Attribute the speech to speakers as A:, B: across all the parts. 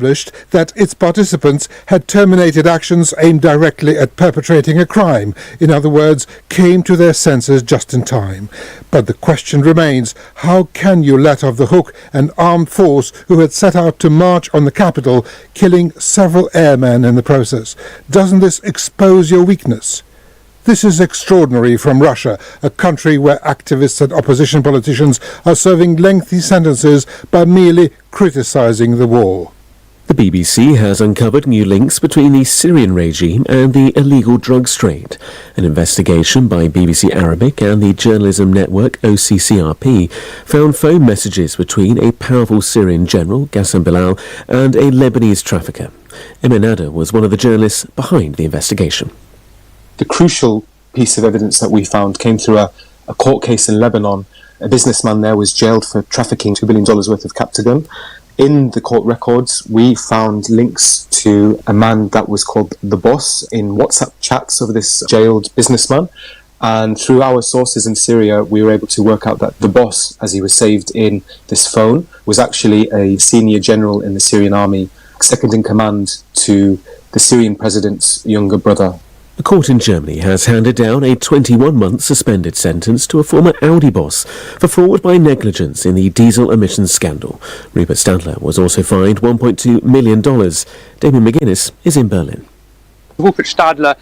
A: established that its participants had terminated actions aimed directly at perpetrating a crime, in other words, came to their senses just in time. But the question remains, how can you let off the hook an armed force who had set out to march on the capital, killing several airmen in the process? Doesn't this expose your weakness? This is extraordinary from Russia, a country where activists and opposition politicians are serving lengthy sentences by merely criticising the war.
B: The BBC has uncovered new links between the Syrian regime and the illegal drugs trade. An investigation by BBC Arabic and the journalism network OCCRP found phone messages between a powerful Syrian general, Ghassan Bilal, and a Lebanese trafficker. Eminada was one of the journalists behind the investigation.
C: The crucial piece of evidence that we found came through a court case in Lebanon. A businessman there was jailed for trafficking $2 billion worth of Captagon. In the court records, we found links to a man that was called The Boss in WhatsApp chats of this jailed businessman. And through our sources in Syria, we were able to work out that The Boss, as he was saved in this phone, was actually a senior general in the Syrian army, second in command to the Syrian president's younger brother.
B: A court in Germany has handed down a 21-month suspended sentence to a former Audi boss for fraud by negligence in the diesel emissions scandal. Rupert Stadler was also fined $1.2 million. Damien McGuinness is in Berlin.
D: Rupert Stadler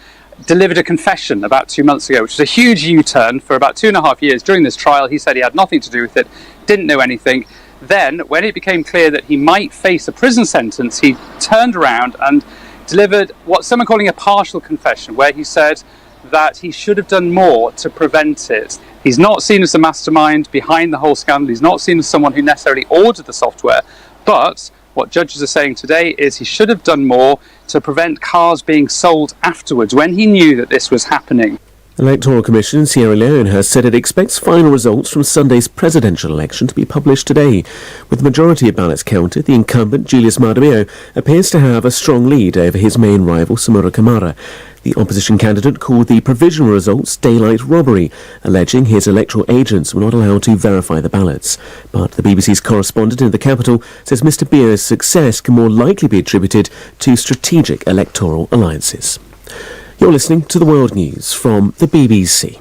D: delivered a confession about 2 months ago, which was a huge U-turn. For about 2.5 years during this trial, he said he had nothing to do with it, didn't know anything. Then, when it became clear that he might face a prison sentence, he turned around and delivered what some are calling a partial confession, where he said that he should have done more to prevent it. He's not seen as the mastermind behind the whole scandal. He's not seen as someone who necessarily ordered the software. But what judges are saying today is he should have done more to prevent cars being sold afterwards when he knew that this was happening.
B: Electoral Commission in Sierra Leone has said it expects final results from Sunday's presidential election to be published today. With the majority of ballots counted, the incumbent Julius Maada Bio appears to have a strong lead over his main rival Samora Kamara. The opposition candidate called the provisional results daylight robbery, alleging his electoral agents were not allowed to verify the ballots. But the BBC's correspondent in the capital says Mr Bio's success can more likely be attributed to strategic electoral alliances. You're listening to the World News from the BBC.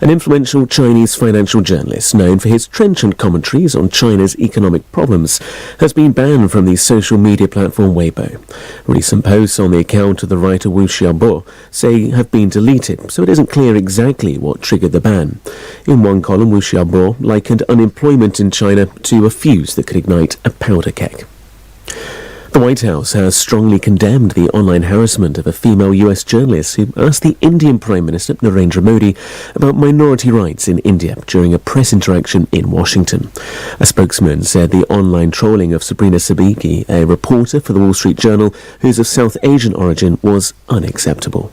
B: An influential Chinese financial journalist known for his trenchant commentaries on China's economic problems has been banned from the social media platform Weibo. Recent posts on the account of the writer Wu Xiaobo say have been deleted, so it isn't clear exactly what triggered the ban. In one column, Wu Xiaobo likened unemployment in China to a fuse that could ignite a powder keg. The White House has strongly condemned the online harassment of a female US journalist who asked the Indian Prime Minister Narendra Modi about minority rights in India during a press interaction in Washington. A spokesman said the online trolling of Sabrina Sabiki, a reporter for the Wall Street Journal who's of South Asian origin, was unacceptable.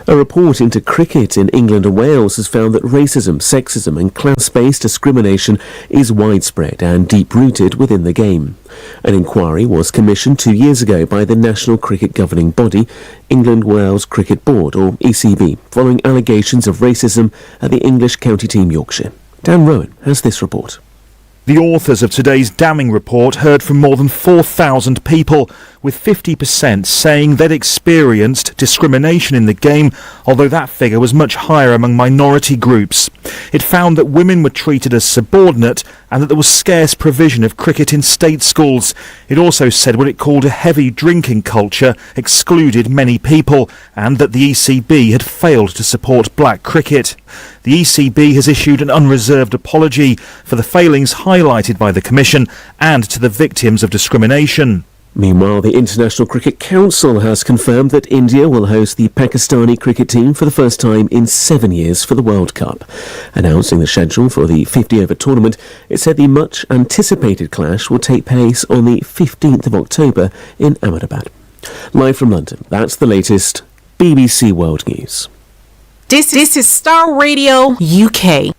B: A report into cricket in England and Wales has found that racism, sexism and class-based discrimination is widespread and deep-rooted within the game. An inquiry was commissioned 2 years ago by the national cricket governing body, England Wales Cricket Board, or ECB, following allegations of racism at the English county team Yorkshire. Dan Rowan has this report.
E: The authors of today's damning report heard from more than 4,000 people, with 50% saying they'd experienced discrimination in the game, although that figure was much higher among minority groups. It found that women were treated as subordinate and that there was scarce provision of cricket in state schools. It also said what it called a heavy drinking culture excluded many people, and that the ECB had failed to support black cricket. The ECB has issued an unreserved apology for the failings highlighted by the Commission and to the victims of discrimination.
B: Meanwhile, the International Cricket Council has confirmed that India will host the Pakistani cricket team for the first time in 7 years for the World Cup. Announcing the schedule for the 50-over tournament, it said the much-anticipated clash will take place on the 15th of October in Ahmedabad. Live from London, that's the latest BBC World News.
F: This is Starr Radio UK.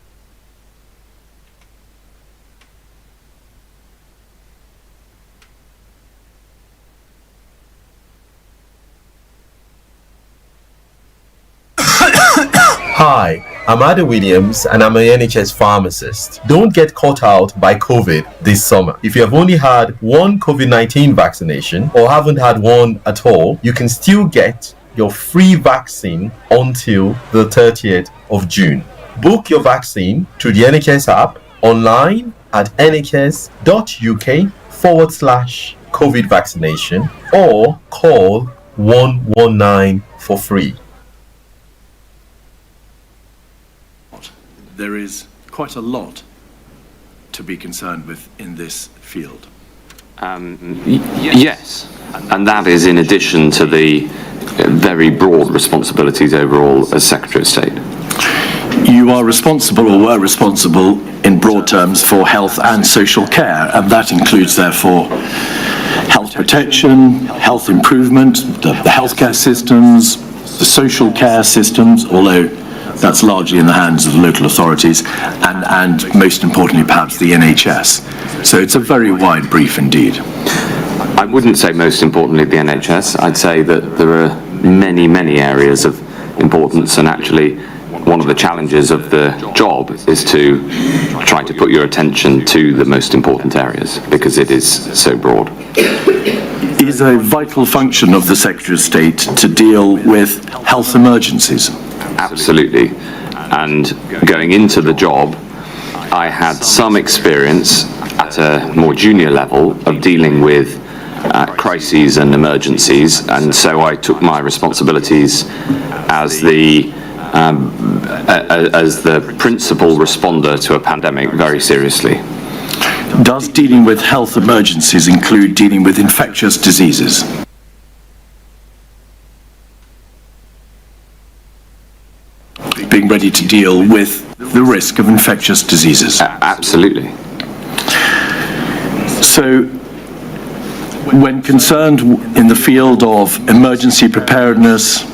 G: Hi, I'm Ada Williams and I'm an NHS pharmacist. Don't get caught out by COVID this summer. If you have only had one COVID-19 vaccination or haven't had one at all, you can still get your free vaccine until the 30th of June. Book your vaccine through the NHS app, online at nhs.uk/COVID vaccination, or call 119 for free.
H: There is quite a lot to be concerned with in this field.
I: Yes, and that is in addition to the very broad responsibilities overall as Secretary of State.
H: You are responsible, or were responsible, in broad terms for health and social care, and that includes, therefore, health protection, health improvement, the healthcare systems, the social care systems, although that's largely in the hands of the local authorities, and most importantly, perhaps, the NHS. So it's a very wide brief indeed.
I: I wouldn't say most importantly the NHS. I'd say that there are many, many areas of importance, and actually one of the challenges of the job is to try to put your attention to the most important areas, because it is so broad.
H: It is a vital function of the Secretary of State to deal with health emergencies.
I: Absolutely. And going into the job, I had some experience at a more junior level of dealing with crises and emergencies, and so I took my responsibilities as the principal responder to a pandemic very seriously.
H: Does dealing with health emergencies include dealing with infectious diseases? Being ready to deal with the risk of infectious diseases?
I: Absolutely.
H: So, when concerned in the field of emergency preparedness,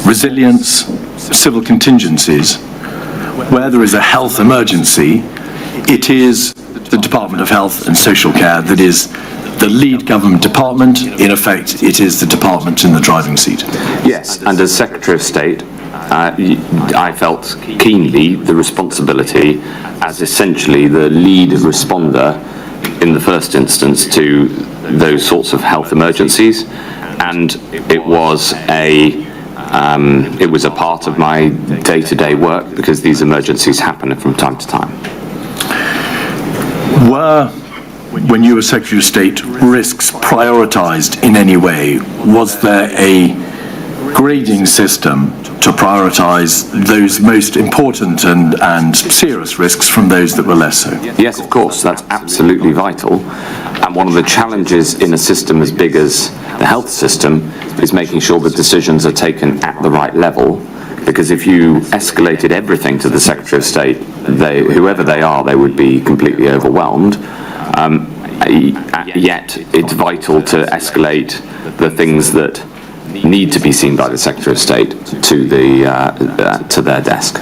H: resilience, civil contingencies, where there is a health emergency, it is the Department of Health and Social Care that is the lead government department. In effect, it is the department in the driving seat.
I: Yes, and as Secretary of State, I felt keenly the responsibility as essentially the lead responder in the first instance to those sorts of health emergencies, and it was a part of my day-to-day work, because these emergencies happen from time to time.
H: Were, when you were Secretary of State, risks prioritised in any way? Was there a grading system to prioritise those most important and serious risks from those that were less so?
I: Yes, of course, that's absolutely vital. And one of the challenges in a system as big as the health system is making sure that decisions are taken at the right level, because if you escalated everything to the Secretary of State, whoever they are, they would be completely overwhelmed. Yet it's vital to escalate the things that need to be seen by the Secretary of State to their desk.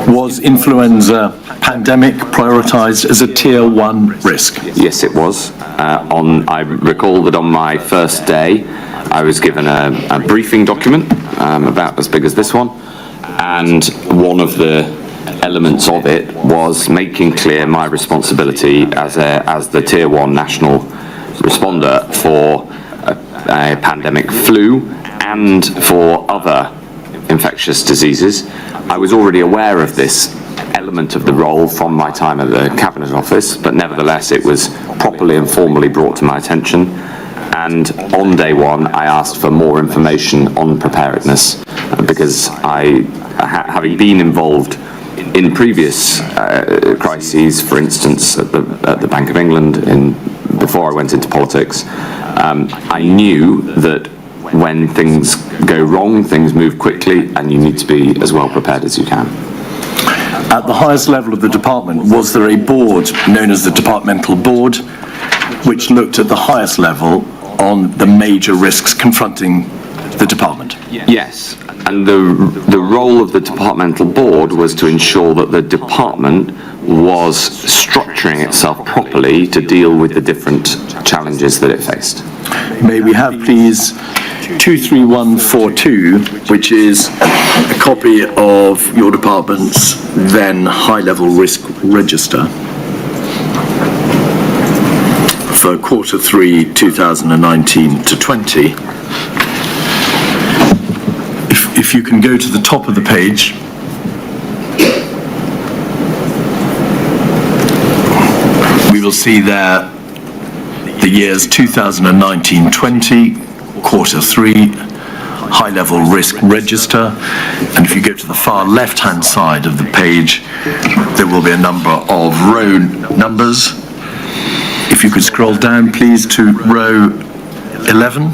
H: Was influenza pandemic prioritised as a Tier 1 risk?
I: Yes, it was. I recall that on my first day, I was given a briefing document about as big as this one, and one of the elements of it was making clear my responsibility as the Tier 1 national responder for a pandemic flu and for other infectious diseases. I was already aware of this element of the role from my time at the Cabinet Office, but nevertheless it was properly and formally brought to my attention, and on day one I asked for more information on preparedness, because having been involved in previous crises, for instance at the Bank of England before I went into politics, I knew that when things go wrong, things move quickly, and you need to be as well prepared as you can.
H: At the highest level of the department, was there a board known as the Departmental Board, which looked at the highest level on the major risks confronting the department?
I: Yes, and the role of the Departmental Board was to ensure that the department was structuring itself properly to deal with the different challenges that it faced.
H: May we have, please, 23142, which is a copy of your department's then high-level risk register for quarter 3 2019 to 20. If you can go to the top of the page, we will see there the years 2019-20, quarter 3, high-level risk register, and if you go to the far left-hand side of the page, there will be a number of row numbers. If you could scroll down, please, to row 11.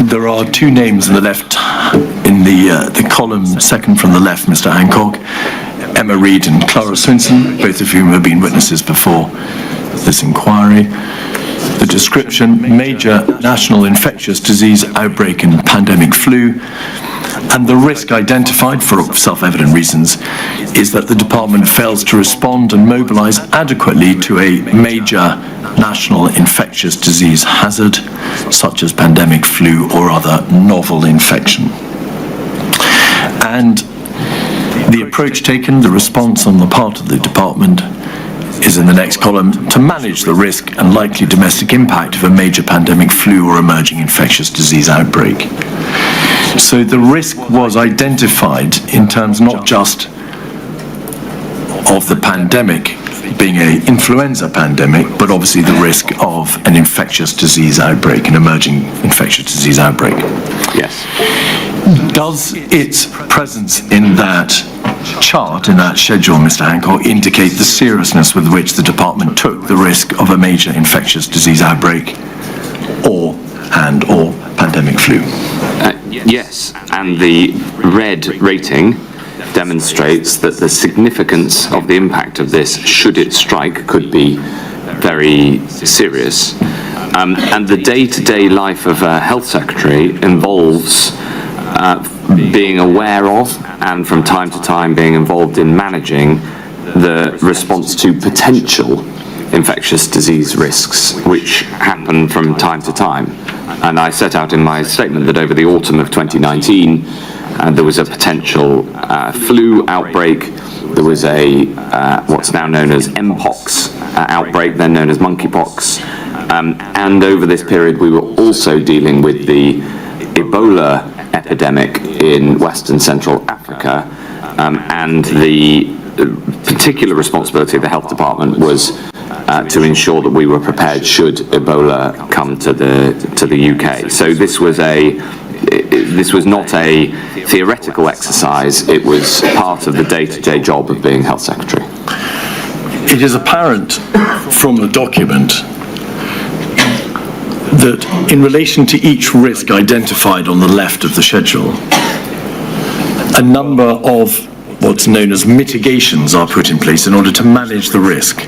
H: There are two names in the left, in the column second from the left, Mr. Hancock, Emma Reid and Clara Swinson, both of whom have been witnesses before this inquiry. The description, major national infectious disease outbreak and pandemic flu, and the risk identified for self-evident reasons is that the department fails to respond and mobilise adequately to a major national infectious disease hazard, such as pandemic flu or other novel infection. And the approach taken, the response on the part of the department, is in the next column, to manage the risk and likely domestic impact of a major pandemic flu or emerging infectious disease outbreak. So the risk was identified in terms not just of the pandemic being an influenza pandemic, but obviously the risk of an infectious disease outbreak, an emerging infectious disease outbreak.
I: Yes.
H: Does its presence in that chart, in that schedule, Mr. Hancock, indicate the seriousness with which the department took the risk of a major infectious disease outbreak or pandemic flu?
I: Yes, and the red rating demonstrates that the significance of the impact of this, should it strike, could be very serious. And the day-to-day life of a health secretary involves being aware of and from time to time being involved in managing the response to potential infectious disease risks, which happen from time to time. And I set out in my statement that over the autumn of 2019, there was a potential flu outbreak. There was a what's now known as Mpox outbreak, then known as monkeypox. And over this period, we were also dealing with the Ebola epidemic in Western Central Africa, and the particular responsibility of the health department was to ensure that we were prepared should Ebola come to the UK. So this was not a theoretical exercise. It was part of the day-to-day job of being health secretary.
H: It is apparent from the document that in relation to each risk identified on the left of the schedule, a number of what's known as mitigations are put in place in order to manage the risk.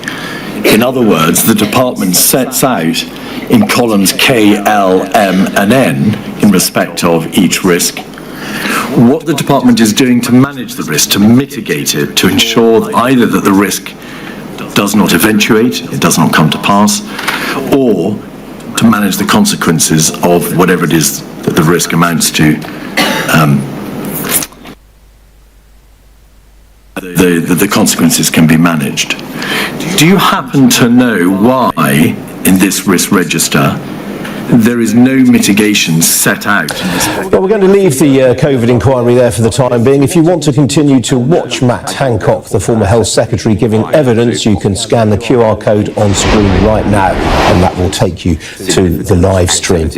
H: In other words, the department sets out in columns K, L, M and N, in respect of each risk, what the department is doing to manage the risk, to mitigate it, to ensure either that the risk does not eventuate, it does not come to pass, or to manage the consequences of whatever it is that the risk amounts to. The consequences can be managed. Do you happen to know why in this risk register there is no mitigation set out?
J: Well, we're going to leave the COVID inquiry there for the time being. If you want to continue to watch Matt Hancock, the former Health Secretary, giving evidence, you can scan the QR code on screen right now, and that will take you to the live stream.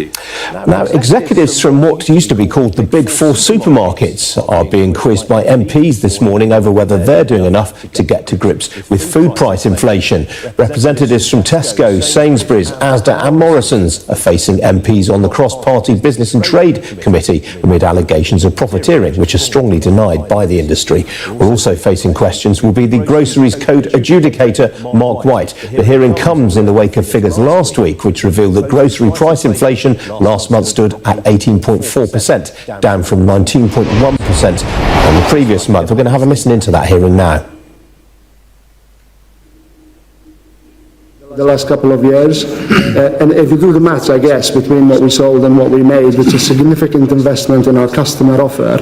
J: Now, executives from what used to be called the Big Four supermarkets are being quizzed by MPs this morning over whether they're doing enough to get to grips with food price inflation. Representatives from Tesco, Sainsbury's, Asda and Morrisons are facing facing MPs on the cross-party Business and Trade Committee amid allegations of profiteering, which are strongly denied by the industry. We're also facing questions will be the Groceries Code adjudicator, Mark White. The hearing comes in the wake of figures last week, which revealed that grocery price inflation last month stood at 18.4%, down from 19.1% on the previous month. We're going to have a listen into that hearing now.
K: The last couple of years, and if you do the maths, I guess, between what we sold and what we made, it's a significant investment in our customer offer,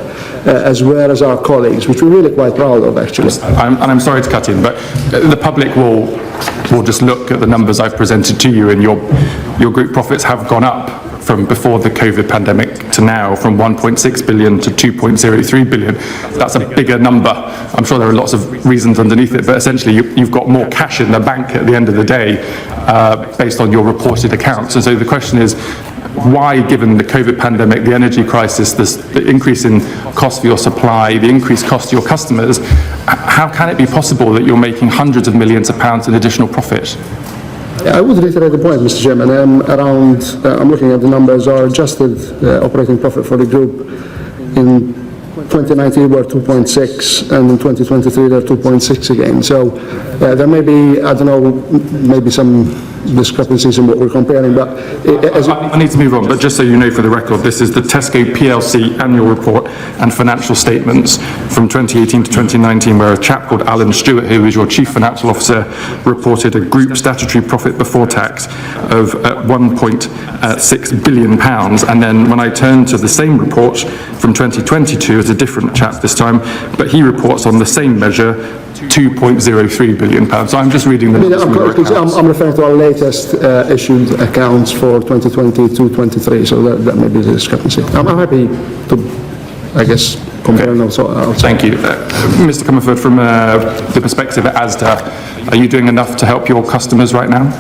K: as well as our colleagues, which we're really quite proud of, actually.
L: I'm sorry to cut in, but the public will just look at the numbers I've presented to you, and your group profits have gone up from before the COVID pandemic to now, from 1.6 billion to 2.03 billion. That's a bigger number. I'm sure there are lots of reasons underneath it, but essentially you've got more cash in the bank at the end of the day based on your reported accounts. And so the question is, why, given the COVID pandemic, the energy crisis, the increase in cost for your supply, the increased cost to your customers, how can it be possible that you're making hundreds of millions of pounds in additional profit?
K: I would reiterate the point, Mr. Chairman. I'm looking at the numbers. Our adjusted operating profit for the group in 2019 were 2.6, and in 2023 they're 2.6 again. So there may be, I don't know, maybe some discrepancies in what we're comparing, but
L: I need to move on, but just so you know, for the record, this is the Tesco PLC annual report and financial statements from 2018 to 2019, where a chap called Alan Stewart, who is your chief financial officer, reported a group statutory profit before tax of £1.6 billion. And then when I turn to the same report from 2022, it's a different chap this time, but he reports on the same measure, £2.03 billion. So I'm just reading the numbers from your accounts.
K: I'm referring to our latest issued accounts for 2022-23, so that may be the discrepancy. I'm happy to, I guess, compare them.
L: Thank you. Mr. Comerford, from the perspective at ASDA, are you doing enough to help your customers right now?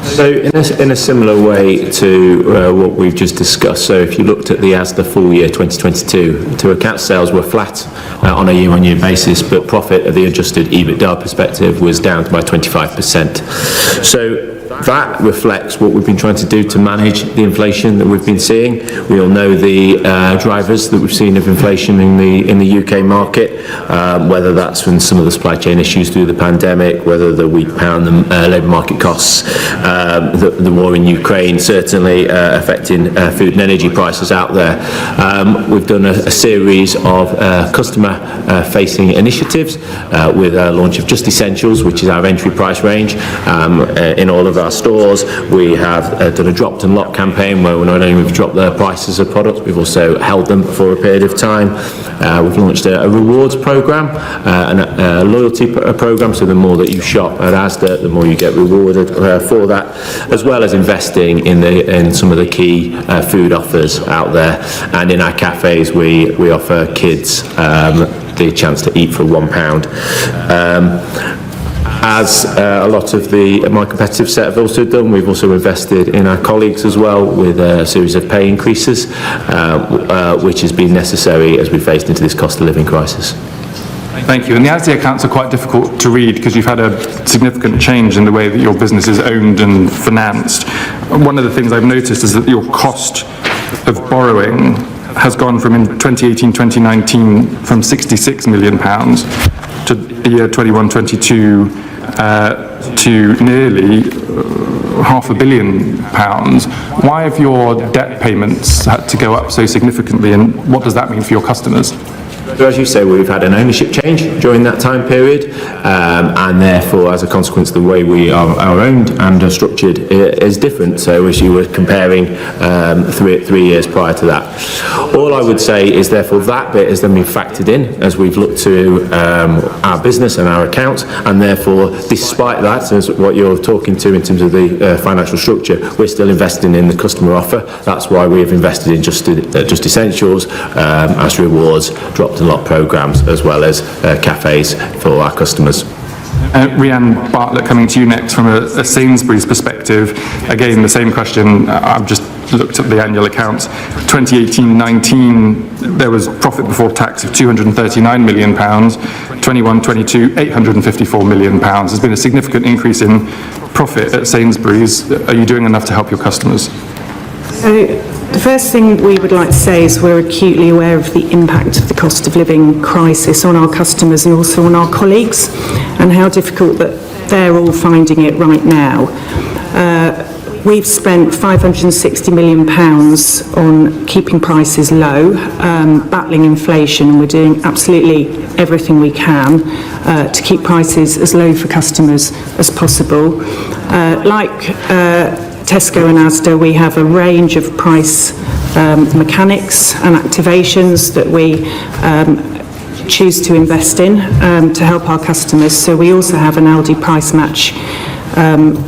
M: So in a similar way to what we've just discussed, so if you looked at the ASDA full year 2022, to account sales were flat on a year-on-year basis, but profit at the adjusted EBITDA perspective was down by 25%. So that reflects what we've been trying to do to manage the inflation that we've been seeing. We all know the drivers that we've seen of inflation in the UK market, whether that's from some of the supply chain issues through the pandemic, whether the weak pound, the labour market costs, the war in Ukraine certainly affecting food and energy prices out there. We've done a series of customer-facing initiatives with our launch of Just Essentials, which is our entry price range in all of our stores. We have done a dropped and locked campaign where not only we've dropped the prices of products, we've also held them for a period of time. We've launched a rewards program and a loyalty program, so the more that you shop at Asda, the more you get rewarded for that, as well as investing in some of the key food offers out there. And in our cafes, we offer kids the chance to eat for £1. As a lot of my competitive set have also done, we've also invested in our colleagues as well with a series of pay increases, which has been necessary as we faced into this cost of living crisis.
L: Thank you. And the ASDA accounts are quite difficult to read because you've had a significant change in the way that your business is owned and financed. One of the things I've noticed is that your cost of borrowing has gone from, in 2018-2019, from £66 million to the year 21-22 to nearly £500 million. Why have your debt payments had to go up so significantly, and what does that mean for your customers?
M: So as you say, we've had an ownership change during that time period, and therefore, as a consequence, the way we are owned and are structured is different. So as you were comparing 3 years prior to that, all I would say is therefore that bit has then been factored in as we've looked to our business and our accounts, and therefore, despite that, as what you're talking to in terms of the financial structure, we're still investing in the customer offer. That's why we've invested in Just Essentials, as rewards, dropped and locked programs, as well as cafes for our customers.
L: Rhiann Bartlett, coming to you next from a Sainsbury's perspective. Again, the same question. I've just looked at the annual accounts. 2018-19, there was profit before tax of £239 million. 21-22, £854 million. There's been a significant increase in profit at Sainsbury's. Are you doing enough to help your customers?
N: So the first thing we would like to say is we're acutely aware of the impact of the cost of living crisis on our customers and also on our colleagues, and how difficult that they're all finding it right now. We've spent £560 million on keeping prices low, battling inflation, and we're doing absolutely everything we can to keep prices as low for customers as possible. Like Tesco and Asda, we have a range of price mechanics and activations that we choose to invest in to help our customers. So we also have an Aldi price match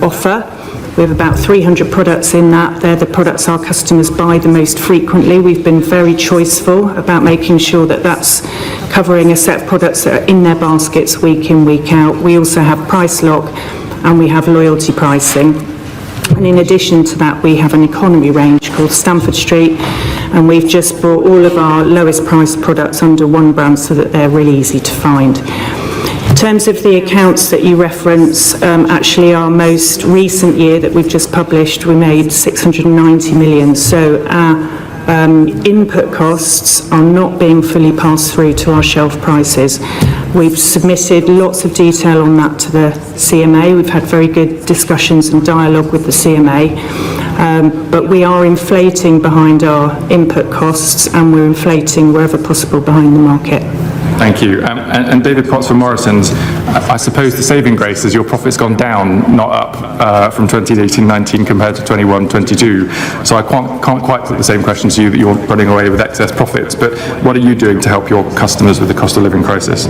N: offer. We have about 300 products in that. They're the products our customers buy the most frequently. We've been very choiceful about making sure that that's covering a set of products that are in their baskets week in, week out. We also have Price Lock and we have loyalty pricing. And in addition to that, we have an economy range called Stamford Street, and we've just brought all of our lowest priced products under one brand so that they're really easy to find. In terms of the accounts that you reference, actually our most recent year that we've just published, we made 690 million. So our input costs are not being fully passed through to our shelf prices. We've submitted lots of detail on that to the CMA. We've had very good discussions and dialogue with the CMA, but we are inflating behind our input costs, and we're inflating wherever possible behind the market.
L: Thank you. And David Potts from Morrison's, I suppose the saving grace is your profit's gone down, not up, from 2018-19 compared to 21-22. So I can't quite put the same question to you that you're running away with excess profits, but what are you doing to help your customers with the cost of living crisis?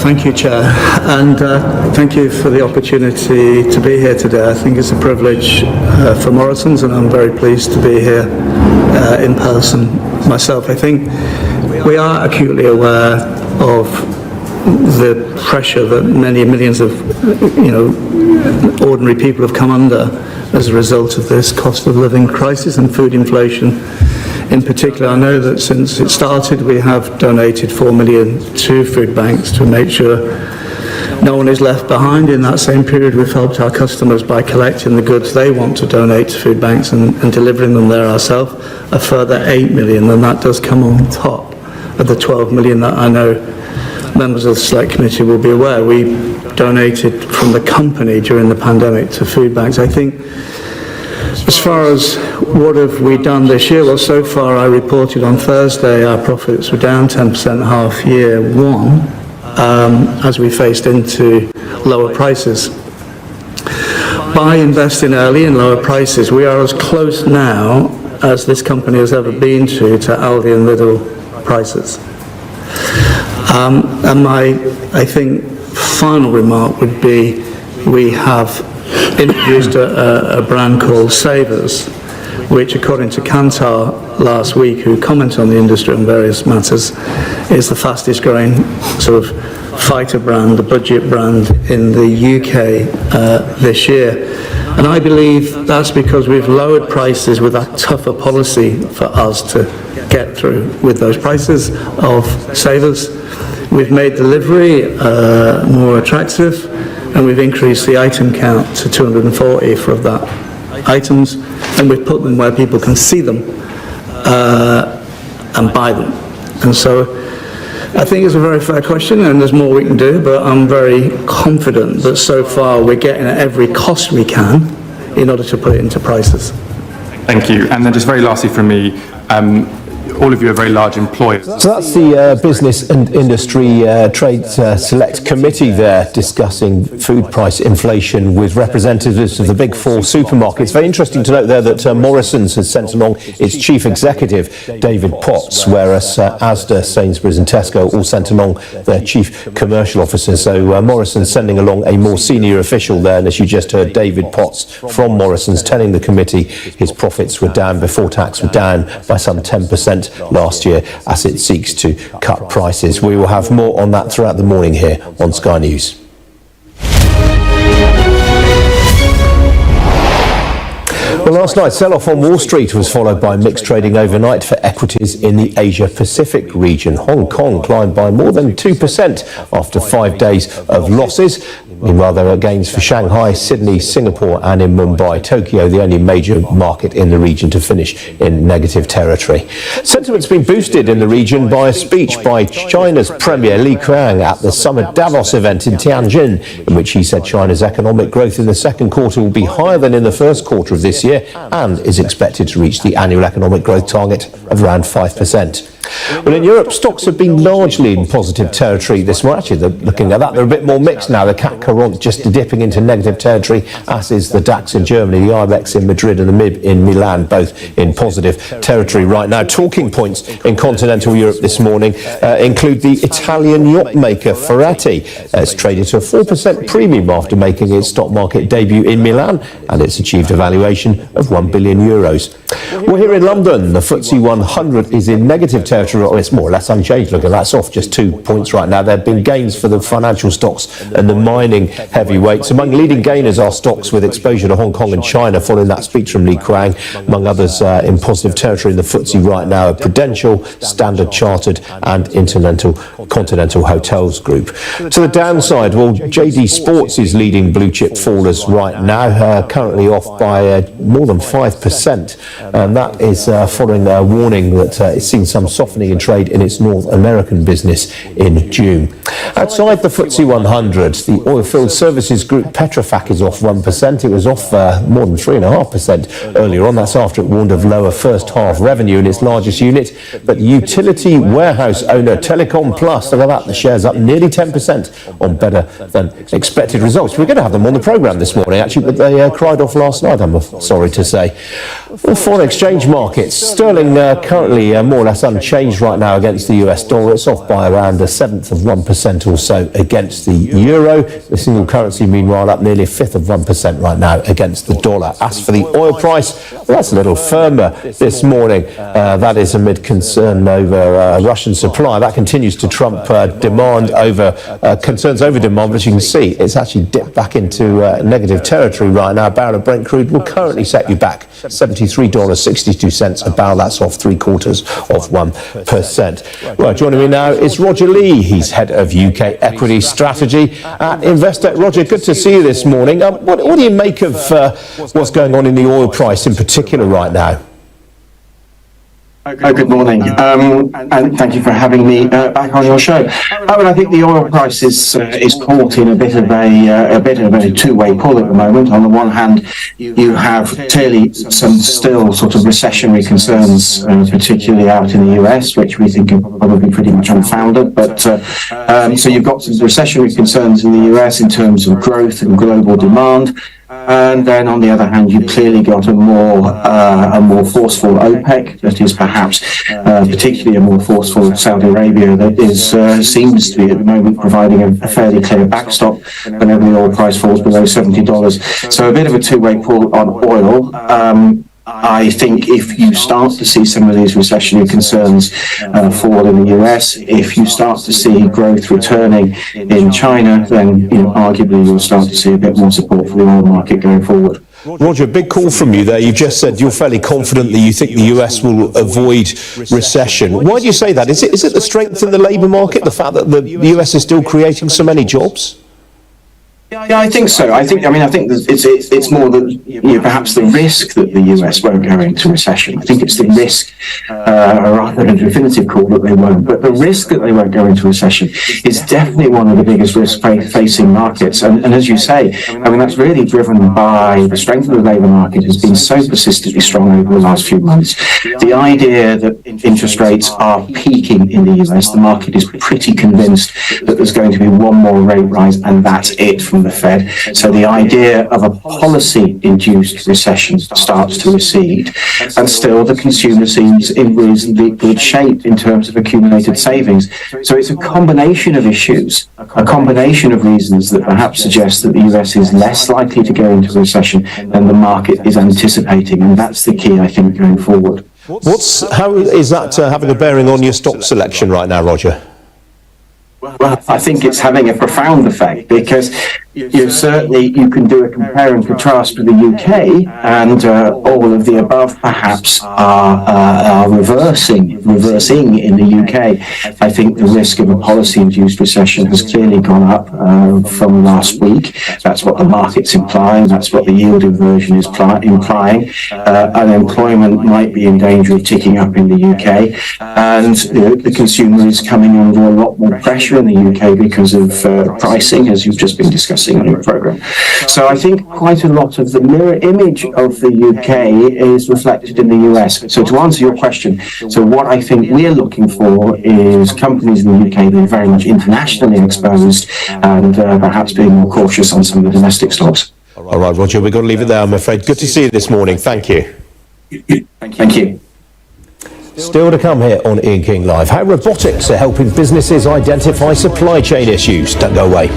O: Thank you, Chair, and thank you for the opportunity to be here today. I think it's a privilege for Morrison's, and I'm very pleased to be here in person myself. I think we are acutely aware of the pressure that many millions of ordinary people have come under as a result of this cost of living crisis and food inflation. In particular, I know that since it started we have donated 4 million to food banks to make sure no one is left behind. In that same period, we've helped our customers by collecting the goods they want to donate to food banks and delivering them there ourselves, a further 8 million, and that does come on top of the 12 million that I know members of the Select Committee will be aware. We donated from the company during the pandemic to food banks. I think as far as what have we done this year, well, so far I reported on Thursday our profits were down 10% half year one as we faced into lower prices. By investing early in lower prices, we are as close now as this company has ever been to Aldi and Lidl prices. And my, I think, final remark would be we have introduced a brand called Savers, which, according to Kantar last week, who comment on the industry on various matters, is the fastest growing sort of fighter brand, the budget brand in the UK this year. And I believe that's because we've lowered prices with a tougher policy for us to get through with those prices of Savers. We've made delivery more attractive, and we've increased the item count to 240 for that items, and we've put them where people can see them and buy them. And so I think it's a very fair question, and there's more we can do, but I'm very confident that so far we're getting at every cost we can in order to put it into prices.
L: Thank you. And then just very lastly from me, all of you are very large employers.
J: So that's the Business and Industry Trade Select Committee there discussing food price inflation with representatives of the big four supermarkets. Very interesting to note there that Morrison's has sent along its chief executive, David Potts, whereas Asda, Sainsbury's and Tesco all sent along their chief commercial officers. So Morrison's sending along a more senior official there, and as you just heard, David Potts from Morrison's telling the committee his profits were down before tax, were down by some 10% last year as it seeks to cut prices. We will have more on that throughout the morning here on Sky News. Well, last night's sell-off on Wall Street was followed by mixed trading overnight for equities in the Asia-Pacific region. Hong Kong climbed by more than 2% after 5 days of losses. Meanwhile, there are gains for Shanghai, Sydney, Singapore and in Mumbai. Tokyo, the only major market in the region to finish in negative territory. Sentiment's been boosted in the region by a speech by China's Premier Li Qiang at the Summit Davos event in Tianjin, in which he said China's economic growth in the second quarter will be higher than in the first quarter of this year and is expected to reach the annual economic growth target of around 5%. Well, in Europe, stocks have been largely in positive territory this morning. Actually, looking at that, they're a bit more mixed now. The CAC 40 just dipping into negative territory, as is the DAX in Germany, the IBEX in Madrid and the MIB in Milan, both in positive territory right now. Talking points in continental Europe this morning include the Italian yacht maker Ferretti. It's traded to a 4% premium after making its stock market debut in Milan, and it's achieved a valuation of €1 billion. Well, here in London, the FTSE 100 is in negative territory. It's more or less unchanged. Look, that's off just 2 points right now. There have been gains for the financial stocks and the mining heavyweights. Among leading gainers are stocks with exposure to Hong Kong and China, following that speech from Li Qiang. Among others in positive territory in the FTSE right now are Prudential, Standard Chartered and Continental Hotels Group. To the downside, well, JD Sports is leading blue chip fallers right now, currently off by more than 5%. And that is following a warning that it's seen some softening in trade in its North American business in June. Outside the FTSE 100, the oilfield services group Petrofac is off 1%. It was off more than 3.5% earlier on. That's after it warned of lower first half revenue in its largest unit. But utility warehouse owner Telecom Plus, look at that, the share's up nearly 10% on better than expected results. We're going to have them on the programme this morning, actually, but they cried off last night, I'm sorry to say. Well, foreign exchange markets. Sterling currently more or less unchanged right now against the US dollar. It's off by around 1/7% or so against the euro. The single currency, meanwhile, up nearly 1/5% right now against the dollar. As for the oil price, well, that's a little firmer this morning. That is amid concern over Russian supply. That continues to trump demand over concerns over demand. But as you can see, it's actually dipped back into negative territory right now. A barrel of Brent crude will currently set you back $73.62 a barrel. That's off 0.75%. Right, joining me now is Roger Lee. He's head of UK equity strategy at Investec. Roger, good to see you this morning. What do you make of what's going on in the oil price in particular right now?
P: Good morning, and thank you for having me back on your show. I think the oil price is caught in a bit of a two-way pull at the moment. On the one hand, you have clearly some still sort of recessionary concerns, particularly out in the US, which we think are probably pretty much unfounded. But so you've got some recessionary concerns in the US in terms of growth and global demand. And then, on the other hand, you've clearly got a more forceful OPEC that is perhaps particularly a more forceful Saudi Arabia that seems to be at the moment providing a fairly clear backstop whenever the oil price falls below $70. So a bit of a two-way pull on oil. I think if you start to see some of these recessionary concerns fall in the US, if you start to see growth returning in China, then arguably you'll start to see a bit more support for the oil market going forward.
J: Roger, big call from you there. You've just said you're fairly confident that you think the US will avoid recession. Why do you say that? Is it the strength in the labour market, the fact that the US is still creating so many jobs?
P: Yeah, I think so. I think it's more that perhaps the risk that the US won't go into recession. I think it's the risk, rather than a definitive call that they won't. But the risk that they won't go into recession is definitely one of the biggest risks facing markets. And as you say, that's really driven by the strength of the labour market has been so persistently strong over the last few months. The idea that interest rates are peaking in the US, the market is pretty convinced that there's going to be one more rate rise, and that's it from the Fed. So the idea of a policy-induced recession starts to recede, and still the consumer seems in reasonably good shape in terms of accumulated savings. So it's a combination of issues, a combination of reasons that perhaps suggest that the US is less likely to go into recession than the market is anticipating, and that's the key, I think, going forward.
J: How is that having a bearing on your stock selection right now, Roger?
P: Well, I think it's having a profound effect because certainly you can do a compare and contrast with the UK, and all of the above perhaps are reversing in the UK. I think the risk of a policy-induced recession has clearly gone up from last week. That's what the market's implying. That's what the yield inversion is implying. Unemployment might be in danger of ticking up in the UK, and the consumer is coming under a lot more pressure in the UK because of pricing, as you've just been discussing on your program. So I think quite a lot of the mirror image of the UK is reflected in the US. So to answer your question, so what I think we're looking for is companies in the UK that are very much internationally exposed and perhaps being more cautious on some of the domestic stocks.
J: All right, Roger, we've got to leave it there, I'm afraid. Good to see you this morning. Thank you.
P: Thank you.
J: Still to come here on Ian King Live, how robotics are helping businesses identify supply chain issues. Don't go away.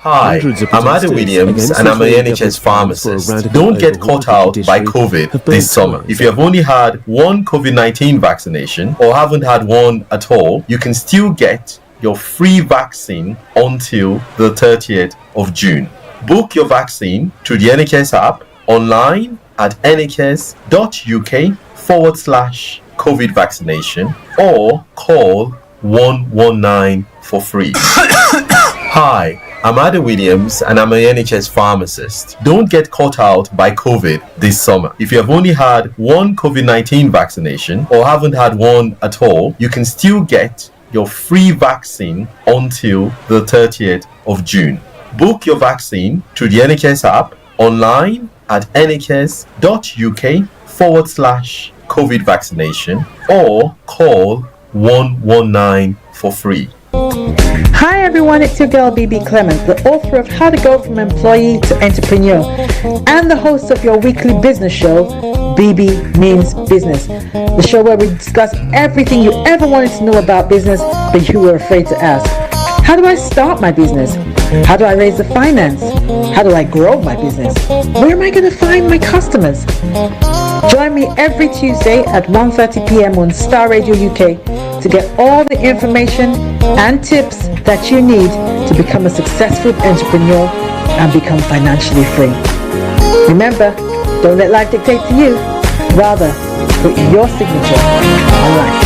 G: Hi, I'm Adam Williams and I'm an NHS pharmacist. Don't get caught out by COVID this summer. If you have only had one COVID-19 vaccination or haven't had one at all, you can still get your free vaccine until the 30th of June. Book your vaccine through the NHS app, online at nhs.uk/COVID vaccination, or call 119 for free. Hi, I'm Adam Williams and I'm an NHS pharmacist. Don't get caught out by COVID this summer. If you have only had one COVID-19 vaccination or haven't had one at all, you can still get your free vaccine until the 30th of June. Book your vaccine through the NHS app, online at nhs.uk/COVID vaccination, or call 119 for free.
Q: Hi everyone, it's your girl BB Clement, the author of How to Go From Employee to Entrepreneur and the host of your weekly business show, BB Means Business, the show where we discuss everything you ever wanted to know about business but you were afraid to ask. How do I start my business? How do I raise the finance? How do I grow my business? Where am I going to find my customers? Join me every Tuesday at 1:30 p.m. on Starr Radio UK to get all the information and tips that you need to become a successful entrepreneur and become financially free. Remember, don't let life dictate to you. Rather, put your signature on life.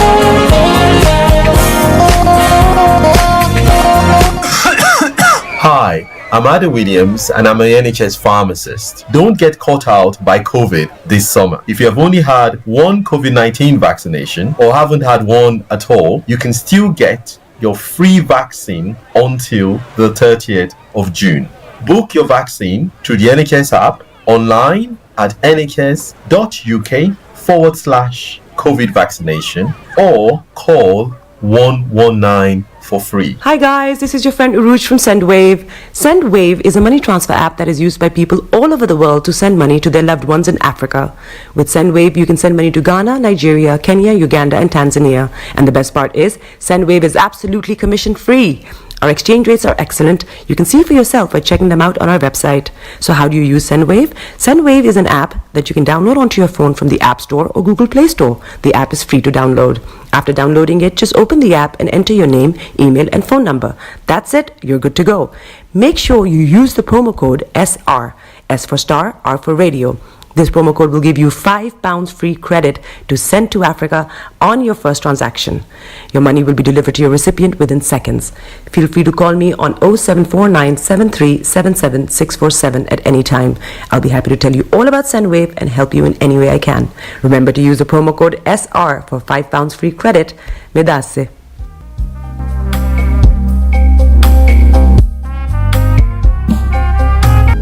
G: Hi, I'm Adam Williams and I'm an NHS pharmacist. Don't get caught out by COVID this summer. If you have only had one COVID-19 vaccination or haven't had one at all, you can still get your free vaccine until the 30th of June. Book your vaccine through the NHS app, online at nhs.uk/COVID vaccination, or call 119 for free.
R: Hi guys, this is your friend Uruj from SendWave. SendWave is a money transfer app that is used by people all over the world to send money to their loved ones in Africa. With SendWave, you can send money to Ghana, Nigeria, Kenya, Uganda, and Tanzania. And the best part is, SendWave is absolutely commission free. Our exchange rates are excellent. You can see for yourself by checking them out on our website. So how do you use SendWave? SendWave is an app that you can download onto your phone from the App Store or Google Play Store. The app is free to download. After downloading it, just open the app and enter your name, email, and phone number. That's it. You're good to go. Make sure you use the promo code SR. S for Star, R for Radio. This promo code will give you £5 free credit to send to Africa on your first transaction. Your money will be delivered to your recipient within seconds. Feel free to call me on 0749 7377 647 at any time. I'll be happy to tell you all about SendWave and help you in any way I can. Remember to use the promo code SR for £5 free credit. Medasse.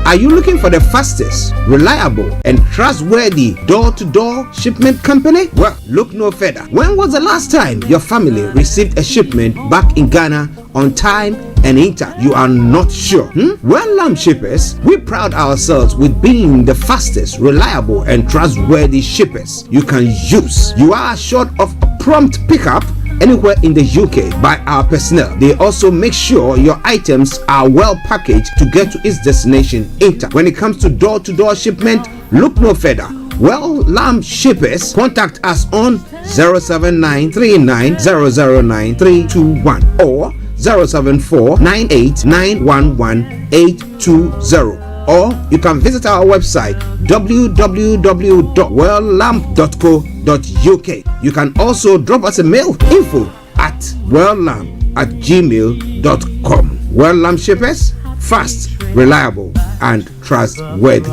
S: Are you looking for the fastest, reliable, and trustworthy door-to-door shipment company? Well, look no further. When was the last time your family received a shipment back in Ghana on time and in time? You are not sure? Well, Lamb Shippers, we pride ourselves with being the fastest, reliable, and trustworthy shippers you can use. You are assured of a prompt pickup anywhere in the UK by our personnel. They also make sure your items are well packaged to get to its destination in time. When it comes to door-to-door shipment, look no further. Well, Lamb Shippers, contact us on 07939009321 or 07498911820, or you can visit our website www.welllamb.co.uk. You can also drop us a mail, info@welllamb@gmail.com. Well Lamb Shippers, fast, reliable and trustworthy.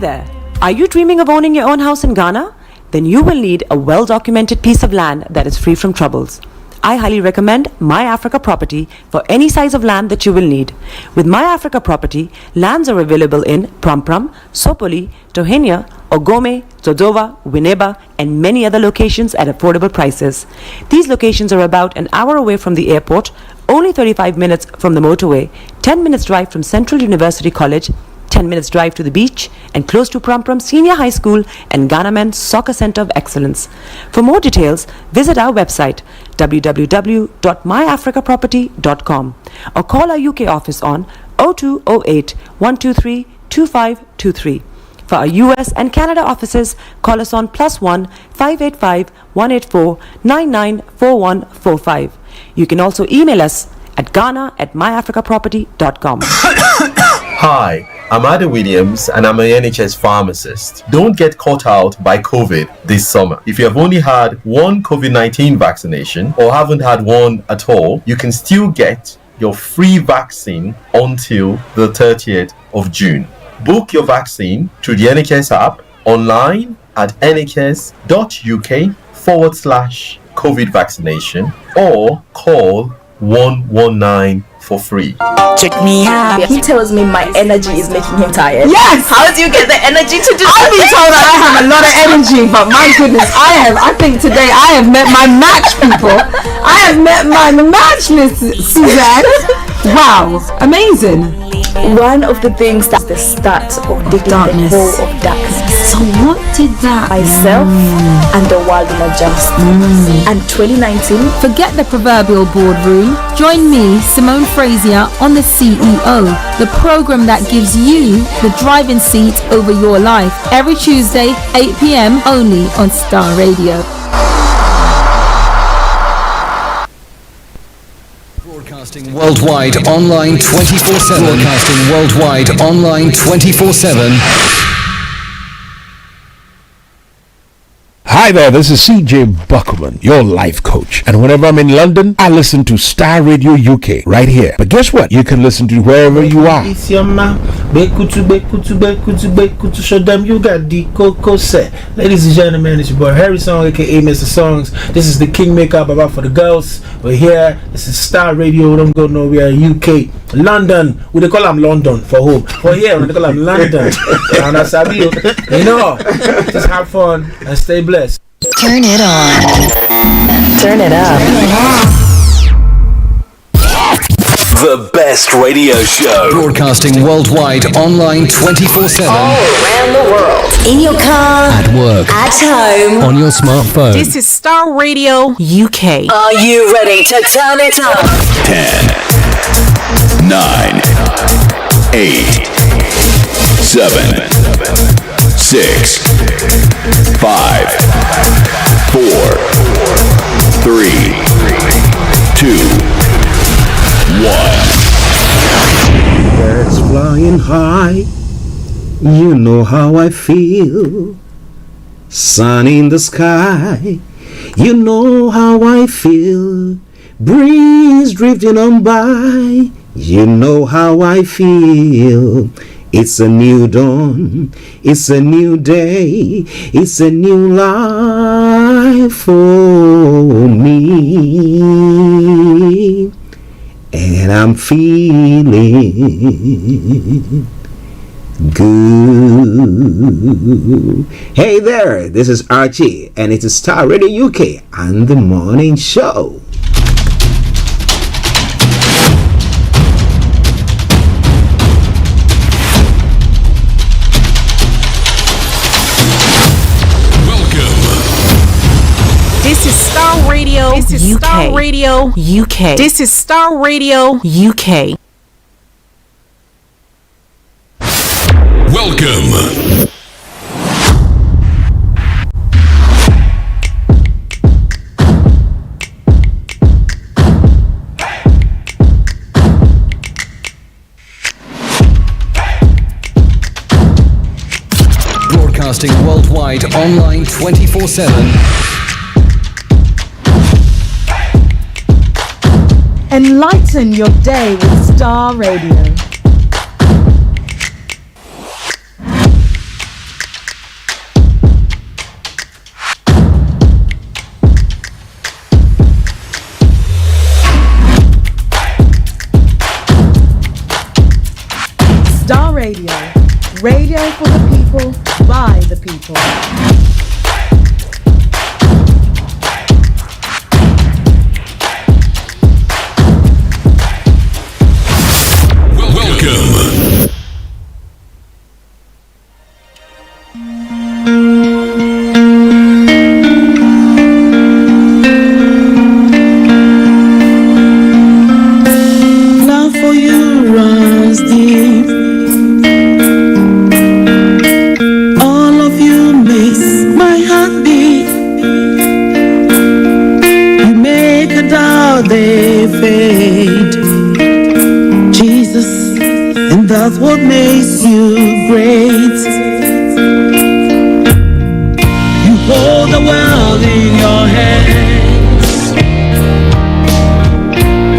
R: There. Are you dreaming of owning your own house in Ghana? Then you will need a well-documented piece of land that is free from troubles. I highly recommend My Africa Property for any size of land that you will need. With My Africa Property, lands are available in Pram, Sopoli, Tohenia, Ogome, Dodova, Winneba, and many other locations at affordable prices. These locations are about an hour away from the airport, only 35 minutes from the motorway, 10 minutes drive from Central University College, 10 minutes drive to the beach, and close to Pram Senior High School and Ghana Men's Soccer Center of Excellence. For more details, visit our website www.myafricaproperty.com or call our UK office on 0208 123 2523. For our US and Canada offices, call us on +1 585 184 994145. You can also email us at ghana@myafricaproperty.com.
G: Hi, I'm Ada Williams and I'm an NHS pharmacist. Don't get caught out by COVID this summer. If you have only had one COVID-19 vaccination or haven't had one at all, you can still get your free vaccine until the 30th of June. Book your vaccine through the NHS app, online at nhs.uk/COVID vaccination, or call 119 for free.
T: Check me out. He tells me my energy is making him tired.
F: Yes!
T: How do you get the energy to do that?
F: I've been told that I have a lot of energy, but my goodness, I think today I have met my match, people. I have met my match, Miss Suzanne. Wow, amazing.
T: One of the things that's the start of digging
F: Darkness.
T: the hole of darkness.
F: So what did that
T: Myself and the world in adjust. And 2019.
U: Forget the proverbial boardroom. Join me, Simone Frazier, on The CEO, the program that gives you the driving seat over your life. Every Tuesday, 8 p.m. only on Starr Radio.
V: Broadcasting worldwide online 24/7. Broadcasting worldwide online 24/7.
W: Hi there, this is CJ Buckman, your life coach. And whenever I'm in London, I listen to Starr Radio UK right here. But guess what? You can listen to wherever you are.
X: It's your man. Show them you got the cocoa set. Ladies and gentlemen, it's your boy Harry Song, aka Mr. Songs. This is the King Makeup about for the girls. We're here. This is Starr Radio. Don't go nowhere. UK, London. We they call them London for who? For here, we they call them London. And that's how you know. Just have fun and stay blessed.
T: Turn it on. Turn it up.
V: The best radio show. Broadcasting worldwide online 24/7.
T: All around the world. In your car.
V: At work.
T: At home.
V: On your smartphone.
F: This is Starr Radio UK.
T: Are you ready to turn it up?
V: 10, 9, 8, 7, 6, 5, 4, 3, 2, 1.
S: Birds flying high, you know how I feel. Sun in the sky, you know how I feel. Breeze drifting on by, you know how I feel. It's a new dawn, it's a new day, it's a new life for me. And I'm feeling good. Hey there, this is Archie, and it's a Starr Radio UK and the morning show.
A: This is Starr Radio. This is UK. Starr Radio UK. This is Starr Radio UK.
V: Welcome.
C: Broadcasting worldwide, online 24/7.
Q: Enlighten your day with Starr Radio. Starr Radio. Radio for the people, by the people.
V: Welcome.
D: Love for you runs deep. All of you makes my heart beat. You make a doubt they fade. Jesus, and that's what makes you great. You hold the world in your hands.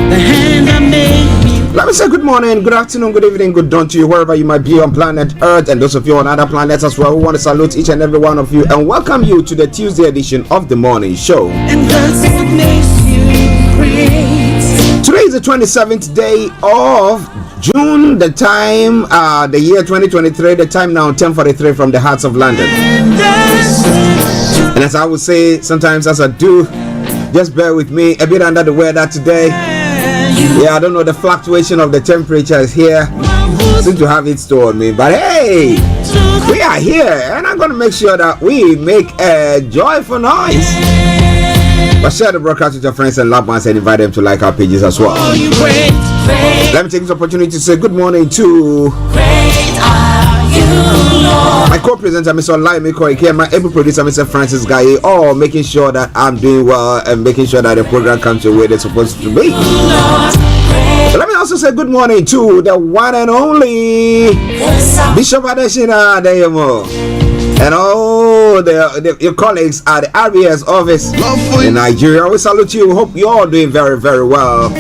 D: The hand that made me.
S: Let me say good morning, good afternoon, good evening, good dawn to you wherever you might be on planet Earth, and those of you on other planets as well. We want to salute each and every one of you and welcome you to the Tuesday edition of the morning show.
D: And that's what makes you great.
S: Today is the 27th day of June, the time, the year 2023, the time now 10:43 from the hearts of London. And as I would say sometimes, as I do, just bear with me, a bit under the weather today. Yeah, I don't know, the fluctuation of the temperature is here. Seem to have its toll on me, but hey, we are here, and I'm going to make sure that we make a joyful noise. But share the broadcast with your friends and loved ones and invite them to like our pages as well. Let me take this opportunity to say good morning to my co-presenter, Mr. Olayomi, Koiki, and my able producer, Mr. Francis Gaye, all making sure that I'm doing well and making sure that the program comes the way it's supposed to be. But let me also say good morning to the one and only Bishop Adeshina Adeyemo and all your colleagues at the RBS office in Nigeria. We salute you. Hope you're all doing very, very well.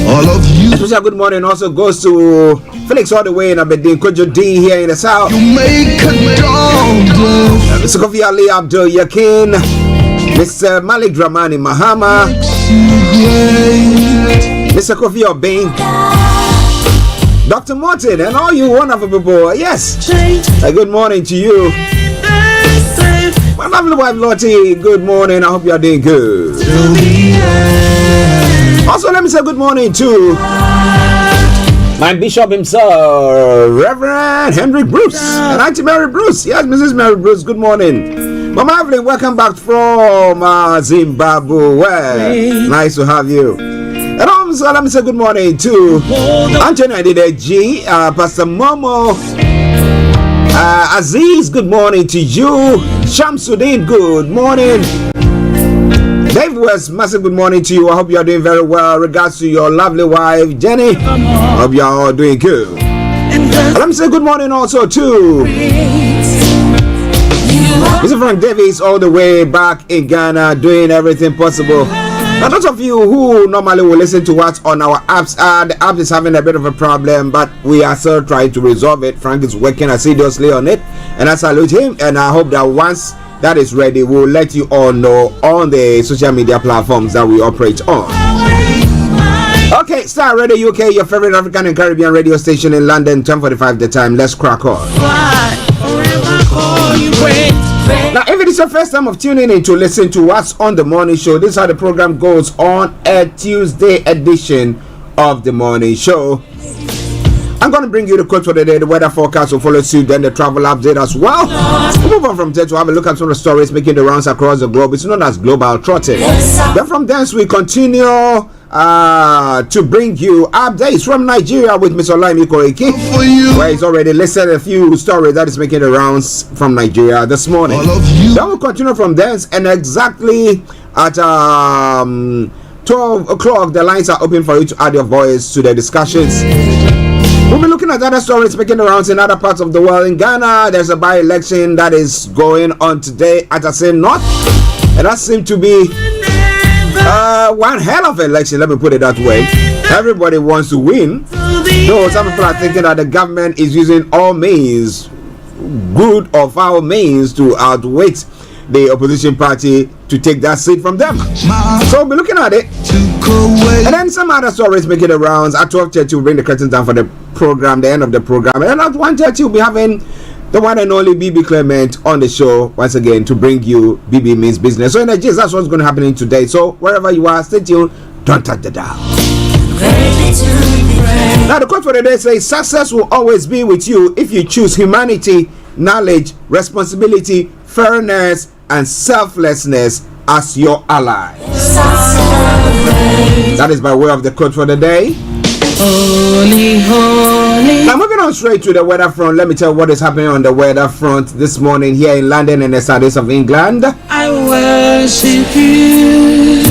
S: All of you. A special good morning also goes to Felix all the way in Aberdeen, Kojo D here in the south. You make Mr. Kofi Ali Abdul Yakin, Mr. Malik Dramani Mahama, Mr. Kofi Obeng, Dr. Martin, and all you wonderful people. Yes, a good morning to you. My lovely wife Lottie, good morning. I hope you are doing good. Also, let me say good morning to my bishop himself, Reverend Hendrik Bruce, and Auntie Mary Bruce. Yes, Mrs. Mary Bruce, good morning. Mama Evelyn, welcome back from Zimbabwe. Well, nice to have you. And also, let me say good morning to Anthony Adideji, Pastor Momo, Aziz, good morning to you. Shamsuddin, good morning. Dave West, massive good morning to you. I hope you are doing very well. Regards to your lovely wife, Jenny. I hope you are all doing good. And let me say good morning also to Mr. Frank Davis, all the way back in Ghana, doing everything possible. Now, those of you who normally will listen to us on our apps, the app is having a bit of a problem, but we are still trying to resolve it. Frank is working assiduously on it, and I salute him, and I hope that once that is ready, we'll let you all know on the social media platforms that we operate on. Okay, Starr Radio UK, your favorite African and Caribbean radio station in London, 10:45 the time. Let's crack on. Now, if it is your first time of tuning in to listen to us on the morning show, this is how the program goes on a Tuesday edition of the morning show. I'm going to bring you the quote for the day. The weather forecast will follow suit, then the travel update as well. We'll move on from there to have a look at some of the stories making the rounds across the globe. It's known as global trotting. Then from thence we continue to bring you updates from Nigeria with Mr. Olayomi Koiki, where he's already listed a few stories that is making the rounds from Nigeria this morning. Then we'll continue from thence, and exactly at 12 o'clock the lines are open for you to add your voice to the discussions. We'll be looking at other stories making the rounds in other parts of the world. In Ghana, there's a by-election that is going on today at Assin North, and that seemed to be one hell of an election, let me put it that way. Everybody wants to win, though some people are thinking that the government is using all means, good or foul means, to outwit the opposition party to take that seat from them. So we'll be looking at it. And then some other stories making the rounds. At 12:30 we'll bring the curtains down for the program, the end of the program. And at 1:30 we'll be having the one and only BB Clement on the show once again to bring you BB Means Business. So in the gist, that's what's going to happen today. So wherever you are, stay tuned. Don't touch the dial. Now the quote for the day says, success will always be with you if you choose humanity, knowledge, responsibility, fairness, and selflessness as your ally. That is by way of the quote for the day. Holy, holy. Now moving on straight to the weather front, let me tell you what is happening on the weather front this morning here in London and the southeast of England.
D: I worship you.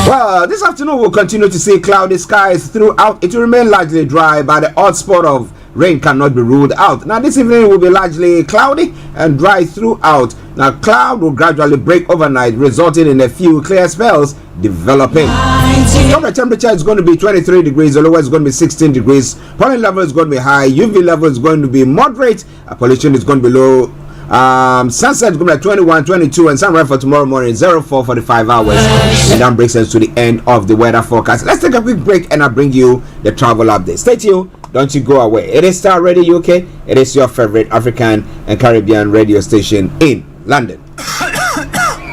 S: Well, this afternoon we'll continue to see cloudy skies throughout. It will remain largely dry, but the odd spot of rain cannot be ruled out. Now this evening will be largely cloudy and dry throughout. Now cloud will gradually break overnight, resulting in a few clear spells developing. The temperature is going to be 23 degrees, the lowest is going to be 16 degrees, pollen level is going to be high, UV level is going to be moderate, pollution is going to be low. Sunset is going to be 21, 22, and sunrise for tomorrow morning 04 for the 5 hours. And that brings us to the end of the weather forecast. Let's take a quick break and I'll bring you the travel update. Stay tuned, don't you go away. It is Starr Radio UK. It is your favorite African and Caribbean radio station in London.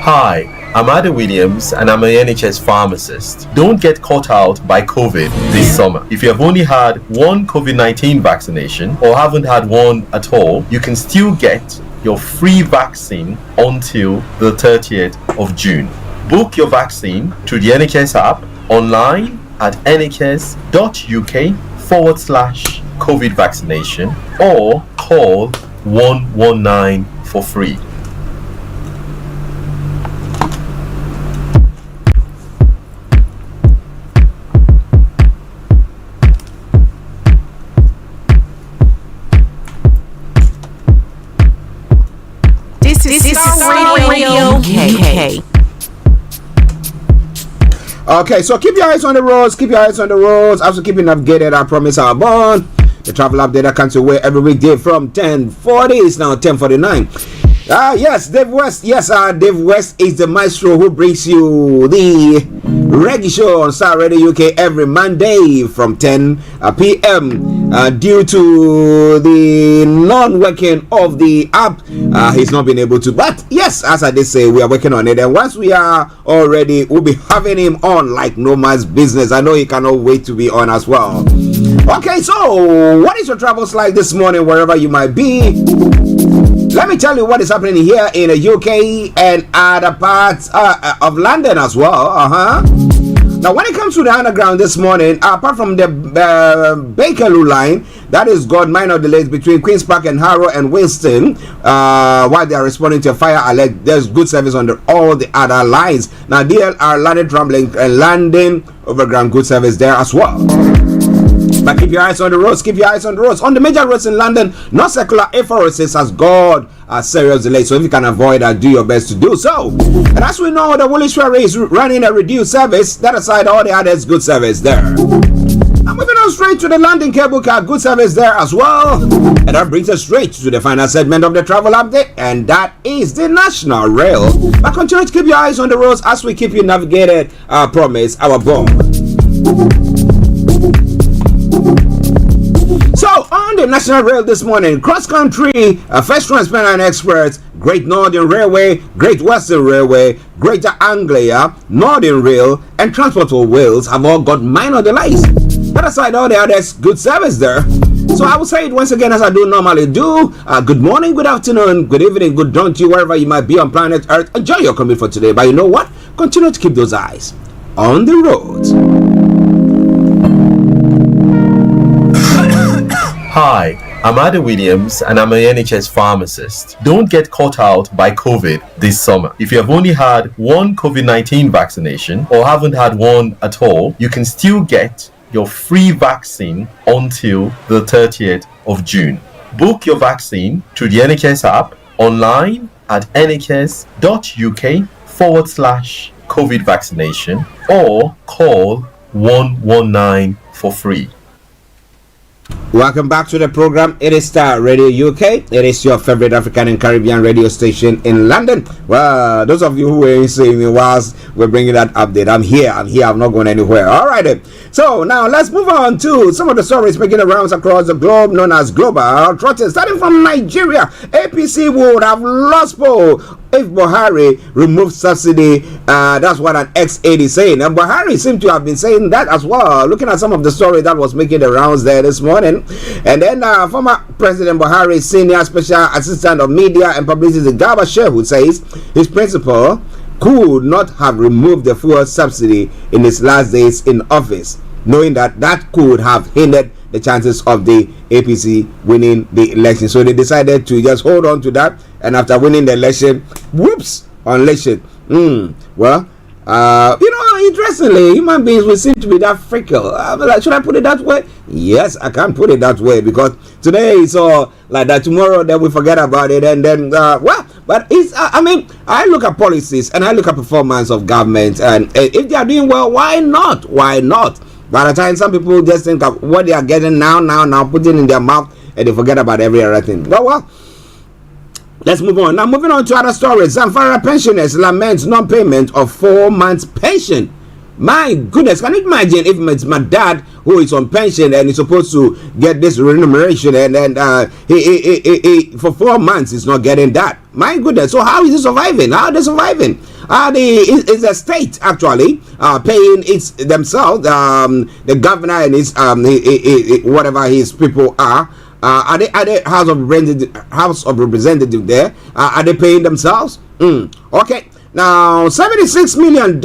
G: Hi, I'm Adam Williams and I'm an NHS pharmacist. Don't get caught out by COVID this summer. If you have only had one COVID-19 vaccination or haven't had one at all, you can still get your free vaccine until the 30th of June. Book your vaccine through the NHS app, online at nhs.uk/COVID vaccination, or call 119 for free.
A: This is Starr Radio UK.
S: Okay, so keep your eyes on the roads. Keep your eyes on the roads. Also keep it navigated. I promise our bond. The travel update that comes your way every weekday from 10:40. It's now 10:49. Yes, Dave West. Yes, Dave West is the maestro who brings you the reggae show on Starr Radio UK every Monday from 10 p.m. Due to the non-working of the app, he's not been able to. But yes, as I did say, we are working on it. And once we are all ready, we'll be having him on like no man's business. I know he cannot wait to be on as well. Okay, so what is your travels like this morning, wherever you might be? Let me tell you what is happening here in the UK and other parts of London as well. Now, when it comes to the underground this morning, apart from the Bakerloo line, that is got minor delays between Queen's Park and Harrow and Winston, while they are responding to a fire alert. There's good service on all the other lines. Now, DLR, London Tramlink, and London Overground, good service there as well. But keep your eyes on the roads, keep your eyes on the roads. On the major roads in London, North Circular A406 has got a serious delay. So if you can avoid that, do your best to do so. And as we know, the Woolwich Ferry is running a reduced service. That aside, all the others, good service there. I'm moving on straight to the London Cable Car, good service there as well. And that brings us straight to the final segment of the travel update, and that is the National Rail. But continue to keep your eyes on the roads as we keep you navigated, I promise, our bond. So on the National Rail this morning, cross country, First Transparent Express, Great Northern Railway, Great Western Railway, Greater Anglia, Northern Rail, and Transport for Wales have all got minor delays. Put aside all the others, good service there. So I will say it once again as I do normally do. Good morning, good afternoon, good evening, good dawn to you wherever you might be on planet Earth. Enjoy your commute for today. But you know what? Continue to keep those eyes on the road.
G: Hi, I'm Adam Williams and I'm an NHS pharmacist. Don't get caught out by COVID this summer. If you have only had one COVID-19 vaccination or haven't had one at all, you can still get your free vaccine until the 30th of June. Book your vaccine through the NHS app online at nhs.uk/COVID vaccination or call 119 for free.
S: Welcome back to the program. It is Starr Radio UK. It is your favorite African and Caribbean radio station in London. Well, those of you who were seeing me whilst we're bringing that update, I'm here. I'm not going anywhere. All right then. So now let's move on to some of the stories making the rounds across the globe, known as global trotting. Starting from Nigeria, APC would have lost poll if Buhari removed subsidy. That's what an ex-aide is saying. And Buhari seemed to have been saying that as well, looking at some of the story that was making the rounds there this morning. And then former President Buhari's senior special assistant of media and publicity, Garba Shehu, says his principal could not have removed the fuel subsidy in his last days in office, knowing that that could have hindered the chances of the APC winning the election. So they decided to just hold on to that, and after winning the election, whoops, on election. Well, interestingly, human beings will seem to be that fickle. Like, should I put it that way? Yes, I can put it that way, because today it's all like that, tomorrow then we forget about it, and then but it's I look at policies and I look at performance of government, and if they are doing well, why not? By the time some people just think of what they are getting now, putting in their mouth, and they forget about every other thing. But well, let's move on. Now, moving on to other stories. Zamfara pensioners lament non-payment of 4 months pension. My goodness, can you imagine if it's my dad who is on pension and he's supposed to get this remuneration, and then he for 4 months he's not getting that? My goodness, so how is he surviving? How are they surviving? It's a state actually paying it themselves. The governor and his whatever his people are they House of Representative there? Are they paying themselves? Okay. Now, $76 million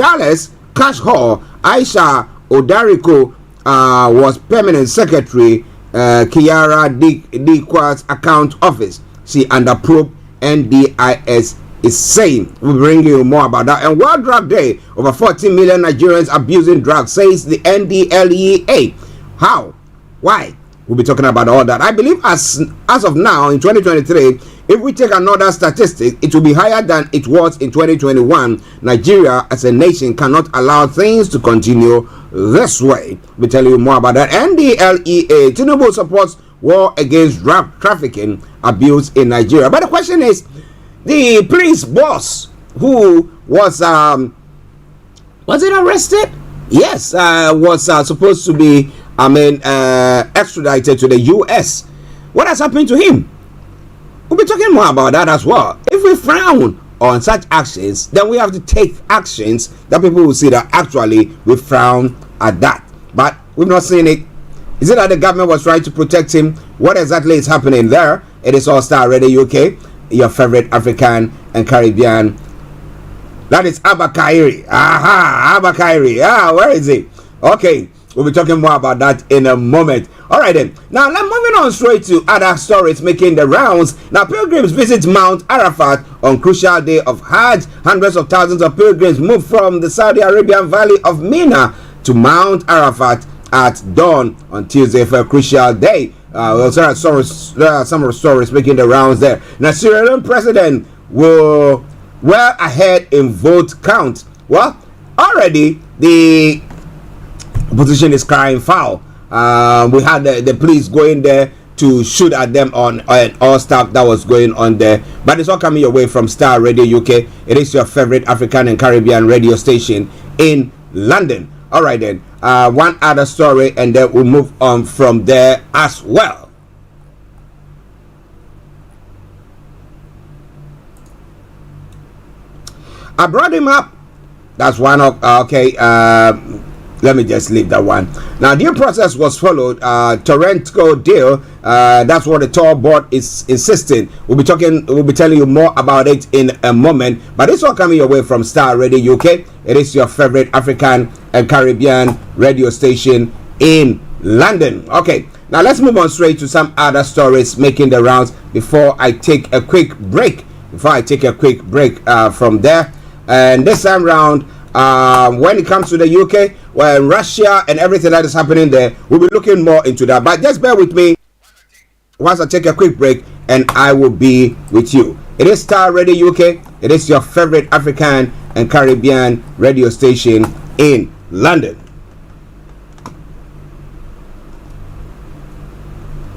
S: cash haul. Aisha Odariko was permanent secretary. Kiara Dikwa's account office. She under probe NDIS is saying. We'll bring you more about that. And World Drug Day, over 14 million Nigerians abusing drugs, says the NDLEA. How? Why? We'll be talking about all that. I believe as of now in 2023, if we take another statistic, it will be higher than it was in 2021. Nigeria as a nation cannot allow things to continue this way. We'll tell you more about that. NDLEA, Tinubu supports war against drug trafficking abuse in Nigeria. But the question is, the police boss who was it arrested? Yes, was supposed to be extradited to the US. What has happened to him? We'll be talking more about that as well. If we frown on such actions, then we have to take actions that people will see that actually we frown at that. But we've not seen it. Is it that the government was trying to protect him? What exactly is happening there? It is All Starr Radio UK, your favorite African and Caribbean. That is Abakairi. Aha, Abakairi. Where is he? Okay. We'll be talking more about that in a moment. All right then. Now, let's moving on straight to other stories making the rounds. Now, pilgrims visit Mount Arafat on crucial day of Hajj. Hundreds of thousands of pilgrims move from the Saudi Arabian valley of Mina to Mount Arafat at dawn on Tuesday for a crucial day. There are some stories making the rounds there. Now, Sierra Leone president will well ahead in vote count. Well, already the opposition is crying foul. We had the police going there to shoot at them on all stuff that was going on there. But it's all coming your way from Starr Radio UK. It is your favorite African and Caribbean radio station in London. All right then. One other story, and then we'll move on from there as well. I brought him up. That's one of let me just leave that one. Now, due process was followed. Toronto deal. That's what the tour board is insisting. We'll be telling you more about it in a moment. But it's all coming your way from Starr Radio UK. It is your favorite African and Caribbean radio station in London. Okay, now let's move on straight to some other stories making the rounds before I take a quick break. From there, and this time round, when it comes to the UK, well, Russia and everything that is happening there, we'll be looking more into that. But just bear with me once I take a quick break, and I will be with you. It is Starr Radio UK. It is your favorite African and Caribbean radio station in London.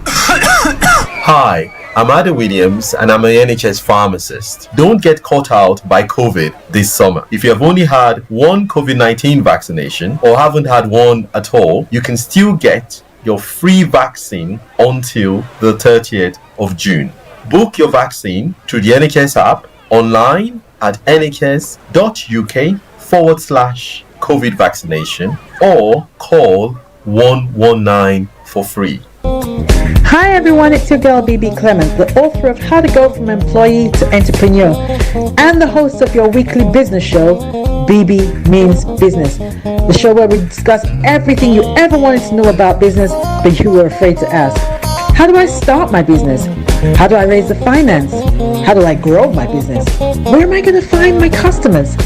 G: Hi, I'm Ada Williams and I'm an NHS pharmacist. Don't get caught out by COVID this summer. If you have only had one COVID-19 vaccination or haven't had one at all, you can still get your free vaccine until the 30th of June. Book your vaccine through the NHS app, online at nhs.uk/COVID vaccination, or call 119 for free.
Q: Hi everyone, it's your girl BB Clement, the author of How to Go From Employee to Entrepreneur and the host of your weekly business show, BB Means Business, the show where we discuss everything you ever wanted to know about business but you were afraid to ask. How do I start my business? How do I raise the finance? How do I grow my business? Where am I going to find my customers?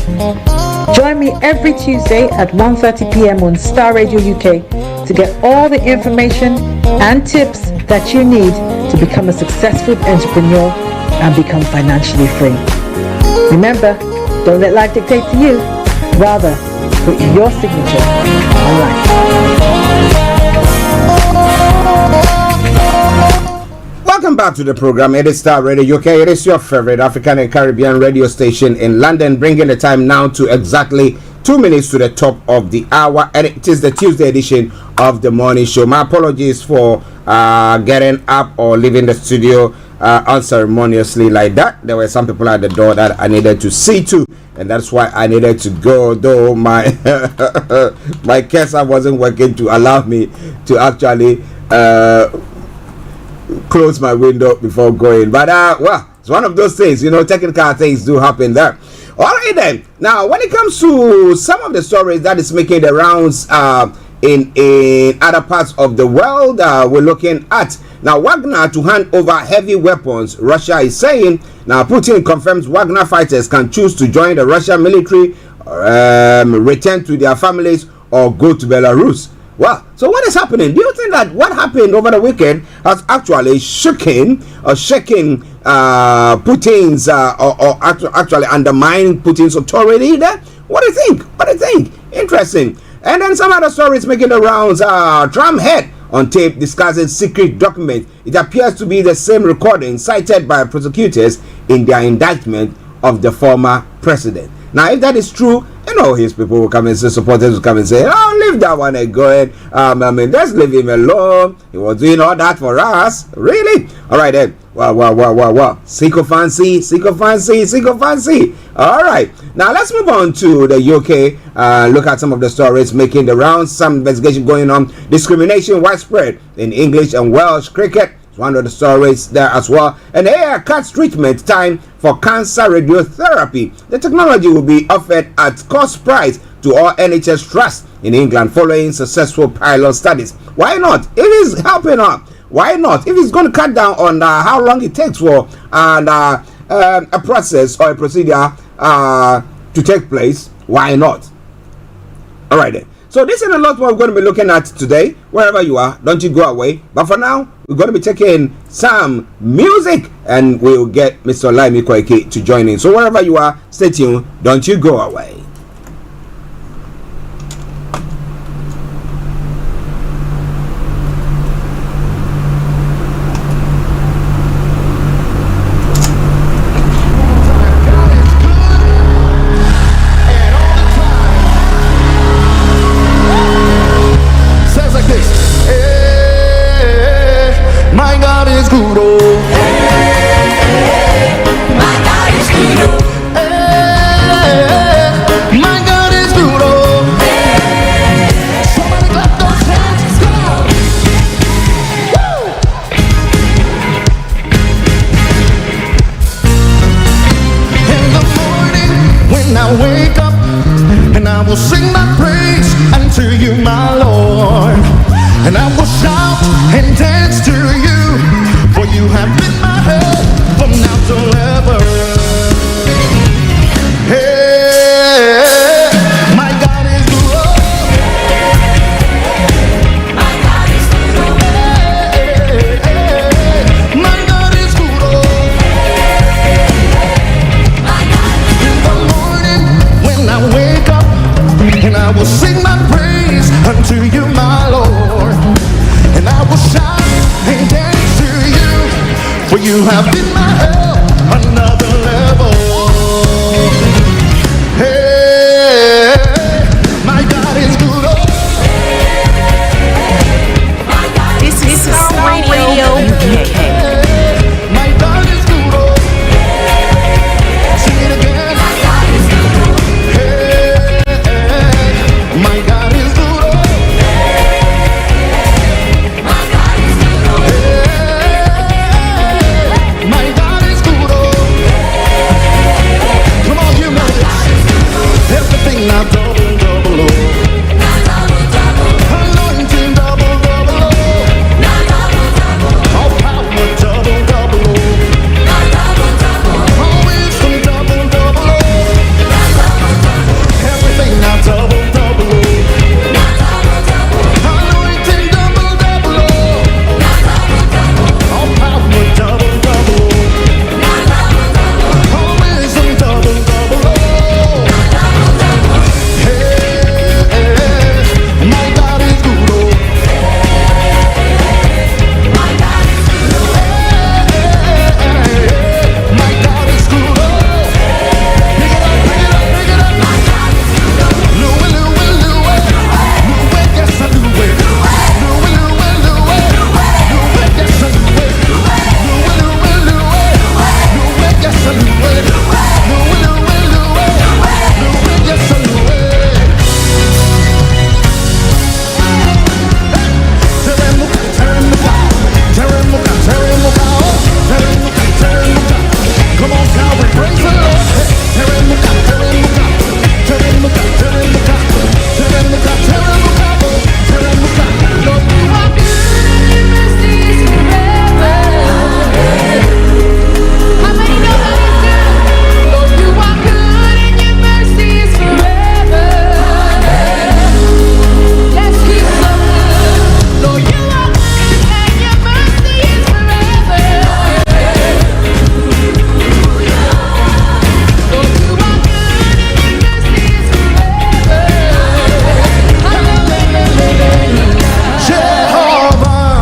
Q: Join me every Tuesday at 1:30 p.m. on Starr Radio UK to get all the information and tips that you need to become a successful entrepreneur and become financially free. Remember, don't let life dictate to you. Rather, put your signature on life.
S: Welcome back to the program. It is Starr Radio UK. It is your favorite African and Caribbean radio station in London, bringing the time now to exactly 2 minutes to the top of the hour, and it is the Tuesday edition of the morning show. My apologies for getting up or leaving the studio unceremoniously like that. There were some people at the door that I needed to see to, and that's why I needed to go, though my my cursor wasn't working to allow me to actually close my window before going. But well, it's one of those things, technical things do happen there. All right then. Now, when it comes to some of the stories that is making the rounds in other parts of the world, we're looking at now Wagner to hand over heavy weapons. Russia is saying now Putin confirms Wagner fighters can choose to join the Russian military, return to their families, or go to Belarus. Well, so what is happening? Do you think that what happened over the weekend has actually shaken Putin's or actually undermining Putin's authority there? What do you think? Interesting. And then some other stories making the rounds. Trump head on tape discussing secret documents. It appears to be the same recording cited by prosecutors in their indictment of the former president. Now, if that is true, his people will come and say, supporters will come and say, oh, leave that one and go ahead. Just leave him alone. He was doing all that for us. Really? All right then. Wow. Sycophancy. All right. Now, let's move on to the UK. Look at some of the stories making the rounds. Some investigation going on. Discrimination widespread in English and Welsh cricket. It's one of the stories there as well. And here cuts treatment time for cancer radiotherapy. The technology will be offered at cost price to all NHS trusts in England following successful pilot studies. Why not? It is helping out. Why not? If it's going to cut down on how long it takes for a process or a procedure to take place, why not? All right then. So this is a lot what we're going to be looking at today. Wherever you are, don't you go away. But for now, we're going to be taking some music and we'll get Mr. Olayomi Koiki to join in. So wherever you are, stay tuned. Don't you go away.
B: I will sing my praise unto you, my Lord. And I will shout and dance to you, for you have been my help from now till ever. Hey, my God is good. My God is good. My God is good. In the morning when I wake up, and I will sing my praise unto you, my Lord. And I will shout and dance to you, for you have been my help another level. Hey, my God is good.
A: This is Starr Radio UK.
B: My God is good. Sing it again. My God is good. Hey, my God is good. My God is good. Hey, my God is good. Come on, you know this. Everything now double, double, oh. Anointing double, double, oh. All power double, double, oh. All wisdom double, double, oh. Everything now double, double, oh. Anointing double, double, oh. All power double, double, oh. All wisdom double, double, oh. Hey, my God is good, oh. My God is good, oh. My God is good, oh. Pick it up, pick it up, pick it up. My God is good, oh. Louie, Louie, Louie. Louie, yes, I do it. Louie, Louie, Louie. Louie, yes, I do it. Louie, Louie, Louie. Louie, yes, I do it. Louie, Louie, Louie. Louie, yes, I do it. Teremuka, teremuka, teremuka, teremuka, oh. Teremuka, teremuka. Come on, Calvary, praise the Lord. Teremuka, teremuka, teremuka, teremuka, teremuka, teremuka, oh. Teremuka. Lord, you are good and your mercy is forever. How many know that is good? Lord, you are good and your mercy is forever. Let's keep singing. Lord, you are good and your mercy is forever. Lord, you are good and your mercy is forever. Jehovah,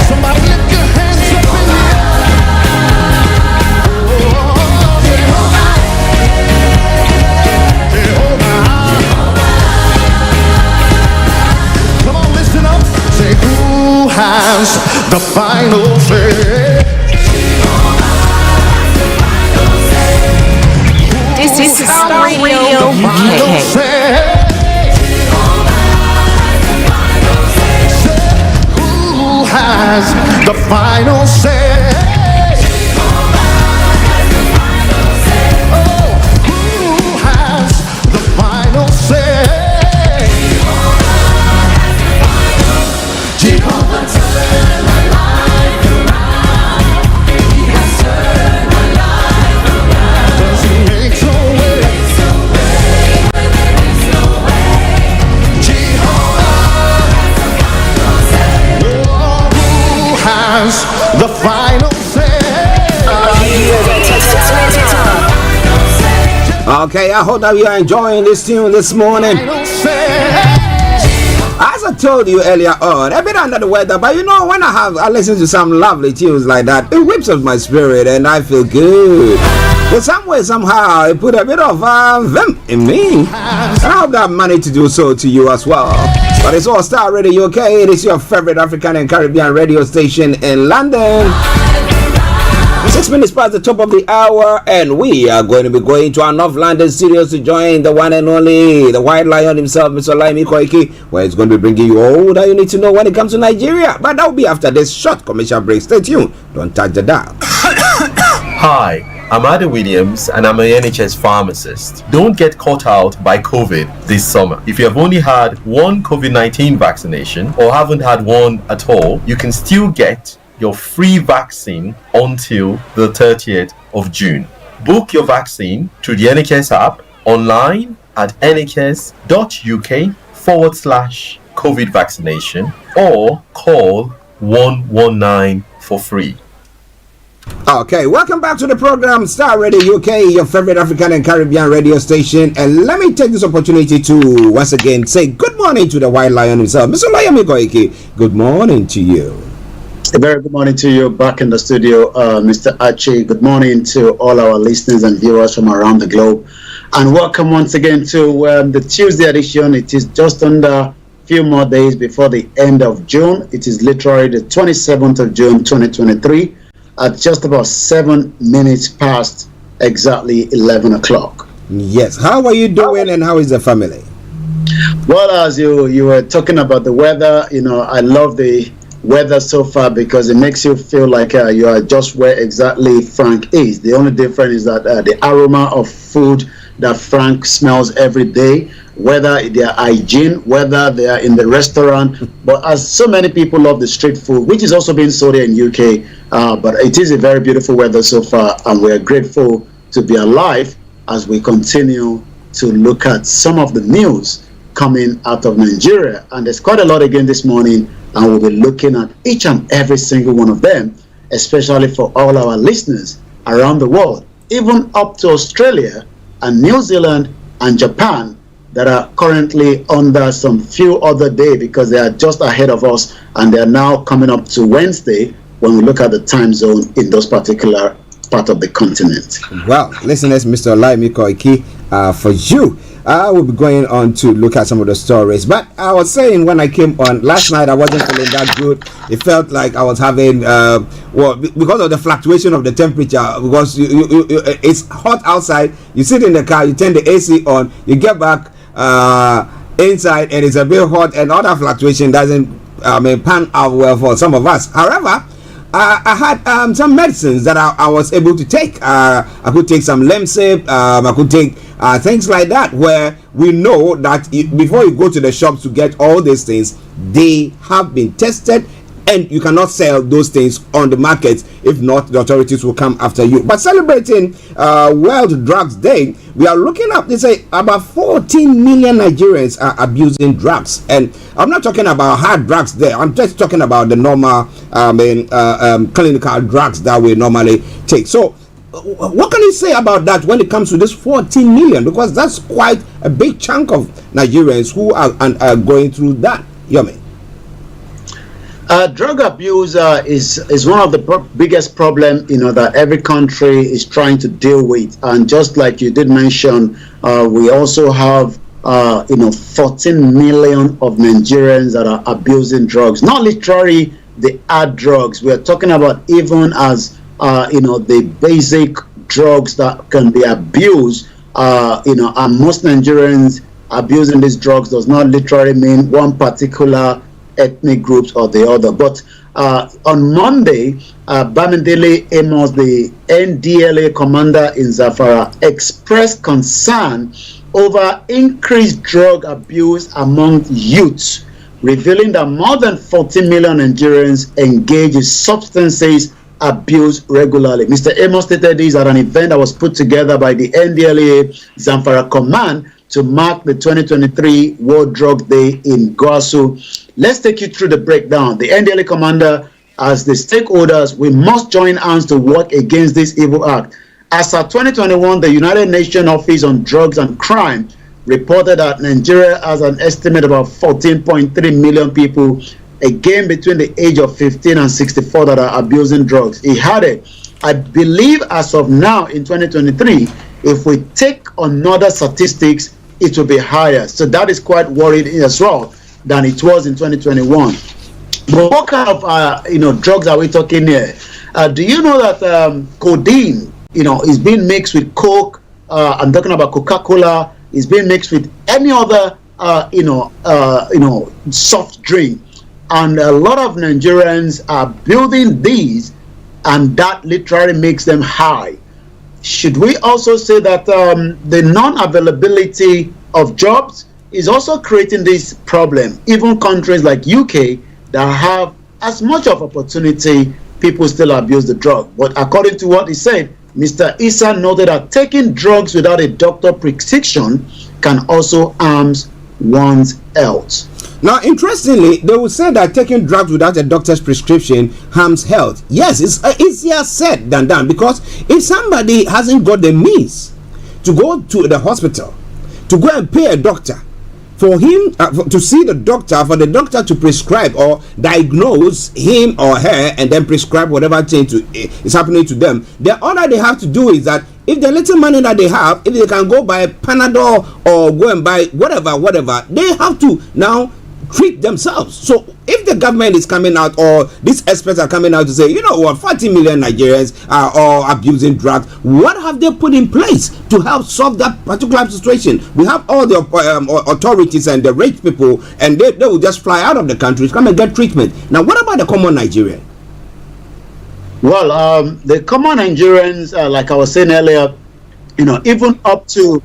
B: somebody lift your hands up in the Come on, listen up. Say, who has the final say?
A: This is Starr Radio
B: Final
A: UK.
B: say. Who has the final say? Oh, who has the final say? Jehovah turned my life around. He has turned my life around. Does he make a way? Where there is no way. Jehovah has the final say. Oh, who has the final say?
S: Okay, I hope that you are enjoying this tune this morning. As I told you earlier on, a bit under the weather, but you know, when I listen to some lovely tunes like that, it whips up my spirit and I feel good. But some way, somehow, it put a bit of vim in me. And I hope that managed to do so to you as well. But it's all Starr Radio UK. It is your favorite African and Caribbean radio station in London. 6 minutes past the top of the hour, and we are going to be going to our North London studios to join the one and only, the White Lion himself, Mr. Olayomi Koiki, where it's going to be bringing you all that you need to know when it comes to Nigeria. But that will be after this short commercial break. Stay tuned. Don't touch the dial.
G: Hi, I'm Ada Williams and I'm an NHS pharmacist. Don't get caught out by COVID this summer. If you have only had one COVID-19 vaccination or haven't had one at all, you can still get your free vaccine until the 30th of June. Book your vaccine through the NHS app, online at nhs.uk/COVID vaccination, or call 119 for free.
S: Okay, welcome back to the program Starr Radio UK, your favorite African and Caribbean radio station. And let me take this opportunity to once again say good morning to the White Lion himself, Mr. Olayomi Koiki. Good morning to you.
E: A very good morning to you back in the studio, Mr. Archie. Good morning to all our listeners and viewers from around the globe. And welcome once again to the Tuesday edition. It is just under a few more days before the end of June. It is literally the 27th of June, 2023, at just about 7 minutes past exactly 11 o'clock.
S: Yes. How are you doing and how is the family?
E: Well, as you were talking about the weather, you know, I love the weather so far because it makes you feel like you are just where exactly Frank is. The only difference is that the aroma of food that Frank smells every day, whether they are hygiene, whether they are in the restaurant, but as so many people love the street food, which is also being sold here in UK, but it is a very beautiful weather so far, and we are grateful to be alive as we continue to look at some of the news coming out of Nigeria. And there's quite a lot again this morning, and we'll be looking at each and every single one of them, especially for all our listeners around the world, even up to Australia and New Zealand and Japan, that are currently under some few other day because they are just ahead of us, and they are now coming up to Wednesday when we look at the time zone in those particular part of the continent.
S: Well, listeners, Mr. Olayomi Koiki, for you, I will be going on to look at some of the stories. But I was saying when I came on last night, I wasn't feeling that good. It felt like I was having, because of the fluctuation of the temperature, because it's hot outside, you sit in the car, you turn the AC on, you get back inside, and it's a bit hot, and all that fluctuation doesn't pan out well for some of us. However, I had some medicines that I was able to take. I could take some Lemsip, I could take things like that, where we know that before you go to the shops to get all these things, they have been tested, and you cannot sell those things on the market. If not, the authorities will come after you. But celebrating World Drugs Day, we are looking up, they say about 14 million Nigerians are abusing drugs. And I'm not talking about hard drugs there. I'm just talking about the normal clinical drugs that we normally take. So what can you say about that when it comes to this 14 million? Because that's quite a big chunk of Nigerians who are going through that. Yomi.
E: Drug abuse is one of the biggest problems, that every country is trying to deal with. And just like you did mention, we also have 14 million of Nigerians that are abusing drugs. Not literally the hard drugs. We are talking about even as the basic drugs that can be abused. And most Nigerians abusing these drugs does not literally mean one particular ethnic groups or the other. But on Monday, Bamidele Amos, the NDLA commander in Zamfara, expressed concern over increased drug abuse among youths, revealing that more than 14 million Nigerians engage in substances abuse regularly. Mr. Amos stated this at an event that was put together by the NDLA Zamfara Command to mark the 2023 World Drug Day in Gwasu. Let's take you through the breakdown. The NDLA commander, as the stakeholders, we must join hands to work against this evil act As of 2021, the United Nations Office on Drugs and Crime reported that Nigeria has an estimate of about 14.3 million people, again between the age of 15 and 64, that are abusing drugs. He added, I believe as of now in 2023, if we take another statistics, it will be higher. So that is quite worried as well than it was in 2021. But what kind of drugs are we talking here? Do you know that codeine, is being mixed with Coke? I'm talking about Coca-Cola. Is being mixed with any other, soft drink, and a lot of Nigerians are building these, and that literally makes them high. Should we also say that the non-availability of jobs is also creating this problem? Even countries like UK that have as much of opportunity, people still abuse the drug. But according to what he said, Mr. Issa noted that taking drugs without a doctor prescription can also harm one's health.
S: Now, interestingly, they will say that taking drugs without a doctor's prescription harms health. Yes, it's easier said than done, because if somebody hasn't got the means to go to the hospital, to go and pay a doctor, for him to see the doctor, for the doctor to prescribe or diagnose him or her and then prescribe whatever thing is happening to them, the all they have to do is that if the little money that they have, if they can go buy Panadol or go and buy whatever, they have to now treat themselves. So if the government is coming out, or these experts are coming out to say, 40 million Nigerians are all abusing drugs, what have they put in place to help solve that particular situation? We have all the authorities and the rich people, and they will just fly out of the country to come and get treatment. Now, what about the common Nigerian?
E: Well, the common Nigerians, like I was saying earlier, even up to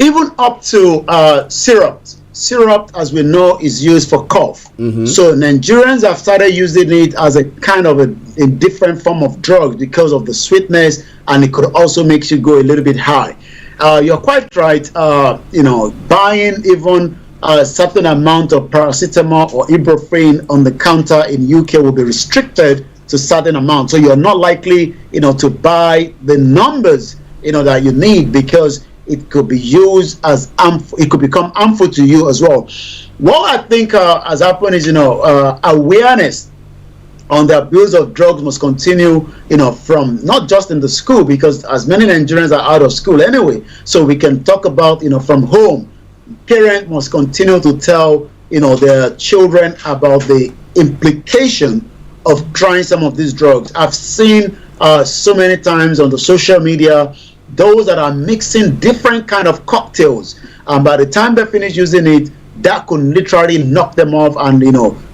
E: even up to syrup. Syrup, as we know, is used for cough. So Nigerians have started using it as a kind of a different form of drug because of the sweetness, and it could also make you go a little bit high. You're quite right. Buying even a certain amount of paracetamol or ibuprofen on the counter in UK will be restricted to certain amount. So you're not likely, to buy the numbers, that you need, because it could be used as harmful. It could become harmful to you as well. What I think has happened is, awareness on the abuse of drugs must continue, from not just in the school, because as many Nigerians are out of school anyway. So we can talk about, from home. Parents must continue to tell, their children about the implication of trying some of these drugs. I've seen so many times on the social media, those that are mixing different kind of cocktails, and by the time they finish using it, that could literally knock them off, and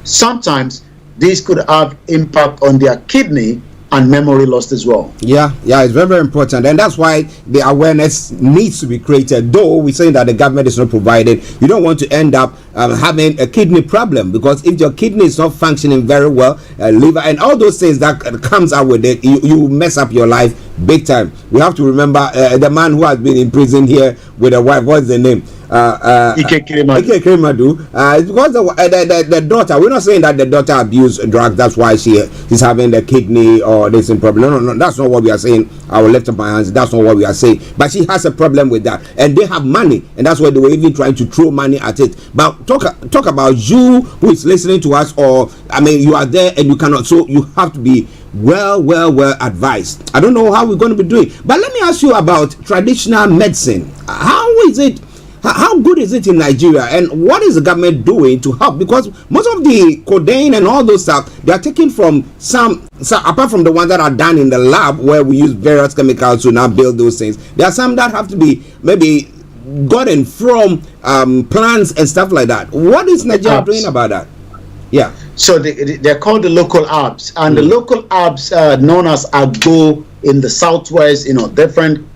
E: sometimes this could have impact on their kidney and memory loss as well.
S: Yeah, it's very, very important, and that's why the awareness needs to be created. Though we're saying that the government is not provided, you don't want to end up having a kidney problem, because if your kidney is not functioning very well, liver and all those things that comes out with it, you mess up your life big time. We have to remember the man who has been in prison here with a wife. What's the name? Ike Kremadu. It's because the daughter, we're not saying that the daughter abused drugs, that's why she's having the kidney or this problem. No, that's not what we are saying. I will lift up my hands, that's not what we are saying. But she has a problem with that, and they have money, and that's why they were even trying to throw money at it. But talk about you who is listening to us, or you are there and you cannot, so you have to be well advised. I don't know how we're going to be doing, but let me ask you about traditional medicine. How is it? How good is it in Nigeria, and what is the government doing to help? Because most of the codeine and all those stuff, they are taken from some, apart from the ones that are done in the lab where we use various chemicals to now build those things. There are some that have to be maybe gotten from plants and stuff like that. What is Nigeria doing about that? Yeah.
E: So they're called the local herbs, and the local herbs known as agbo in the southwest, different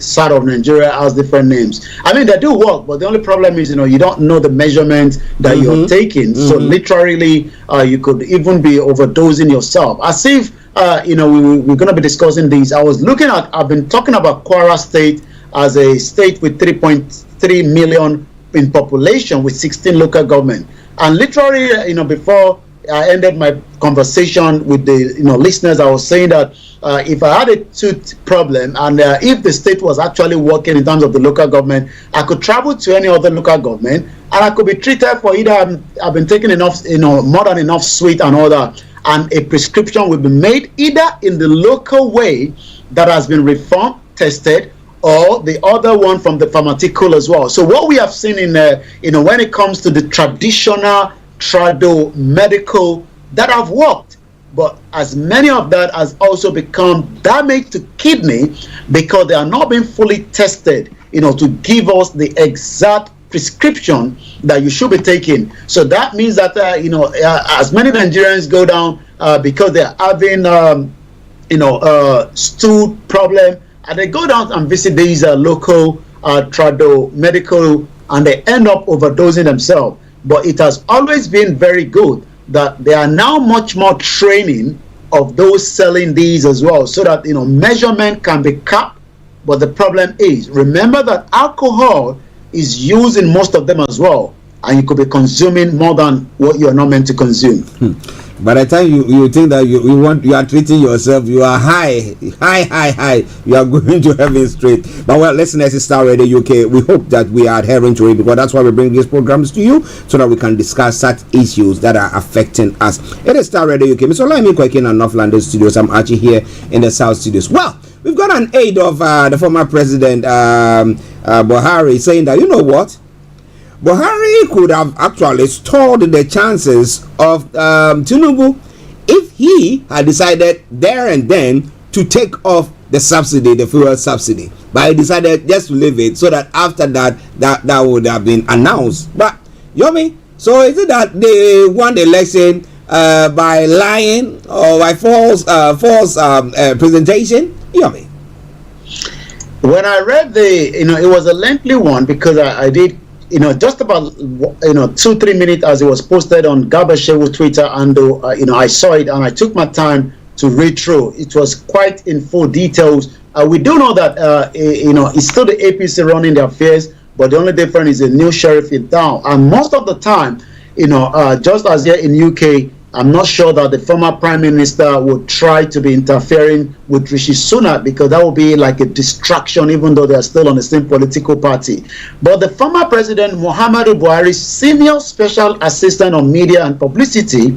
E: side of Nigeria has different names. They do work, but the only problem is, you don't know the measurement that you're taking. So literally, you could even be overdosing yourself. As if, we're going to be discussing these. I've been talking about Kwara State as a state with 3.3 million in population with 16 local government. And literally, before I ended my conversation with the listeners. I was saying that if I had a tooth problem and if the state was actually working in terms of the local government, I could travel to any other local government and I could be treated for either I've been taking enough, more than enough sweet and all that, and a prescription will be made either in the local way that has been reformed, tested, or the other one from the pharmaceutical as well. So what we have seen in when it comes to the traditional trado medical that have worked, but as many of that has also become damage to kidney because they are not being fully tested, to give us the exact prescription that you should be taking. So that means that as many Nigerians go down because they are having stool problem, and they go down and visit these local trado medical, and they end up overdosing themselves. But it has always been very good that there are now much more training of those selling these as well, so that measurement can be capped. But the problem is, remember that alcohol is used in most of them as well, and you could be consuming more than what you are not meant to consume.
S: By the time you think that you are treating yourself, you are high, you are going to heaven straight. But well, listeners, it's Starr Radio UK. We hope that we are adhering to it, because that's why we bring these programs to you, so that we can discuss such issues that are affecting us. It is Starr Radio UK. Mr. Olayomi, Koiki in our North London studios. I'm Archie here in the South studios. Well, we've got an aide of the former president, Buhari, saying that, you know what? Buhari could have actually stalled the chances of Tinubu if he had decided there and then to take off the subsidy, the fuel subsidy. But he decided just to leave it, so that after that would have been announced. But Yomi, so is it that they won the election by lying or by false presentation? Yomi.
E: When I read it was a lengthy one, because I did just about 2-3 minutes as it was posted on Gabashewu's Twitter, and I saw it and I took my time to read through. It was quite in full details. We do know that it's still the APC running the affairs, but the only difference is a new sheriff in town. And most of the time, just as here in UK, I'm not sure that the former Prime Minister would try to be interfering with Rishi Sunak, because that would be like a distraction, even though they are still on the same political party. But the former President Muhammadu Buhari's senior special assistant on media and publicity,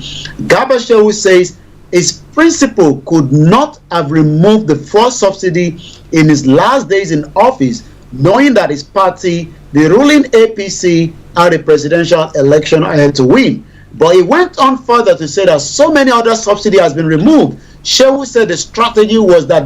E: Gabashewu, says his principal could not have removed the fuel subsidy in his last days in office, knowing that his party, the ruling APC, had a presidential election ahead to win. But he went on further to say that so many other subsidy has been removed. Shehu said the strategy was that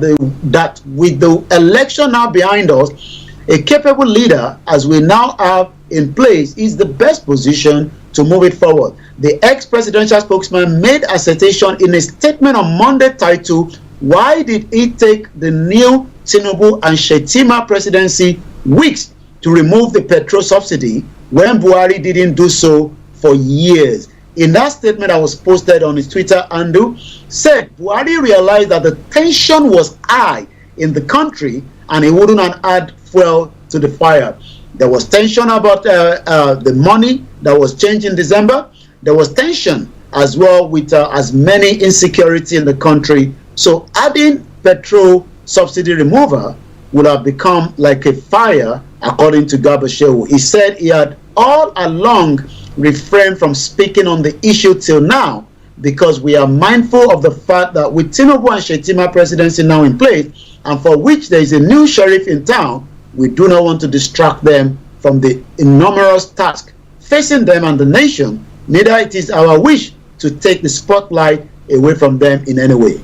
E: with the election now behind us, a capable leader, as we now have in place, is the best position to move it forward. The ex-presidential spokesman made assertion in a statement on Monday titled, "Why did it take the new Tinubu and Shettima presidency weeks to remove the petrol subsidy when Buhari didn't do so for years?" In that statement that was posted on his Twitter handle, said Buhari realized that the tension was high in the country and he wouldn't add fuel to the fire. There was tension about the money that was changed in December. There was tension as well with as many insecurity in the country. So adding petrol subsidy remover would have become like a fire, according to Gabashewu. He said he had all along refrained from speaking on the issue till now, because we are mindful of the fact that with Tinubu and Shettima presidency now in place, and for which there is a new sheriff in town, we do not want to distract them from the enormous task facing them and the nation. Neither it is our wish to take the spotlight away from them in any way.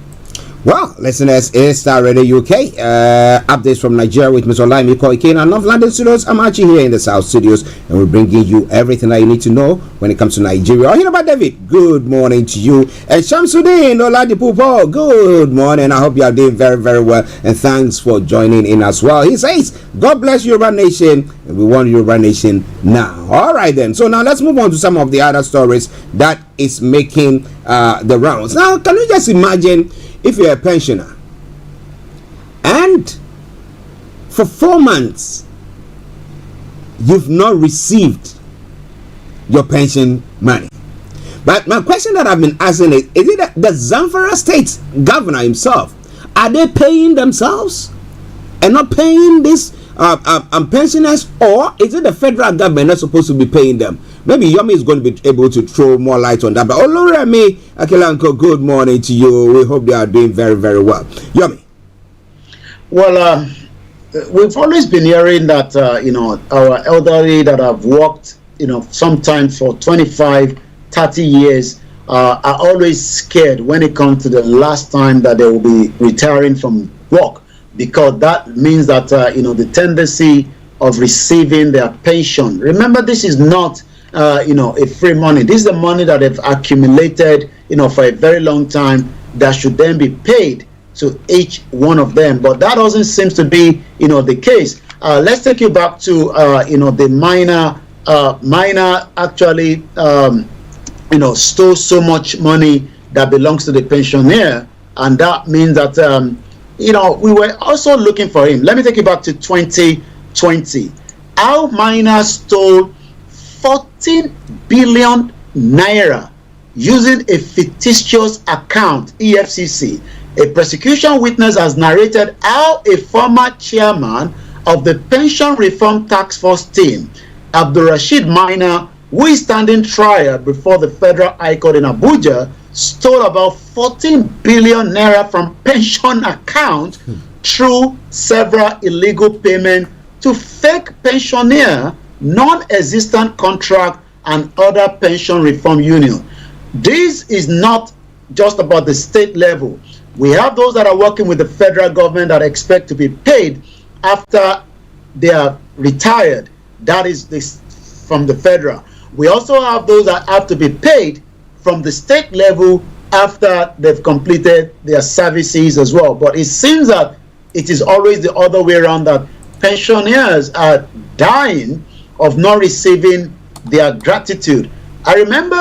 S: Well, listeners, it's Starr Radio UK. Updates from Nigeria with Mr. Olayomi, Koiki in our North London studios. I'm Archie here in the South studios, and we're bringing you everything that you need to know when it comes to Nigeria. Here about David, good morning to you. And Shamsuddin Oladipupo, good morning. I hope you are doing very, very well, and thanks for joining in as well. He says, God bless Yoruba Nation, and we want Yoruba Nation now. All right then. So now let's move on to some of the other stories that is making the rounds. Now, can you just imagine if you're a pensioner and for 4 months you've not received your pension money, But my question that I've been asking is it that the Zamfara state governor himself, are they paying themselves and not paying these pensioners, or is it the federal government not supposed to be paying them? Maybe Yomi is going to be able to throw more light on that. But Oloremi Akelanko, good morning to you. We hope they are doing very, very well. Yomi.
E: Well, we've always been hearing that, our elderly that have worked, sometimes for 25, 30 years, are always scared when it comes to the last time that they will be retiring from work, because that means that, the tendency of receiving their pension. Remember, this is not, a free money. This is the money that they've accumulated, for a very long time that should then be paid to each one of them. But that doesn't seem to be, the case. Let's take you back to, the miner actually, stole so much money that belongs to the pensioner, and that means that, we were also looking for him. Let me take you back to 2020. Our miner stole 14 billion naira using a fictitious account, EFCC. A prosecution witness has narrated how a former chairman of the Pension Reform Task Force team, Abdulrashid Minor, who is standing trial before the Federal High Court in Abuja, stole about 14 billion naira from pension account through several illegal payments to fake pensioner, non-existent contract, and other pension reform union. This is not just about the state level. We have those that are working with the federal government that expect to be paid after they are retired. That is from the federal. We also have those that have to be paid from the state level after they've completed their services as well. But it seems that it is always the other way around, that pensioners are dying of not receiving their gratitude. I remember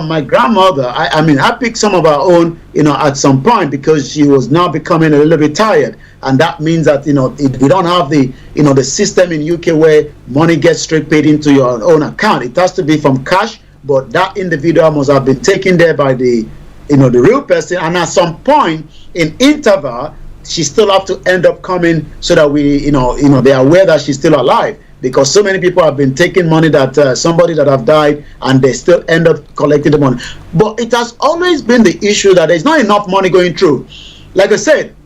E: my grandmother, I picked some of our own, at some point, because she was now becoming a little bit tired. And that means that, we don't have the, the system in UK where money gets straight paid into your own account. It has to be from cash, but that individual must have been taken there by the, the real person. And at some point in interval, she still have to end up coming so that we, they are aware that she's still alive. Because so many people have been taking money that somebody that have died, and they still end up collecting the money. But it has always been the issue that there's not enough money going through. Like I said,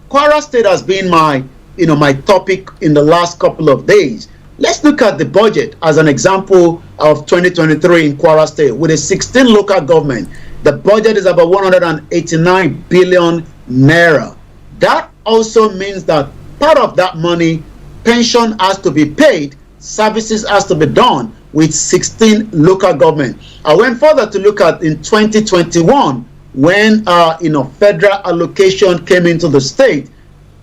E: Kwara State has been my, my topic in the last couple of days. Let's look at the budget as an example of 2023 in Kwara State with a 16 local government. The budget is about 189 billion naira. That also means that part of that money, pension has to be paid, services has to be done with 16 local government. I went further to look at in 2021 when federal allocation came into the state.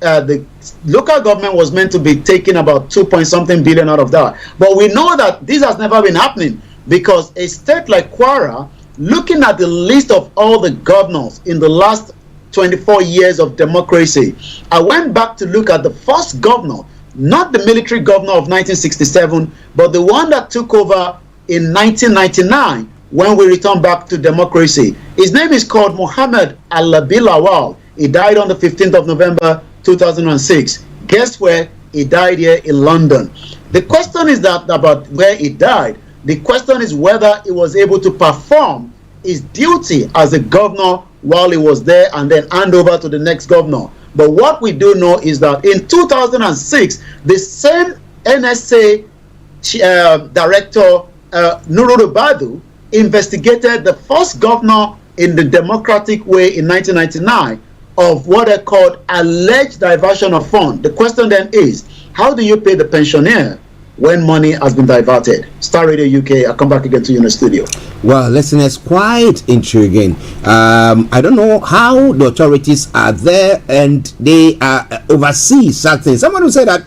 E: The local government was meant to be taking about 2-point-something billion out of that. But we know that this has never been happening, because a state like Kwara, looking at the list of all the governors in the last 24 years of democracy, I went back to look at the first governor, not the military governor of 1967, but the one that took over in 1999 when we returned back to democracy. His name is called Mohammed Alabi Lawal. He died on the 15th of November 2006. Guess where? He died here in London. The question is not about where he died. The question is whether he was able to perform his duty as a governor while he was there and then hand over to the next governor. But what we do know is that in 2006, the same NSA director, Nurul Badu, investigated the first governor in the democratic way in 1999 of what are called alleged diversion of funds. The question then is, how do you pay the pensioner when money has been diverted? Star Radio UK, I'll come back again to you in the studio.
S: Well, listeners, quite intriguing. I don't know how the authorities are there and they oversee certain things. Someone who said that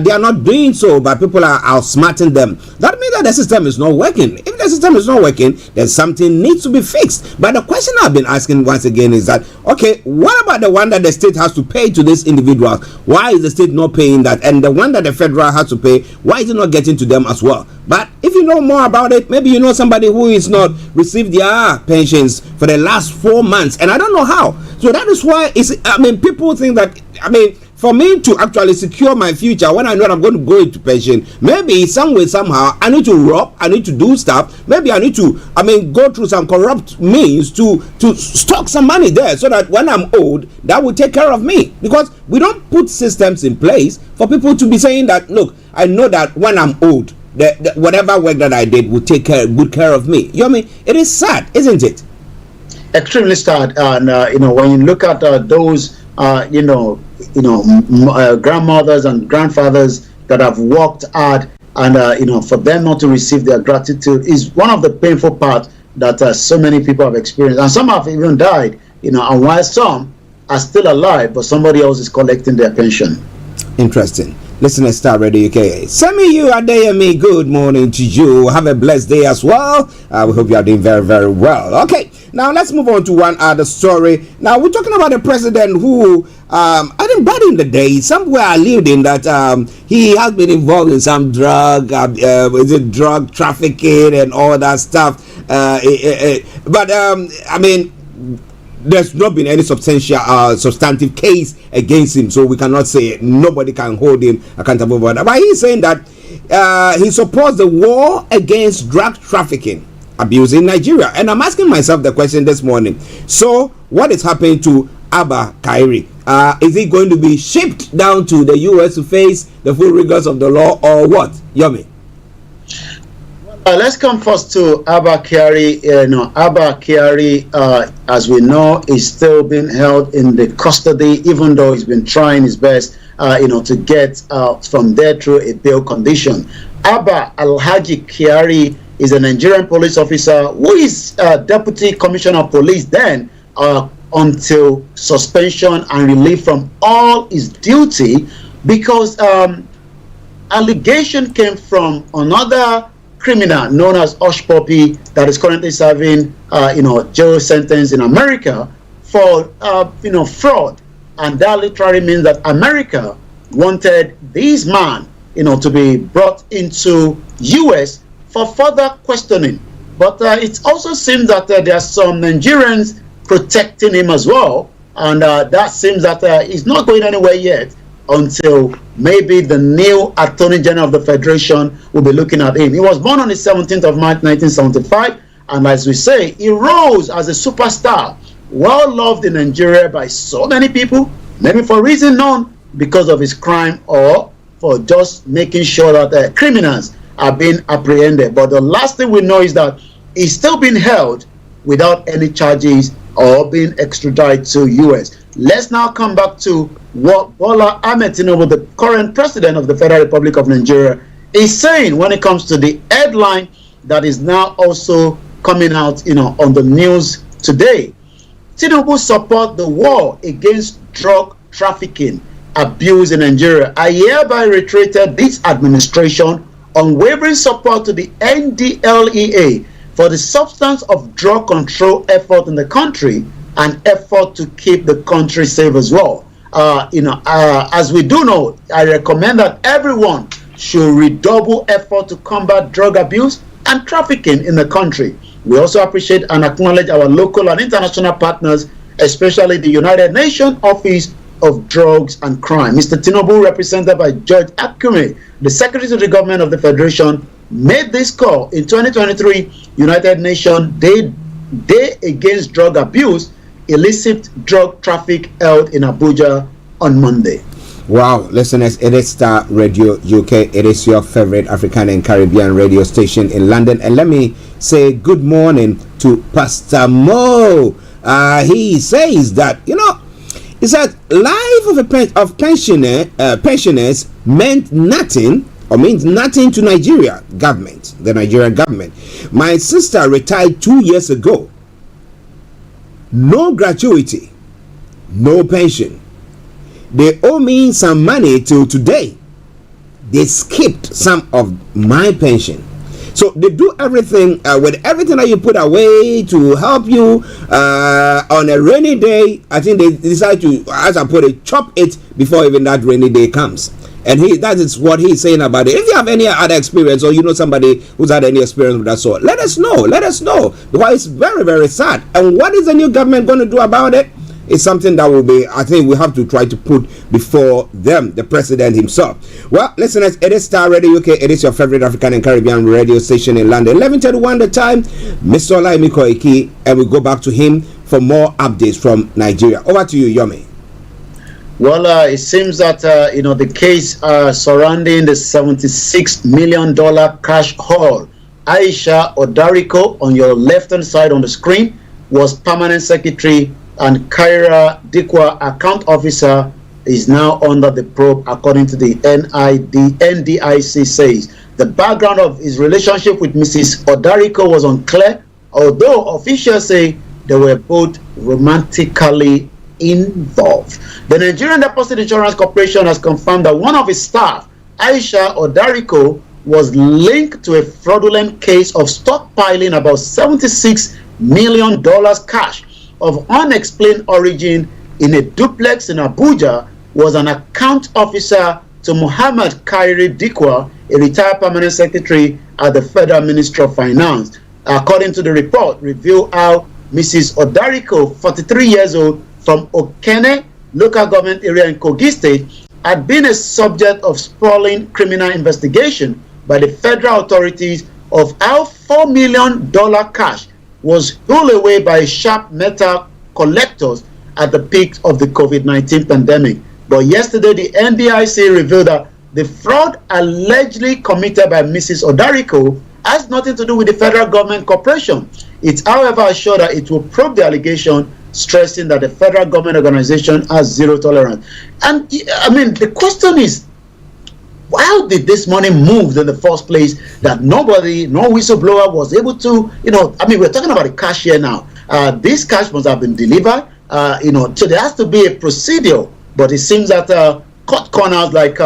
S: they are not doing so, but people are outsmarting them. That means that the system is not working. If the system is not working, then something needs to be fixed. But the question I've been asking once again is that, okay, what about the one that the state has to pay to these individuals? Why is the state not paying that? And the one that the federal has to pay, why is it not getting to them as well? But if you know more about it, maybe you know somebody who is not received their pensions for the last 4 months, and I don't know how. So that is why people think that, for me to actually secure my future when I know I'm going to go into pension, maybe some way, somehow, I need to rob, I need to do stuff. Maybe I need to, go through some corrupt means to stock some money there so that when I'm old, that will take care of me. Because we don't put systems in place for people to be saying that, look, I know that when I'm old, whatever work that I did will take good care of me. You know what I mean? It is sad, isn't it?
E: Extremely sad. And, when you look at those, grandmothers and grandfathers that have worked hard, and for them not to receive their gratitude is one of the painful parts that so many people have experienced, and some have even died. And while some are still alive, but somebody else is collecting their pension.
S: Interesting. Listen to Starr Radio UK. Semi you Adeyemi, good morning to you. Have a blessed day as well. We hope you are doing very, very well. Okay, now let's move on to one other story. Now we're talking about a president who, I think back in the day, somewhere I lived in that he has been involved in some drug trafficking and all that stuff. There's not been any substantive case against him, so we cannot say it. Nobody can hold him accountable for that. But he's saying that he supports the war against drug trafficking abuse in Nigeria. And I'm asking myself the question this morning. So, what is happening to Abba Kyari? Is he going to be shipped down to the US to face the full rigors of the law, or what? Yomi?
E: Let's come first to Abba Kyari. Abba Kyari, as we know, is still being held in the custody, even though he's been trying his best, to get from there through a bail condition. Abba Alhaji Kyari is a Nigerian police officer who is deputy commissioner of police then until suspension and relief from all his duty, because allegation came from another criminal known as Hush Puppy that is currently serving jail sentence in America for fraud, and that literally means that America wanted this man to be brought into US for further questioning. But it also seems that there are some Nigerians protecting him as well, and that seems that he's not going anywhere yet until maybe the new Attorney General of the Federation will be looking at him. He was born on the 17th of March 1975, and as we say, he rose as a superstar, well loved in Nigeria by so many people, maybe for reason known, because of his crime or for just making sure that criminals are being apprehended. But the last thing we know is that he's still being held without any charges or being extradited to US. Let's now come back to what Bola Ahmed Tinubu, the current president of the Federal Republic of Nigeria, is saying when it comes to the headline that is now also coming out, on the news today. Tinubu support the war against drug trafficking abuse in Nigeria. I hereby reiterated this administration unwavering support to the NDLEA for the substance of drug control effort in the country and effort to keep the country safe as well. As we do know, I recommend that everyone should redouble effort to combat drug abuse and trafficking in the country. We also appreciate and acknowledge our local and international partners, especially the United Nations Office of Drugs and Crime. Mr. Tinubu, represented by George Akume, the Secretary to the Government of the Federation, made this call in 2023 United Nations Day Against Drug Abuse, illicit drug traffic held in Abuja on Monday.
S: Wow, listeners, it is Starr Radio UK. It is your favorite African and Caribbean radio station in London. And let me say good morning to Pastor Mo. He says that, he said life of pensioners meant nothing to Nigeria government, the Nigerian government. My sister retired 2 years ago. No gratuity, no pension. They owe me some money till today. They skipped some of my pension. So they do everything with everything that you put away to help you on a rainy day. I think they decide to, as I put it, chop it before even that rainy day comes. And that is what he's saying about it. If you have any other experience, or you know somebody who's had any experience with that sort, let us know. Let us know. Because it's very, very sad. And what is the new government going to do about it? It's something that will be, I think we have to try to put before them, the president himself. Well, listeners, it is Starr Radio UK. It is your favorite African and Caribbean radio station in London. 11:31 the time. Mr. Olayomi Koiki, and we go back to him for more updates from Nigeria. Over to you, Yomi.
E: Well, it seems that, the case surrounding the $76 million cash haul, Aisha Odariko, on your left-hand side on the screen, was permanent secretary, and Kyra Dikwa, account officer, is now under the probe, according to the NDIC says. The background of his relationship with Mrs. Odariko was unclear, although officials say they were both romantically involved. The Nigerian Deposit Insurance Corporation has confirmed that one of its staff, Aisha Odariko, was linked to a fraudulent case of stockpiling about $76 million cash of unexplained origin in a duplex in Abuja, was an account officer to Muhammad Khairi Dikwa, a retired permanent secretary at the Federal Ministry of Finance. According to the report, reveal how Mrs. Odariko, 43 years old, from Okene local government area in Kogi State, had been a subject of sprawling criminal investigation by the federal authorities of how $4 million cash was pulled away by sharp metal collectors at the peak of the COVID-19 pandemic. But yesterday, the NDIC revealed that the fraud allegedly committed by Mrs. Odariko has nothing to do with the federal government corporation. It, however, assured that it will probe the allegation, stressing that the federal government organization has zero tolerance. And I mean, the question is, how did this money move in the first place that nobody, no whistleblower was able to, we're talking about the cash here now. This cash must have been delivered, so there has to be a procedure. But it seems that cut corners, like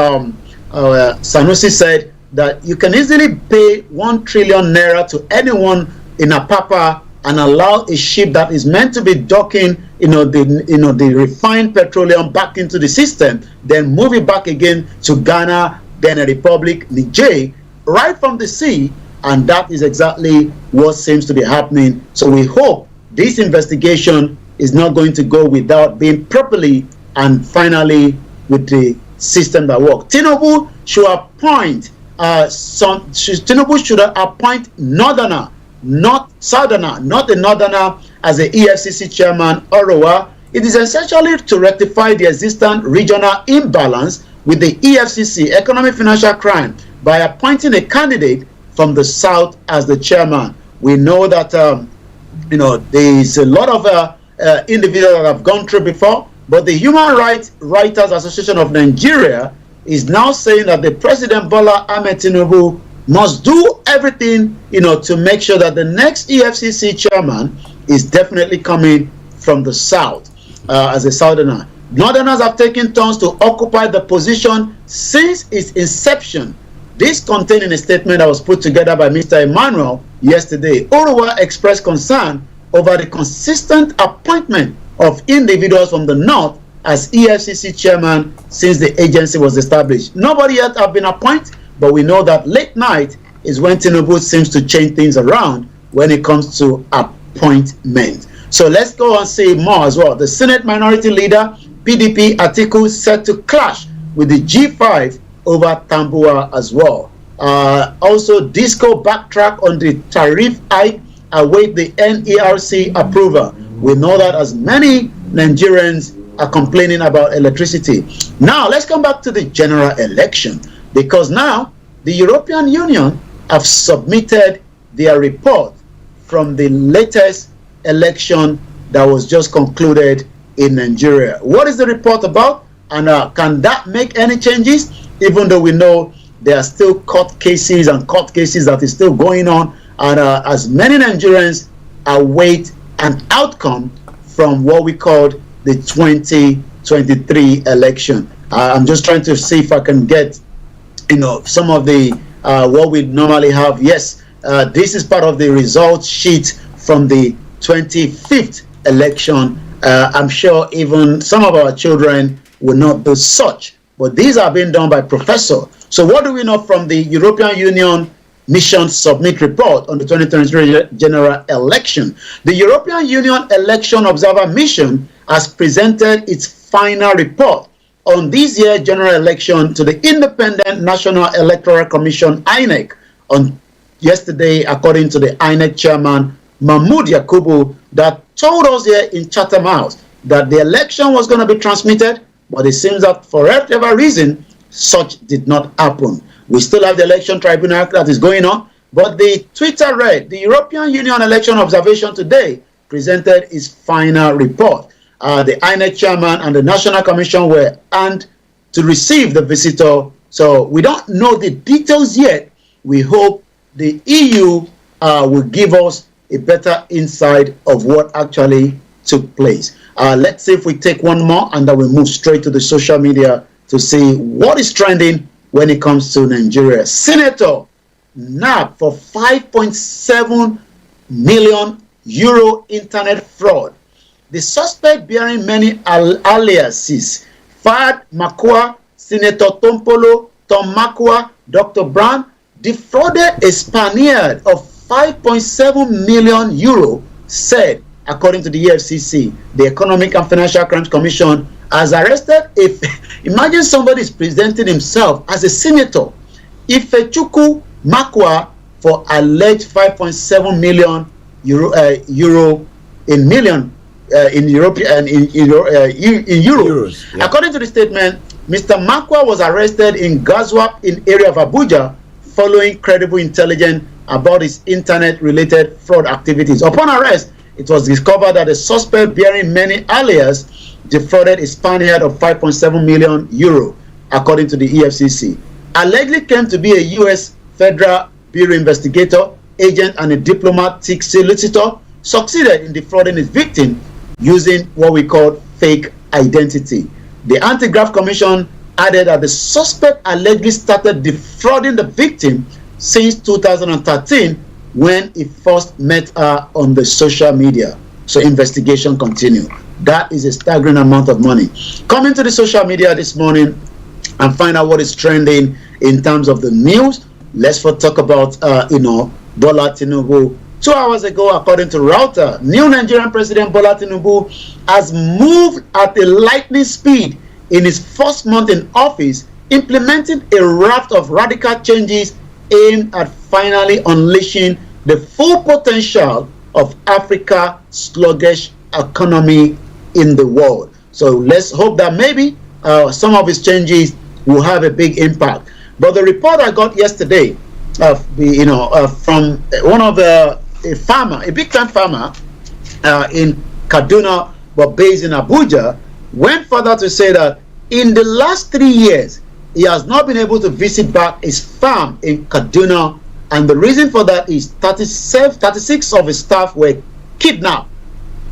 E: Sanusi said, that you can easily pay 1 trillion naira to anyone in Apapa and allow a ship that is meant to be docking, the refined petroleum back into the system, then move it back again to Ghana, Benin Republic, Niger, right from the sea, and that is exactly what seems to be happening. So we hope this investigation is not going to go without being properly and finally with the system that works. Tinubu should appoint Northerner, not Southerner, not the Northerner, as the EFCC chairman, Orowa. It is essentially to rectify the existing regional imbalance with the EFCC, Economic Financial Crime, by appointing a candidate from the South as the chairman. We know that, there is a lot of individuals that have gone through before, but the Human Rights Writers Association of Nigeria is now saying that the President Bola Ahmed Tinubu must do everything, to make sure that the next EFCC chairman is definitely coming from the South as a Southerner. Northerners have taken turns to occupy the position since its inception. This contained in a statement that was put together by Mr. Emmanuel yesterday. Orowa expressed concern over the consistent appointment of individuals from the North as EFCC chairman since the agency was established. Nobody yet have been appointed, but we know that late night is when Tinubu seems to change things around when it comes to appointment. So let's go and see more as well. The Senate Minority Leader, PDP Atiku, set to clash with the G5 over Tambua as well. Also, Disco backtrack on the tariff hike, await the NERC approval. We know that as many Nigerians are complaining about electricity. Now, let's come back to the general election, because now the European Union have submitted their report from the latest election that was just concluded in Nigeria. What is the report about, and can that make any changes, even though we know there are still court cases that is still going on, and as many Nigerians await an outcome from what we called the 2023 election. I'm just trying to see if I can get some of the what we normally have. Yes, This is part of the results sheet from the 25th election. I'm sure even some of our children will not do such, but these are being done by professors. So what do we know from the European Union Mission Submit report on the 2023 general election? The European Union Election Observer Mission has presented its final report on this year's general election to the Independent National Electoral Commission, INEC, on yesterday, according to the INEC chairman, Mahmoud Yakubu, that told us here in Chatham House that the election was going to be transmitted, but it seems that for whatever reason, such did not happen. We still have the election tribunal that is going on, but the Twitter read, the European Union Election Observation today presented its final report. The INEC chairman and the National Commission were asked to receive the visitor. So we don't know the details yet. We hope the EU will give us a better insight of what actually took place. Let's see if we take one more and then we move straight to the social media to see what is trending when it comes to Nigeria. Senator nabbed for 5.7 million euro internet fraud. The suspect, bearing many aliases, Fad Makwa, Senator Tompolo, Tom Makwa, Dr. Brown, defrauded a Spaniard of 5.7 million euro, said, according to the EFCC, the Economic and Financial Crimes Commission has arrested. Imagine somebody is presenting himself as a senator, Ifechukwu Makwa, for alleged 5.7 million euro in Europe and in euros. Yeah. According to the statement, Mr. Makwa was arrested in Gazwap in area of Abuja following credible intelligence about his internet-related fraud activities. Upon arrest, it was discovered that the suspect, bearing many alias, defrauded a Spaniard of 5.7 million euro, according to the EFCC. Allegedly came to be a U.S. Federal Bureau investigator, agent, and a diplomatic solicitor, succeeded in defrauding his victim using what we call fake identity. The Anti-Graft Commission added that the suspect allegedly started defrauding the victim since 2013 when he first met her on the social media. So investigation continues. That is a staggering amount of money. Coming to the social media this morning and find out what is trending in terms of the news. Let's talk about Bola Tinubu. 2 hours ago, according to Router, new Nigerian President Bola Tinubu has moved at a lightning speed in his first month in office, implementing a raft of radical changes aimed at finally unleashing the full potential of Africa's sluggish economy in the world. So let's hope that maybe some of his changes will have a big impact. But the report I got yesterday, from one of a farmer, a big-time farmer in Kaduna, but based in Abuja, went further to say that in the last 3 years, he has not been able to visit back his farm in Kaduna, and the reason for that is 36 of his staff were kidnapped.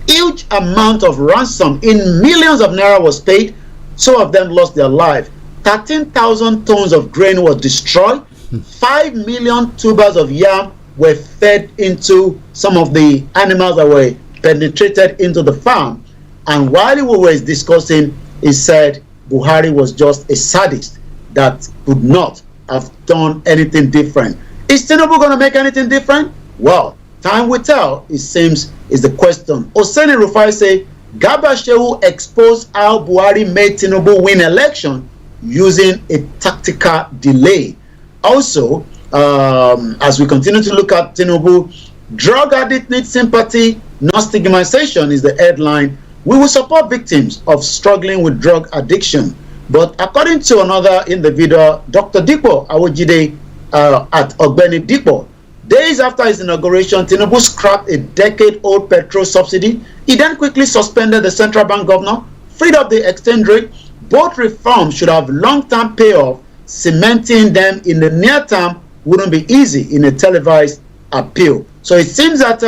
E: Huge amount of ransom in millions of naira was paid. Some of them lost their life. 13,000 tons of grain was destroyed. 5 million tubers of yam were fed into some of the animals that were penetrated into the farm. And while we were discussing, he said Buhari was just a sadist that could not have done anything different. Is Tinubu going to make anything different? Well, time will tell, it seems, is the question. Oseni Rufai say, Garba Shehu exposed how Buhari made Tinubu win election using a tactical delay. Also, as we continue to look at Tinubu, drug addict need sympathy, not stigmatization is the headline. We will support victims of struggling with drug addiction. But according to another individual, Dr. Dipo Awojide at Ogbeni Dipo, days after his inauguration, Tinubu scrapped a decade-old petrol subsidy. He then quickly suspended the central bank governor, freed up the exchange rate. Both reforms should have long-term payoff. Cementing them in the near term wouldn't be easy in a televised appeal. So it seems that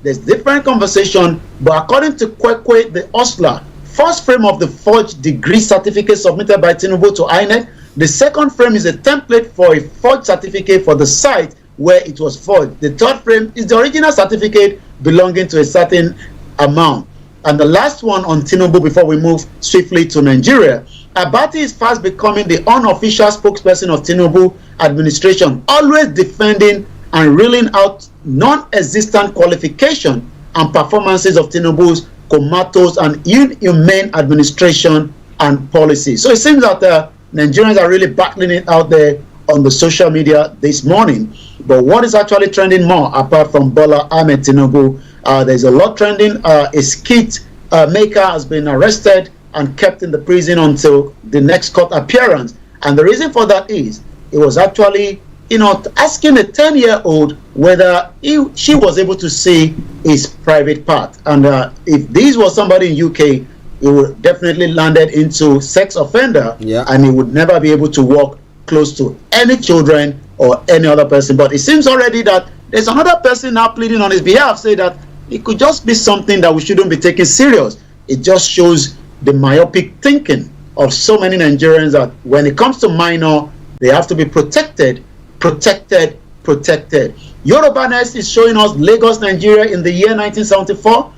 E: there's different conversation, but according to Kwekwe, the hustler, first frame of the forged degree certificate submitted by Tinubu to INEC, the second frame is a template for a forged certificate for the site where it was forged. The third frame is the original certificate belonging to a certain amount. And the last one on Tinubu before we move swiftly to Nigeria. Abati is fast becoming the unofficial spokesperson of Tinubu administration, always defending and reeling out non-existent qualification and performances of Tinubu's comatose and inhumane administration and policy. So it seems that Nigerians are really battling it out there on the social media this morning. But what is actually trending more, apart from Bola Ahmed Tinubu? There's a lot trending. A skit maker has been arrested and kept in the prison until the next court appearance. And the reason for that is it was actually, asking a 10-year-old whether she was able to see his private part. And if this was somebody in UK, he would definitely landed into sex offender, and he would never be able to walk close to any children or any other person. But it seems already that there's another person now pleading on his behalf, say that it could just be something that we shouldn't be taking serious. It just shows the myopic thinking of so many Nigerians that when it comes to minor, they have to be protected. Yoruba Nest is showing us Lagos, Nigeria in the year 1974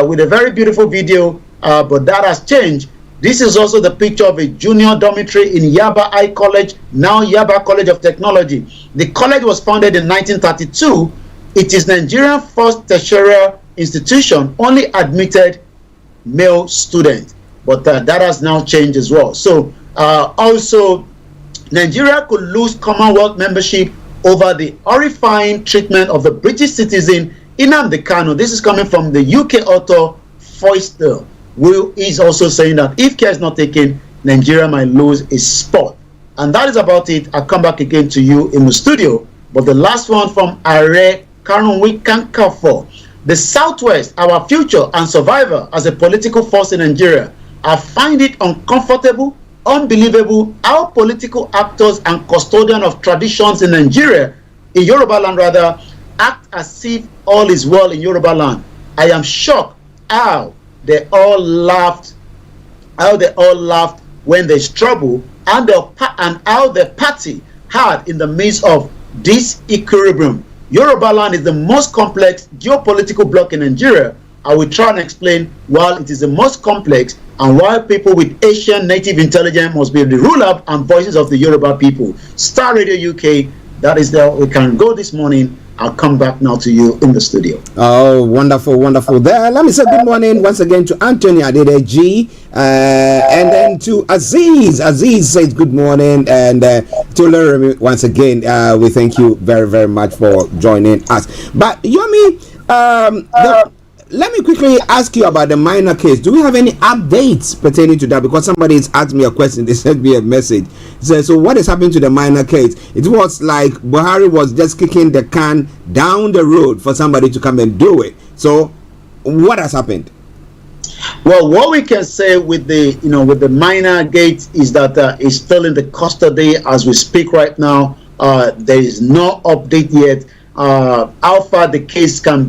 E: with a very beautiful video, but that has changed. This is also the picture of a junior dormitory in Yaba High College, now Yaba College of Technology. The college was founded in 1932. It is Nigeria's first tertiary institution, only admitted male students, but that has now changed as well. So also, Nigeria could lose Commonwealth membership over the horrifying treatment of the British citizen Nnamdi Kanu. This is coming from the UK author Foyster, who is also saying that if care is not taken, Nigeria might lose its spot. And that is about it. I'll come back again to you in the studio. But the last one from Are Karunwi Kankafo. The Southwest, our future and survivor as a political force in Nigeria. I find it uncomfortable, unbelievable how political actors and custodians of traditions in Nigeria, in Yoruba land rather, act as if all is well in Yoruba land. I am shocked how they all laughed when there's trouble, and how the party had in the midst of this equilibrium. Yoruba land is the most complex geopolitical bloc in Nigeria. I will try and explain why it is the most complex and why people with Asian native intelligence must be the ruler and voices of the Yoruba people. Starr Radio UK, that is there. We can go this morning. I'll come back now to you in the studio.
S: Oh, wonderful, wonderful. There, let me say good morning once again to Anthony Adedeji, and then to Aziz. Aziz says good morning, and to Larry once again. We thank you very, very much for joining us. But Yomi, let me quickly ask you about the minor case. Do we have any updates pertaining to that? Because somebody has asked me a question. They sent me a message. So what is happening to the minor case? It was like Buhari was just kicking the can down the road for somebody to come and do it. So what has happened?
E: Well, what we can say with the minor gate is that it's still in the custody as we speak right now. There is no update yet. How far the case can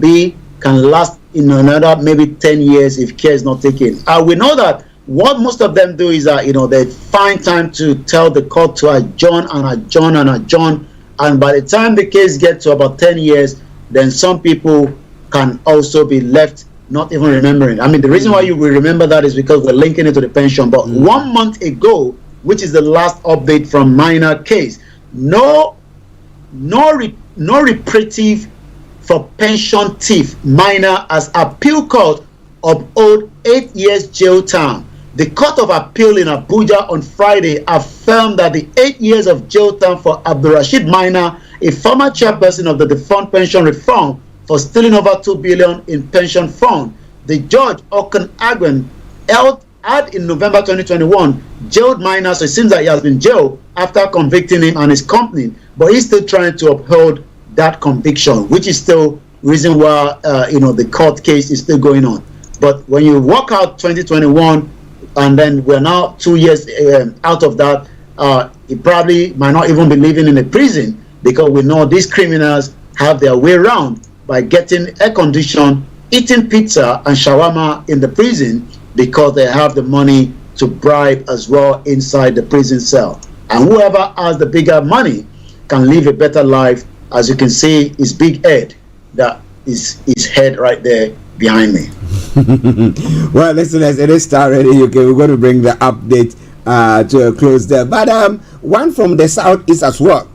E: last in another maybe 10 years if care is not taken. We know that what most of them do is they find time to tell the court to adjourn, and by the time the case gets to about 10 years, then some people can also be left not even remembering. I mean, the reason why you will remember that is because we're linking it to the pension. But 1 month ago, which is the last update from minor case, no reparative for pension thief minor as appeal court uphold 8 years jail term. The Court of Appeal in Abuja on Friday affirmed that the 8 years of jail term for Abdulrashid Minor, a former chairperson of the defunct pension reform, for stealing over 2 billion in pension fund. The judge, Okan Agwen, had in November 2021 jailed Minor, so it seems that he has been jailed after convicting him and his company, but he's still trying to uphold that conviction, which is still reason why the court case is still going on. But when you walk out 2021 and then we're now 2 years out of that, he probably might not even be living in a prison, because we know these criminals have their way around by getting air condition, eating pizza and shawarma in the prison, because they have the money to bribe as well inside the prison cell. And whoever has the bigger money can live a better life as you can see, his big head, that is his head right there behind me.
S: Well, listeners, it is Starr Radio UK. We're going to bring the update to a close there. But one from the southeast as well.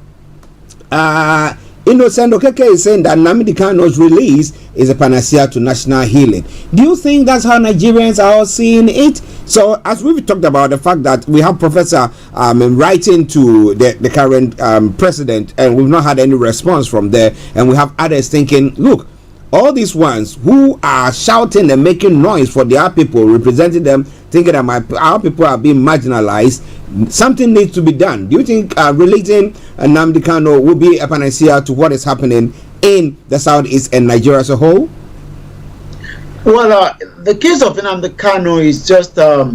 S: Innocent Okeke is saying that Nnamdi Kanu's release is a panacea to national healing. Do you think that's how Nigerians are all seeing it? So, as we've talked about the fact that we have Professor writing to the current president, and we've not had any response from there, and we have others thinking, look, all these ones who are shouting and making noise for their people, representing them, thinking that our people are being marginalized, something needs to be done. Do you think releasing Nnamdi Kanu will be a panacea to what is happening in the southeast and Nigeria as a whole?
E: Well, the case of Nnamdi Kanu is just, a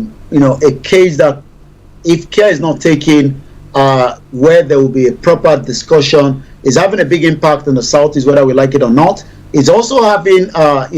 E: case that, if care is not taken, where there will be a proper discussion, is having a big impact on the southeast, whether we like it or not. It's also having, a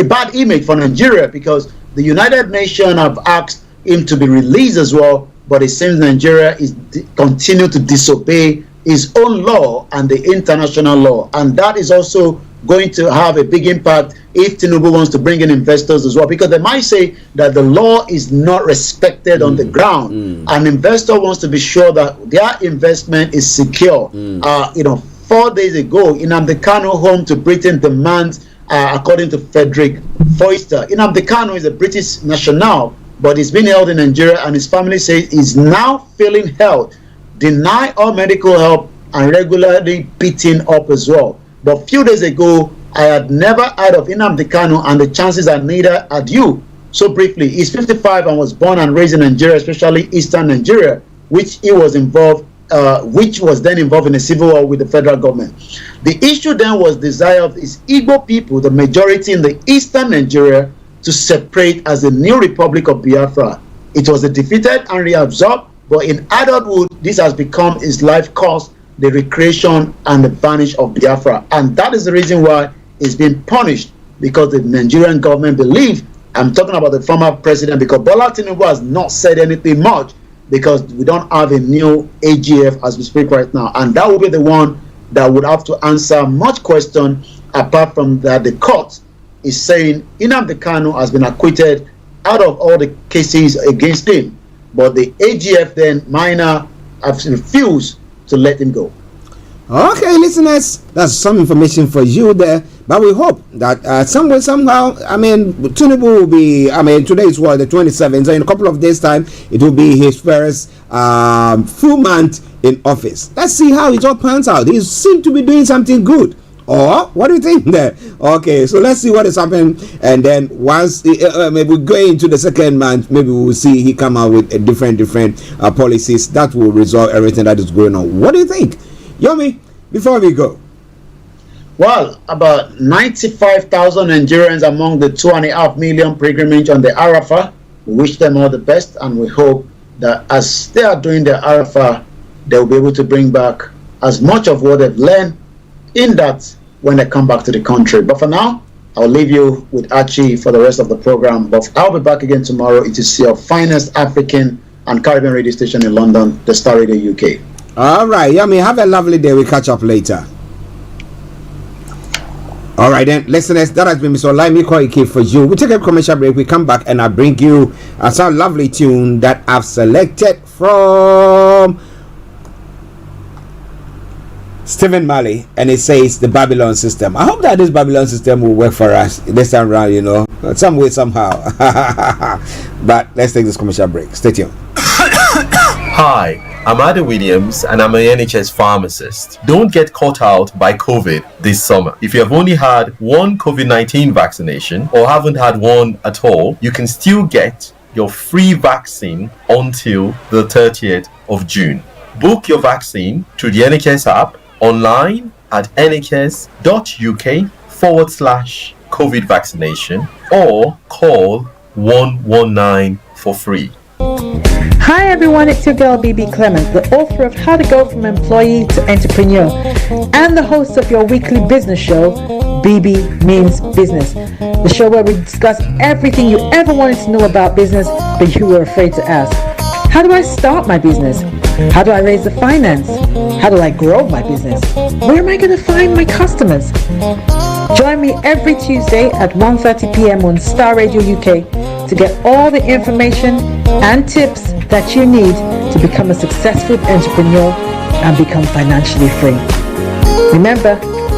E: bad image for Nigeria, because the United Nations have asked him to be released as well, but it seems Nigeria is continue to disobey his own law and the international law, and that is also going to have a big impact if Tinubu wants to bring in investors as well, because they might say that the law is not respected on the ground. An investor wants to be sure that their investment is secure. 4 days ago, Nnamdi Kanu home to Britain demands, according to Frederick Foister. Nnamdi Kanu is a British national, but he's been held in Nigeria, and his family says he's now failing health, denied all medical help, and regularly beaten up as well. But a few days ago, I had never heard of Nnamdi Kanu, and the chances are neither had you. So briefly, he's 55 and was born and raised in Nigeria, especially eastern Nigeria, which was then involved in a civil war with the federal government. The issue then was desire of his Igbo people, the majority in the eastern Nigeria, to separate as a new Republic of Biafra. It was a defeated and reabsorbed, but in adulthood, this has become his life cause, the recreation and the vanish of Biafra. And that is the reason why he's been punished, because the Nigerian government believe, I'm talking about the former president, because Bola Tinubu has not said anything much, because we don't have a new AGF as we speak right now, and that will be the one that would have to answer much question, apart from that the court is saying Nnamdi Kanu has been acquitted out of all the cases against him, but the AGF then minor have refused to let him go.
S: Okay, listeners, that's some information for you there. But we hope that some way, somehow, Tinubu will be, today is the 27th, so in a couple of days' time, it will be his first full month in office. Let's see how it all pans out. He seems to be doing something good. Or, what do you think there? Okay, so let's see what is happening. And then once maybe we go into the second month, maybe we will see he come out with a different policies that will resolve everything that is going on. What do you think? Yomi, before we go.
E: Well, about 95,000 Nigerians among the 2.5 million pilgrimage on the Arafah. We wish them all the best, and we hope that as they are doing the Arafah, they'll be able to bring back as much of what they've learned in that when they come back to the country. But for now, I'll leave you with Archie for the rest of the program. But I'll be back again tomorrow. It is your finest African and Caribbean radio station in London, the Starr Radio UK.
S: All right, Yummy, have a lovely day. We'll catch up later. All right, then, listeners, that has been Mr. Olayomi Koiki for you. We take a commercial break. We come back and I bring you a sound lovely tune that I've selected from Stephen Marley, and it says the Babylon system. I hope that this Babylon system will work for us this time around, some way, somehow. But let's take this commercial break. Stay tuned.
G: Hi, I'm Ada Williams and I'm an NHS pharmacist. Don't get caught out by COVID this summer. If you have only had one COVID-19 vaccination or haven't had one at all, you can still get your free vaccine until the 30th of June. Book your vaccine through the NHS app, online at nhs.uk/COVID vaccination, or call 119 for free.
Q: Hi everyone, it's your girl BB Clement, the author of How to Go From Employee to Entrepreneur and the host of your weekly business show, BB Means Business, the show where we discuss everything you ever wanted to know about business but you were afraid to ask. How do I start my business? How do I raise the finance? How do I grow my business? Where am I going to find my customers? Join me every Tuesday at 1:30 p.m. on Starr Radio UK to get all the information and tips that you need to become a successful entrepreneur and become financially free. Remember,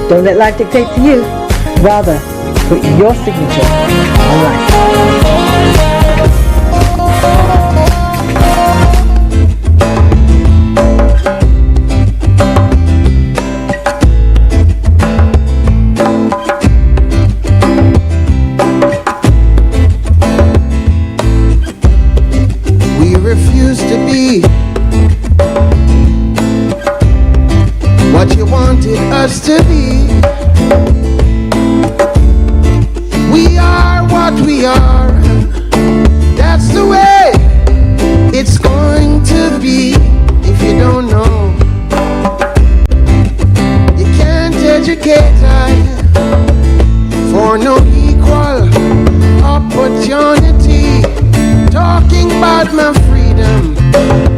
Q: don't let life dictate to you. Rather, put your signature on life.
S: We refuse to be what you wanted us to be. We are what we are. That's the way it's going to be. If you don't know, you can't educate I for no equal opportunity. Talking about my freedom,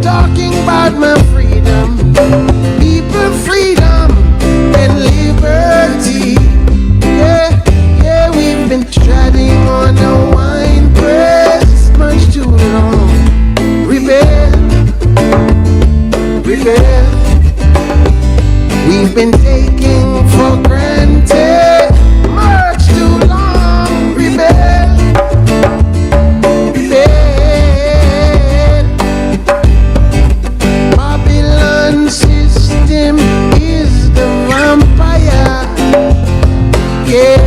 S: talking about my freedom, people freedom and liberty. Yeah, yeah, we've been treading on a wine press much too long. Rebel, rebel. We've been taking for granted much too long. Rebel, rebel. Babylon system is the vampire. Yeah.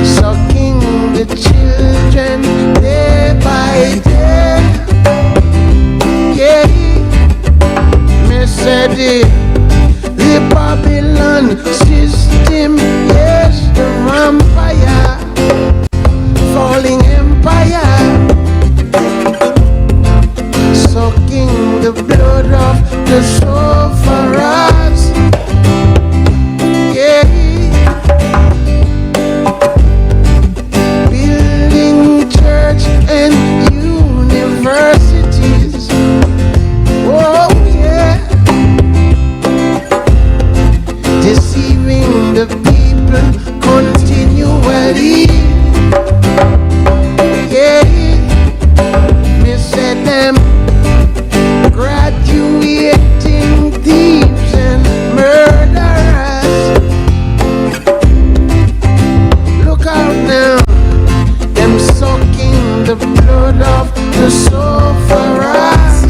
S: Sucking the children day by day. Yeah. Me said it. The Babylon system, yes, the vampire. Falling empire. Sucking the blood of the sufferers. Yeah. Building church and universities. Oh yeah. Deceiving the people continually. Yeah. Me said them graduating thieves and murderers. Look out now, them sucking the blood of the sufferers.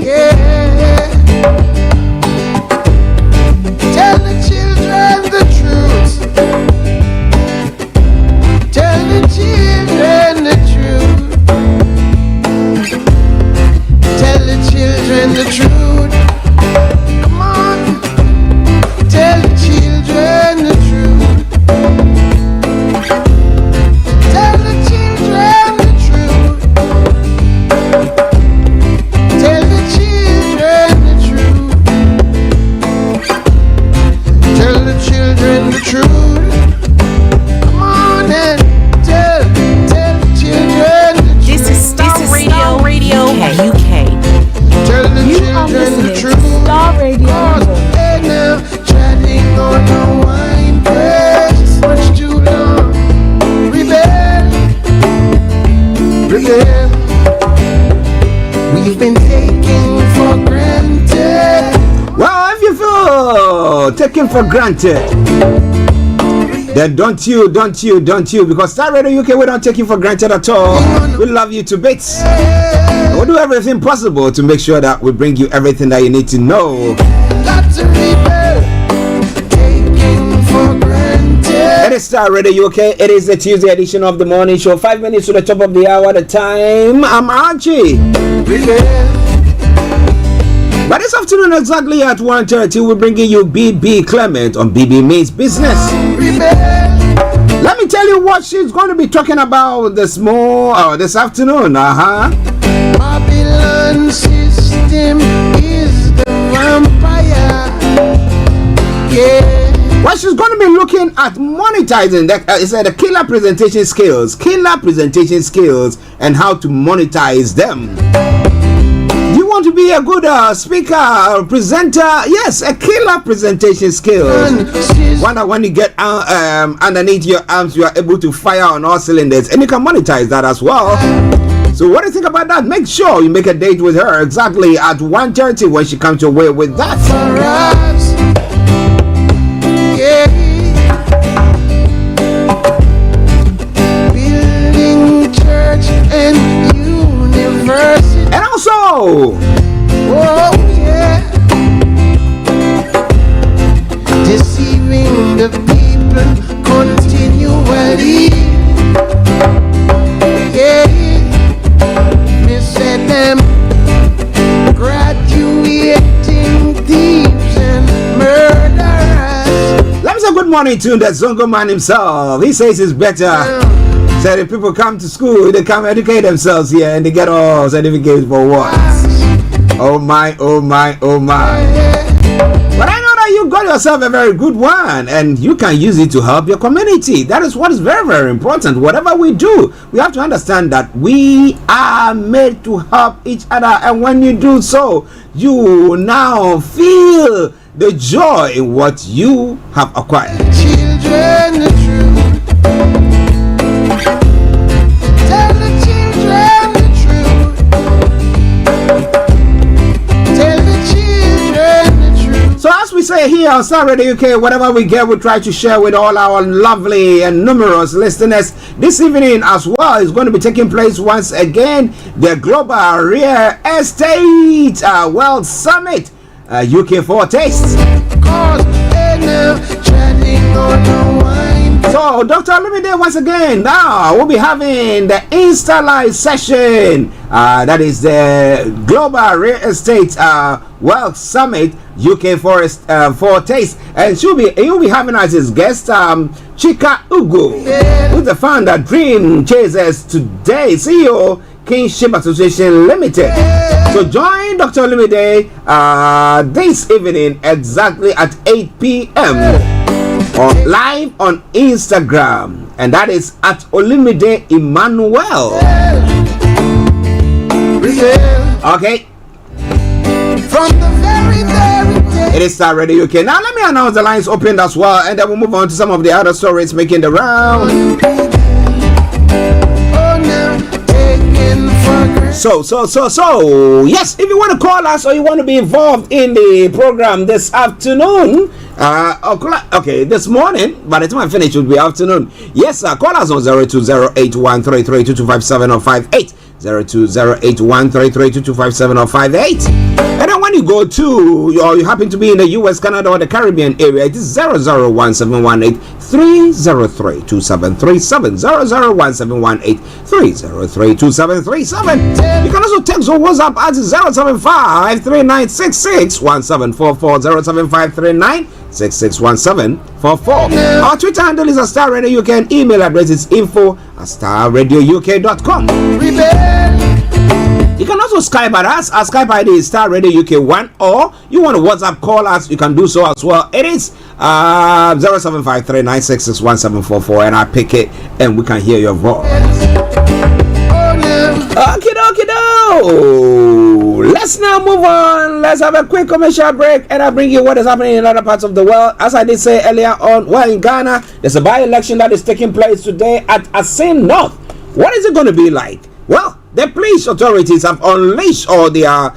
S: Yeah. Tell the children the truth. Tell the children the truth. Tell the children the truth. Come on. Tell the children the truth. Tell the children the truth. Tell the children the truth. Tell the children the truth. Come on and tell the children the truth.
A: This is Starr Radio UK.
S: Tell the
Q: You are
S: children the
Q: listening to
S: truth.
Q: Starr Radio.
S: Cause they now treading on a wine press much too long. Rebel, rebel. We've been taking for granted.
H: Well, if you feel taken for granted, then don't you, because Starr Radio UK, we don't take you for granted at all. We love you to bits. We'll do everything possible to make sure that we bring you everything that you need to know.
S: Lots of rebel, taking for granted.
H: It is Starr Radio UK. It is the Tuesday edition of the morning show. 5 minutes to the top of the hour. The time. I'm Archie. But this afternoon, exactly at 1:30, we're bringing you BB Clement on BB Means Business. Let me tell you what she's going to be talking about this afternoon.
S: Babylon system is the vampire. Yeah.
H: Well, she's going to be looking looking at monetizing. It's the killer presentation skills, and how to monetize them. Do you want to be a good speaker, presenter? Yes, a killer presentation skills. Wonder when you get underneath your arms, you are able to fire on all cylinders, and you can monetize that as well. So what do you think about that? Make sure you make a date with her exactly at 1:30 when she comes your way with that.
B: Building church and university.
H: And also,
B: oh yeah, deceiving the people continually. Yeah, me said them graduating thieves and murderers.
H: let me say good morning to the Zongo man himself. He says it's better. Said if people come to school, they come educate themselves here and they get all certificates for what? Oh my, oh my, oh my. But I know that you got yourself a very good one and you can use it to help your community. That is what is very, very important. Whatever we do, we have to understand that we are made to help each other. And when you do so, you now feel the joy in what you have acquired.
B: Children, the truth. Tell the children the truth. Tell the children the truth.
H: So as we say here on Starr Radio UK, whatever we get, we try to share with all our lovely and numerous listeners. This evening as well is going to be taking place once again, the Global Real Estate World Summit, UK for Taste.
B: Cause they're now treading on the wine.
H: So Dr. Olumide once again, now we'll be having the Insta Live session. That is the Global Real Estate World Summit UK for Taste, and he'll be having as his guest Chika Ugo, who's the founder Dream Chasers Today, CEO Kinship Association Limited. So join Dr. Olumide this evening exactly at 8 p.m. live on Instagram, and that is at Olumide Emmanuel. Okay.
B: From the very day.
H: It is Starr Radio UK. Now let me announce the lines opened as well, and then we'll move on to some of the other stories making the round. So, yes, if you want to call us or you want to be involved in the program this afternoon, this morning, by the time I finish, it will be afternoon. Yes, call us on 0208133227 or 58. 0208133227 or 58. And then when you go to, or you happen to be in the US, Canada, or the Caribbean area, it is 001718 303 2737. 001718 303 2737. You can also text or WhatsApp at 075 3966 1744. 075 39661744. Our Twitter handle is Starr Radio. You can email address is info@starradiouk.com. You can also Skype at us. Our Skype ID is Starr Radio UK 1, or you want to WhatsApp call us, you can do so as well. It is 075 3966 1744, and I pick it and we can hear your voice. Okay, let's now move on. Let's have a quick commercial break, and I'll bring you what is happening in other parts of the world. As I did say earlier on, well, in Ghana, there's a by-election that is taking place today at Asin North. What is it going to be like? Well, the police authorities have unleashed all their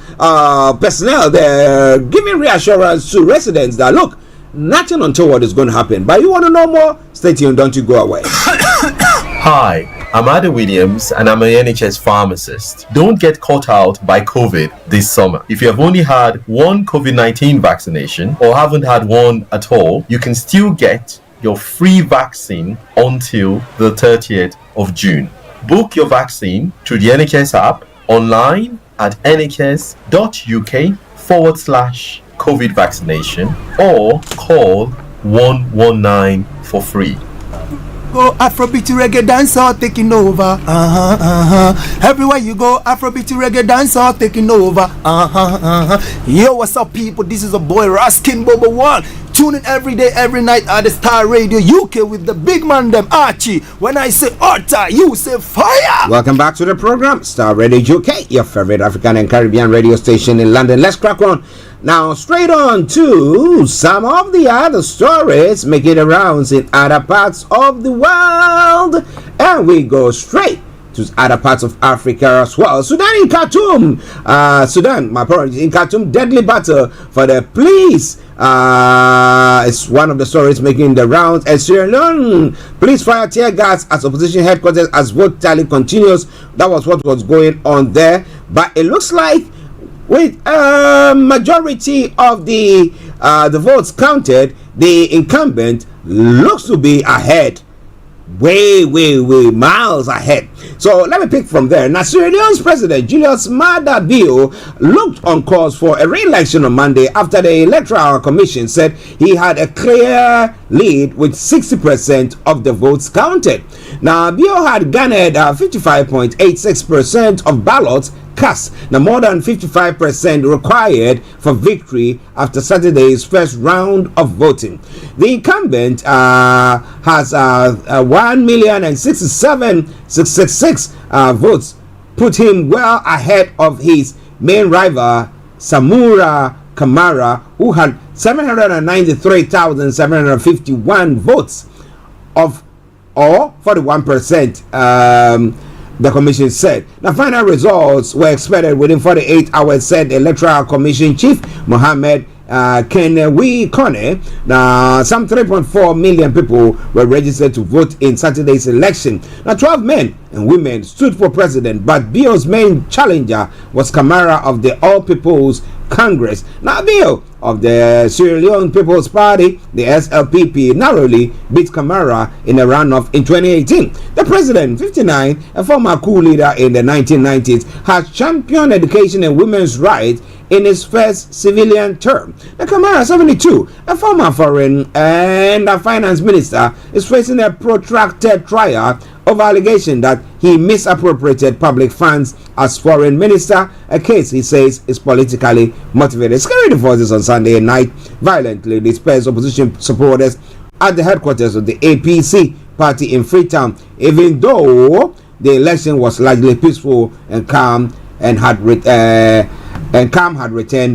H: personnel. They're giving reassurance to residents that, look, nothing untoward is going to happen. But you want to know more? Stay tuned, don't you go away.
G: Hi, I'm Ada Williams and I'm an NHS pharmacist. Don't get caught out by COVID this summer. If you have only had one COVID-19 vaccination or haven't had one at all, you can still get your free vaccine until the 30th of June. Book your vaccine through the NHS app, online at nhs.uk/COVID vaccination, or call 119 for free.
I: go, Afrobeat reggae dancehall taking over. Everywhere you go, Afrobeat reggae dancehall taking over. Yo, what's up, people? This is a boy Raskin Bobo One. Tune in every day, every night at the Star Radio UK with the big man them Archie. When I say Orta, you say fire.
H: Welcome back to the program, Star Radio UK, your favorite African and Caribbean radio station in London. Let's crack on. Now, straight on to some of the other stories making the rounds in other parts of the world. And we go straight to other parts of Africa as well. Sudan in Khartoum. My apologies. In Khartoum, deadly battle for the police. It's one of the stories making the rounds. And Sierra Leone, police fire tear gas as opposition headquarters as vote tally continues. That was what was going on there. But it looks like with a majority of the votes counted, the incumbent looks to be ahead. Way miles ahead. So let me pick from there. Now, Sierra Leone's president Julius Maada Bio looked on course for a re-election on Monday after the Electoral Commission said he had a clear lead with 60% of the votes counted. Now, Bio had garnered 55.86% of ballots cast. Now, more than 55% required for victory after Saturday's first round of voting. The incumbent has 1,067,666 votes, put him well ahead of his main rival Samura Kamara, who had 793,751 votes, or 41%. The commission said. The final results were expected within 48 hours, said the Electoral Commission Chief Mohammed Kenewi Kone. Now, some 3.4 million people were registered to vote in Saturday's election. Now, 12 men and women stood for president, but Bio's main challenger was Kamara of the All People's Congress. Now, Bio of the Sierra Leone People's Party, the SLPP, narrowly beat Kamara in a runoff in 2018. The president, 59, a former coup leader in the 1990s, has championed education and women's rights in his first civilian term. Now, Kamara, 72, a former foreign and a finance minister, is facing a protracted trial over allegation that he misappropriated public funds as foreign minister, a case he says is politically motivated. Security forces on Sunday night violently dispersed opposition supporters at the headquarters of the APC party in Freetown, even though the election was largely peaceful and calm and had returned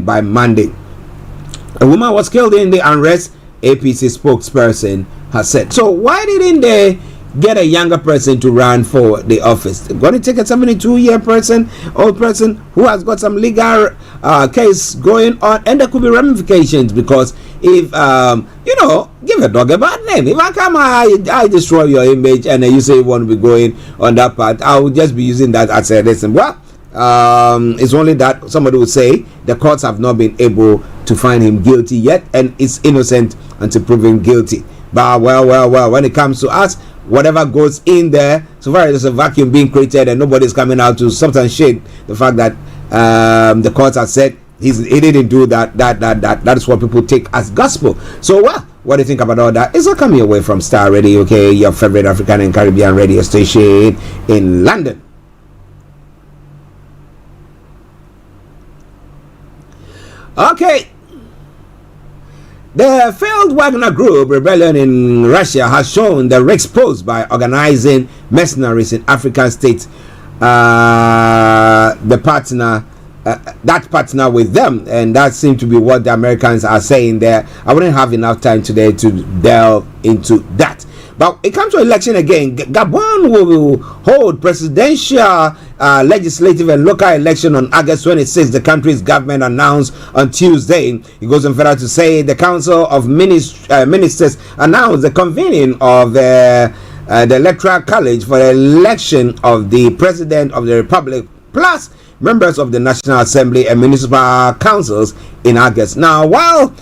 H: by Monday. A woman was killed in the unrest, APC spokesperson has said. So why didn't they get a younger person to run for the office? They're going to take a 72-year old person who has got some legal case going on, and there could be ramifications, because if give a dog a bad name. If I come, I destroy your image, and you say you want to be going on that path, I will just be using that as a lesson. Well, it's only that somebody would say the courts have not been able to find him guilty yet, and is innocent until proven guilty. But well, when it comes to us, whatever goes in there, so far as there's a vacuum being created and nobody's coming out to substantiate the fact that the courts have said he didn't do that is what people take as gospel. So what do you think about all that? It's all coming away from Star Radio UK, your favorite African and Caribbean radio station in London. Okay. The failed Wagner Group rebellion in Russia has shown the risks posed by organizing mercenaries in African states. That partner with them, and that seems to be what the Americans are saying there. I wouldn't have enough time today to delve into that. But it comes to election again. Gabon will hold presidential, legislative and local election on August 26th. The country's government announced on Tuesday. It goes on further to say the Council of Ministers announced the convening of the Electoral College for the election of the President of the Republic, plus members of the National Assembly and municipal councils in August. Now, while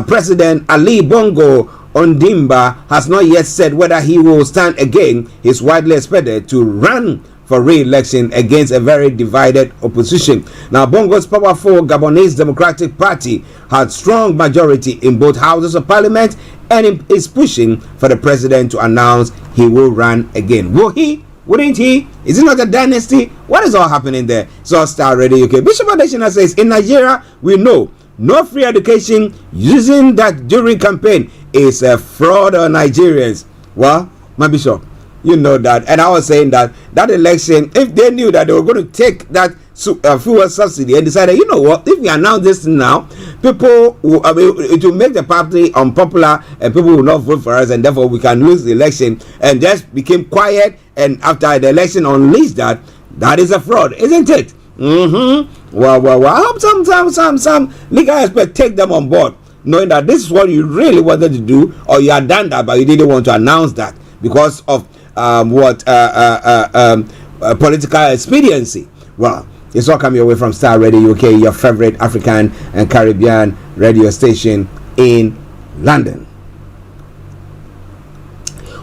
H: President Ali Bongo Ondimba has not yet said whether he will stand again, he is widely expected to run for re-election against a very divided opposition. Now, Bongo's powerful Gabonese Democratic Party had strong majority in both houses of parliament and is pushing for the president to announce he will run again. Will he? Wouldn't he? Is it not a dynasty? What is all happening there? So Starr Radio UK. Bishop Adesina says, in Nigeria, we know no free education using that during campaign is a fraud on Nigerians. Well, my bishop, you know that. And I was saying that election, if they knew that they were going to take that fuel subsidy and decided, you know what, if we announce this now, people will, it will make the party unpopular and people will not vote for us, and therefore we can lose the election, and just became quiet, and after the election unleashed that is a fraud, isn't it? Well, I hope some legal experts take them on board, knowing that this is what you really wanted to do, or you had done that but you didn't want to announce that because of political expediency. Well, it's all coming away from Starr Radio UK, your favorite African and Caribbean radio station in London.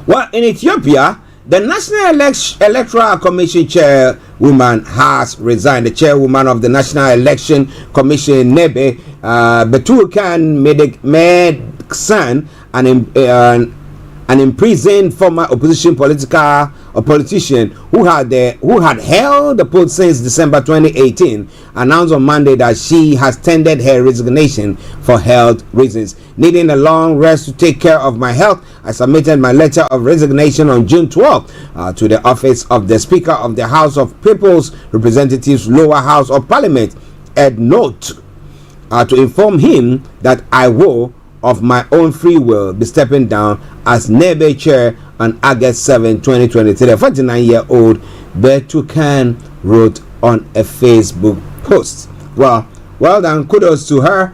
H: Well, in Ethiopia, the National Electoral Commission chairwoman has resigned. The chairwoman of the National Election Commission, Nebe Betukan Medeksan, an imprisoned former opposition politician who had held the post since December 2018, announced on Monday that she has tendered her resignation for health reasons. Needing a long rest to take care of my health, I submitted my letter of resignation on June 12 to the office of the Speaker of the House of People's Representatives, Lower House of Parliament, Ed Note, to inform him that I will, of my own free will, be stepping down as Nebe chair on August 7, 2023. The 49-year-old Betukan wrote on a Facebook post. Well done. Kudos to her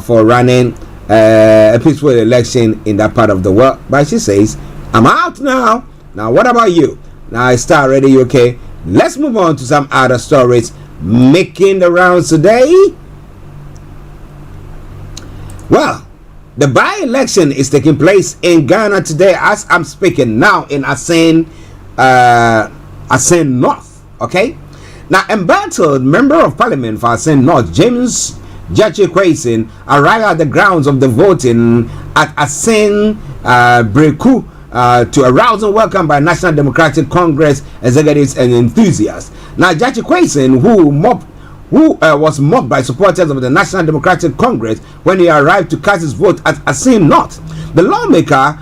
H: for running a peaceful election in that part of the world. But she says, I'm out now. Now, what about you? Now, it's Starr Radio UK. Let's move on to some other stories making the rounds today. Well, the by-election is taking place in Ghana today as I'm speaking now in Asen North. Okay? Now, embattled Member of Parliament for Asen North, James Jachikwason, arrived at the grounds of the voting at Asen Breku to a rousing welcome by National Democratic Congress executives and enthusiasts. Now, Jachikwason, who was mobbed by supporters of the National Democratic Congress when he arrived to cast his vote at Asin North. The lawmaker,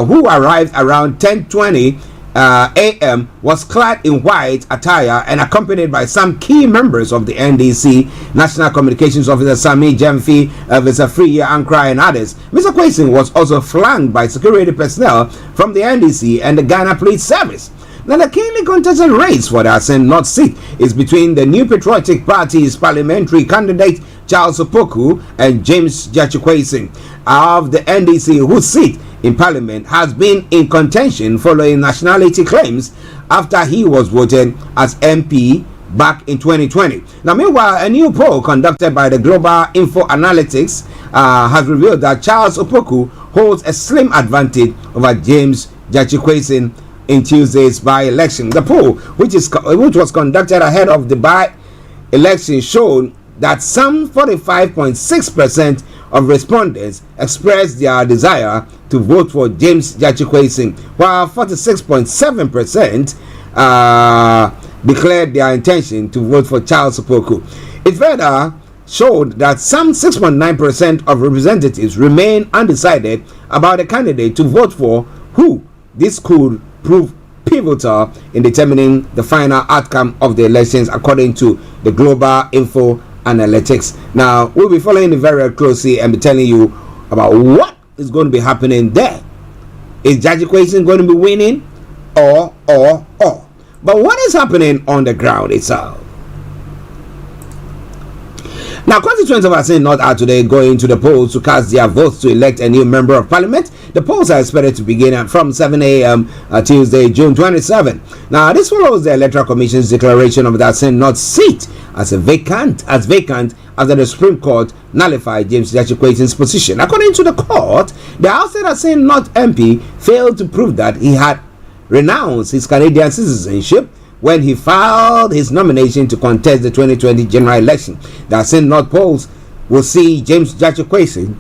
H: who arrived around 10:20 a.m., was clad in white attire and accompanied by some key members of the NDC, National Communications Officer Sami Jemfi, Elvis Afriya Ankra, and others. Mr. Kwason was also flanked by security personnel from the NDC and the Ghana Police Service. Now, the keenly contested race for the Asen North seat is between the New Patriotic Party's parliamentary candidate Charles Opoku and James Jachikwason of the NDC, whose seat in Parliament has been in contention following nationality claims after he was voted as MP back in 2020. Now, meanwhile, a new poll conducted by the Global Info Analytics has revealed that Charles Opoku holds a slim advantage over James Jachikwason in Tuesday's by-election. The poll, which was conducted ahead of the by-election, showed that some 45.6% of respondents expressed their desire to vote for James Jachikwason, while 46.7% declared their intention to vote for Charles Opoku. It further showed that some 6.9% of representatives remain undecided about a candidate to vote for, who this could prove pivotal in determining the final outcome of the elections, according to the Global Info Analytics. Now, we'll be following it very closely and be telling you about what is going to be happening there. Is Jachikwason going to be winning or? But what is happening on the ground itself? Now, constituents of Asin North are today going to the polls to cast their votes to elect a new member of parliament. The polls are expected to begin from 7 a.m. Tuesday, June 27. Now, this follows the Electoral Commission's declaration of the Asin North seat as vacant after the Supreme Court nullified James Jachikwason's position. According to the court, the ousted Asin North MP failed to prove that he had renounced his Canadian citizenship
S: when he filed his nomination to contest the 2020 general election. The Asin North polls will see James Jachakwesi,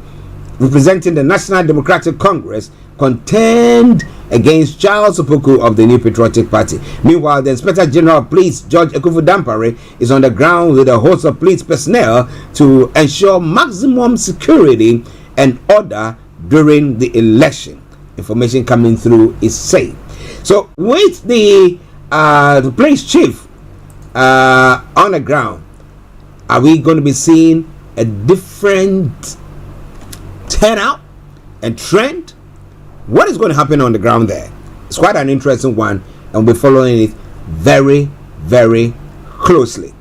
S: representing the National Democratic Congress, contend against Charles Opoku of the New Patriotic Party. Meanwhile, the Inspector General of Police, George Ekufu-Dampare, is on the ground with a host of police personnel to ensure maximum security and order during the election. Information coming through is saying. So, with the police chief on the ground, are we going to be seeing a different turnout and trend? What is going to happen on the ground there? It's quite an interesting one, and we'll be following it very, very closely.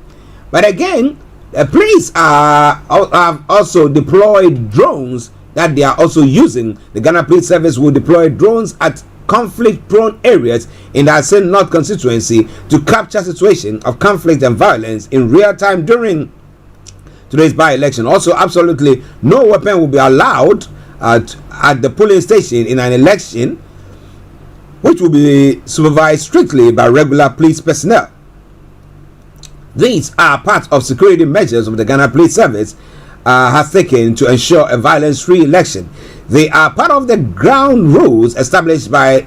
S: But again, the police have also deployed drones that they are also using. The Ghana Police Service will deploy drones at conflict-prone areas in the Asin North constituency to capture situations of conflict and violence in real time during today's by-election. Also, absolutely no weapon will be allowed at the polling station in an election, which will be supervised strictly by regular police personnel. These are part of security measures of the Ghana Police Service has taken to ensure a violence-free election. They are part of the ground rules established by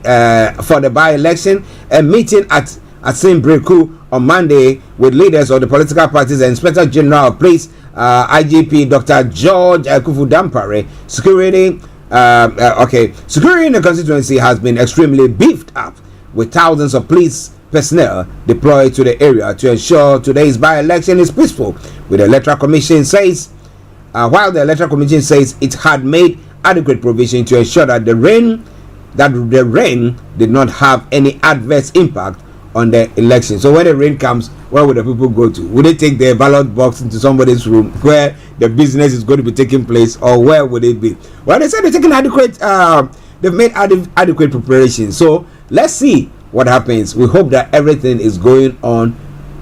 S: for the by-election. A meeting at Asin Breku on Monday with leaders of the political parties and Inspector General of Police, IGP Dr. George Ekufu-Dampare. Security in the constituency has been extremely beefed up, with thousands of police personnel deployed to the area to ensure today's by-election is peaceful. With the Electoral Commission says, while the Electoral Commission says it had made adequate provision to ensure that the rain did not have any adverse impact on the election. So when the rain comes, where would the people go to? Would they take their ballot box into somebody's room where the business is going to be taking place, or where would it be? Well, they said they're taking they've made adequate preparations. So let's see what happens. We hope that everything is going on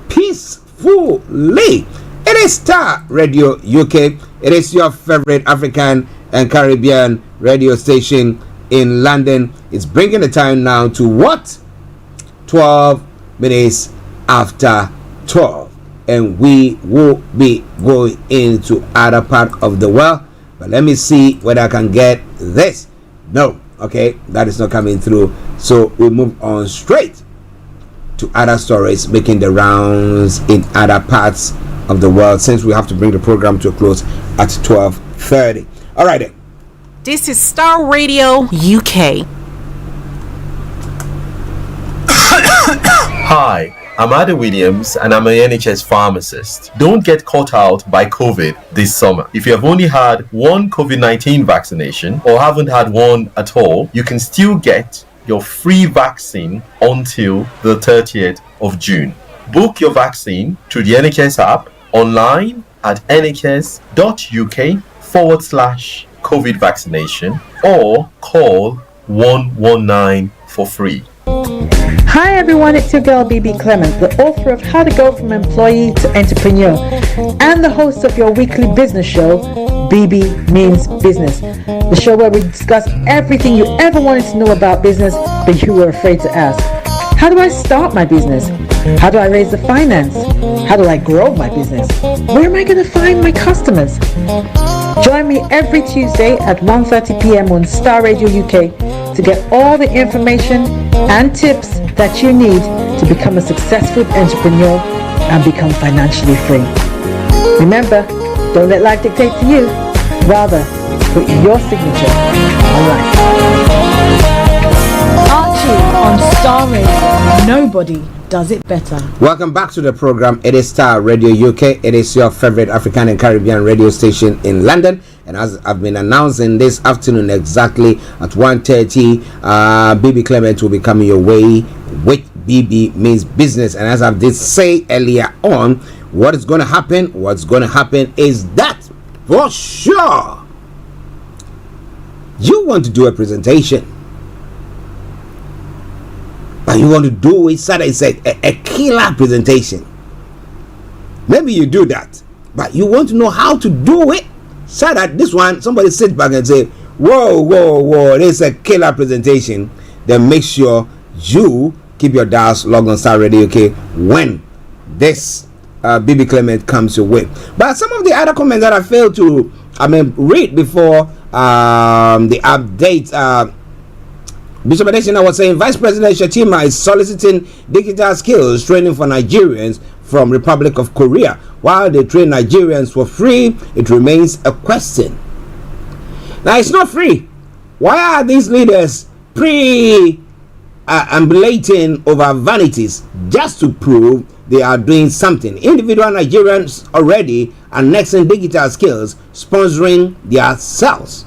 S: peacefully. It is Star Radio UK. It is your favorite African and Caribbean radio station in London. It's bringing the time now to what? 12 minutes after 12, and we will be going into other part of the world. But let me see whether I can get this. No, okay, that is not coming through. So we move on straight to other stories making the rounds in other parts of the world, since we have to bring the program to a close at 12:30. All right then.
A: This is Starr Radio UK.
G: Hi, I'm Ada Williams and I'm an NHS pharmacist. Don't get caught out by COVID this summer. If you have only had one COVID-19 vaccination or haven't had one at all, you can still get your free vaccine until the 30th of June. Book your vaccine through the NHS app, online at nhs.uk/COVID vaccination, or call 119 for free.
Q: Hi everyone, it's your girl BB Clement, the author of How to Go From Employee to Entrepreneur and the host of your weekly business show, BB Means Business, the show where we discuss everything you ever wanted to know about business but you were afraid to ask. How do I start my business? How do I raise the finance? How do I grow my business? Where am I going to find my customers? Join me every Tuesday at 1:30 p.m. on Star Radio UK to get all the information and tips that you need to become a successful entrepreneur and become financially free. Remember, don't let life dictate to you. Rather, put your signature on life.
U: Archie on Starr Radio. Nobody does it better.
S: Welcome back to the program. It is Star Radio UK. It is your favorite African and Caribbean radio station in London. And as I've been announcing this afternoon, exactly at 1:30, BB Clement will be coming your way with BB Means Business. And as I did say earlier on, what is going to happen? What's going to happen is that, for sure, you want to do a presentation, but you want to do it so that it's a killer presentation. Maybe you do that, but you want to know how to do it so that this one, somebody sits back and say, whoa, this is a killer presentation. Then make sure you
H: keep your dials logged on Star Radio UK when this BB Clement comes your way. But some of the other comments that I failed to read before the update. Bishop Adesina was saying Vice President Shatima is soliciting digital skills training for Nigerians from Republic of Korea. While they train Nigerians for free, it remains a question. Now it's not free. Why are these leaders ambulating over vanities just to prove they are doing something? Individual Nigerians already annexing digital skills, sponsoring their selves.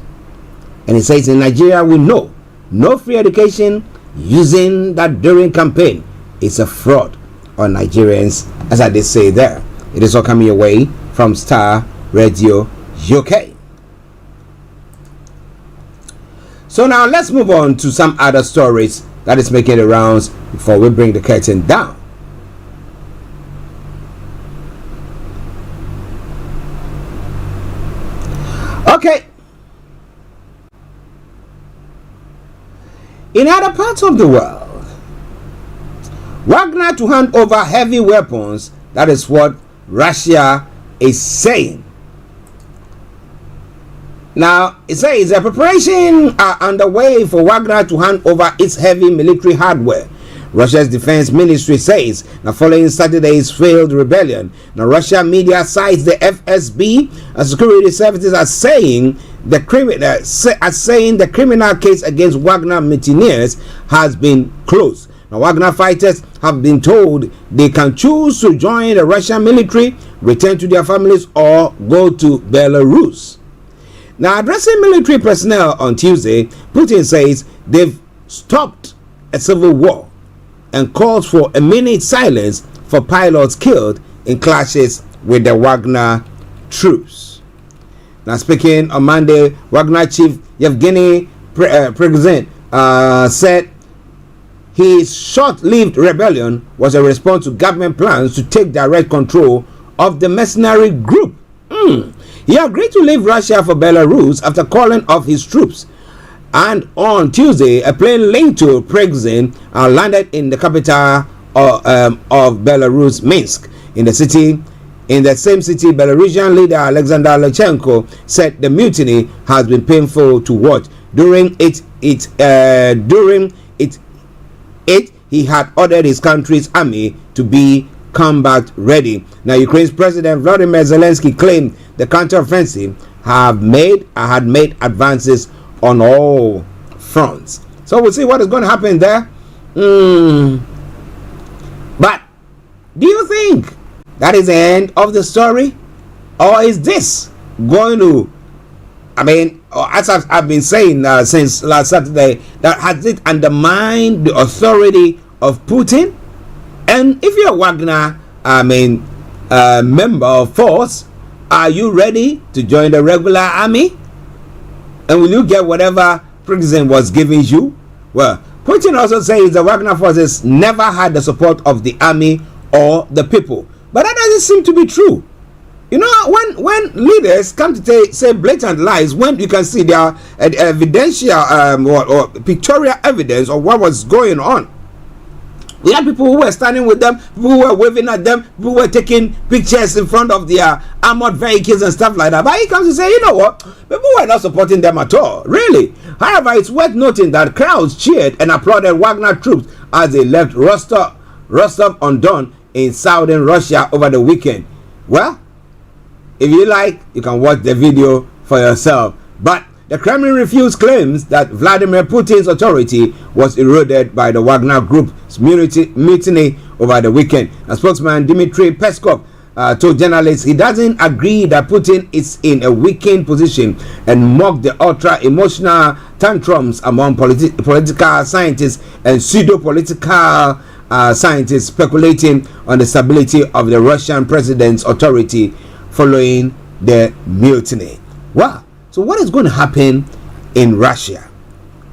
H: And it says in Nigeria we know no free education using that during campaign is a fraud on Nigerians, as I did say there. It is all coming your way from Star Radio UK. So now let's move on to some other stories that is making the rounds before we bring the curtain down. Okay. In other parts of the world, Wagner to hand over heavy weapons. That is what Russia is saying. Now, it says the preparations are underway for Wagner to hand over its heavy military hardware. Russia's defense ministry says, now following Saturday's failed rebellion, now Russian media cites the FSB and security services as saying the criminal case against Wagner mutineers has been closed. Now Wagner fighters have been told they can choose to join the Russian military, return to their families, or go to Belarus. Now addressing military personnel on Tuesday, Putin says they've stopped a civil war and calls for a minute silence for pilots killed in clashes with the Wagner troops. Now speaking on Monday, Wagner chief Yevgeny Prigozhin said his short-lived rebellion was a response to government plans to take direct control of the mercenary group. He agreed to leave Russia for Belarus after calling off his troops. And on Tuesday, a plane linked to Prigozhin landed in the capital of Belarus, Minsk. In the same city, Belarusian leader Alexander Lukashenko said the mutiny has been painful to watch. During it, he had ordered his country's army to be combat ready. Now, Ukraine's President Volodymyr Zelensky claimed the counteroffensive had made advances on all fronts. So we'll see what is going to happen there. But do you think that is the end of the story, or is this going to, as I've been saying since last Saturday, that has it undermined the authority of Putin? And if you're a Wagner member of force, are you ready to join the regular army? And will you get whatever Prigozhin was giving you? Well, Putin also says the Wagner forces never had the support of the army or the people. But that doesn't seem to be true. You know, when leaders come to say blatant lies, when you can see their evidential or pictorial evidence of what was going on. We had people who were standing with them, people who were waving at them, people who were taking pictures in front of their armored vehicles and stuff like that. But he comes to say, you know what? People were not supporting them at all, really. However, it's worth noting that crowds cheered and applauded Wagner troops as they left Rostov-on-Don in southern Russia over the weekend. Well, if you like, you can watch the video for yourself. But the Kremlin refused claims that Vladimir Putin's authority was eroded by the Wagner Group's mutiny over the weekend. A spokesman, Dmitry Peskov, told journalists he doesn't agree that Putin is in a weakened position and mocked the ultra-emotional tantrums among political scientists and pseudo-political scientists speculating on the stability of the Russian president's authority following the mutiny. Wow. So what is going to happen in Russia?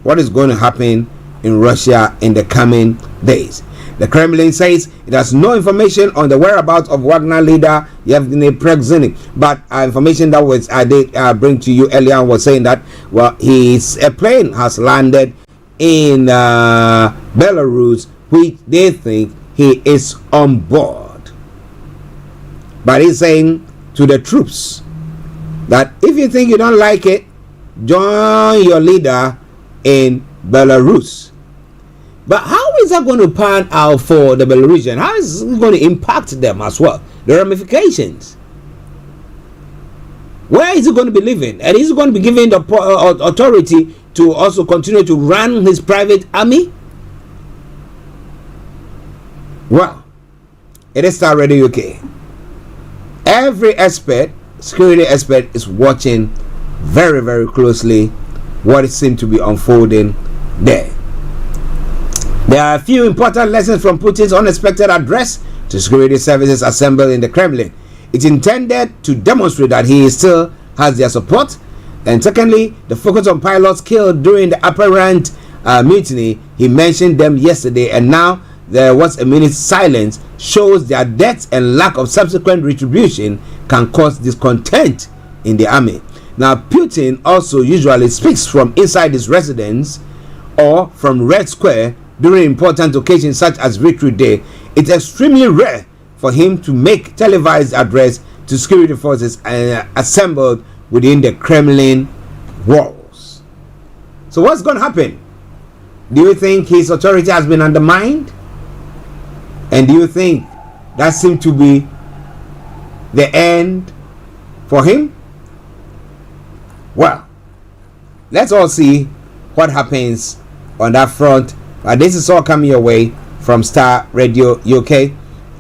H: What is going to happen in Russia in the coming days? The Kremlin says it has no information on the whereabouts of Wagner leader Yevgeny Prigozhin, but information that I did bring to you earlier was saying that his plane has landed in Belarus which they think he is on board. But he's saying to the troops that if you think you don't like it, join your leader in Belarus. But how is that going to pan out for the Belarusian? How is it going to impact them as well? The ramifications. Where is he going to be living? And is he going to be given the authority to also continue to run his private army? Well, it is Starr Radio UK. Every expert, security expert, is watching very, very closely what it seems to be unfolding there. There are a few important lessons from Putin's unexpected address to security services assembled in the Kremlin. It's intended to demonstrate that he still has their support. And secondly, the focus on pilots killed during the apparent mutiny. He mentioned them yesterday, and now there was a minute's silence, shows their deaths and lack of subsequent retribution can cause discontent in the army. Now, Putin also usually speaks from inside his residence or from Red Square during important occasions such as Victory Day. It's extremely rare for him to make televised address to security forces assembled within the Kremlin walls. So what's going to happen? Do you think his authority has been undermined? And do you think that seemed to be the end for him? Well, let's all see what happens on that front. This is all coming your way from Starr Radio UK,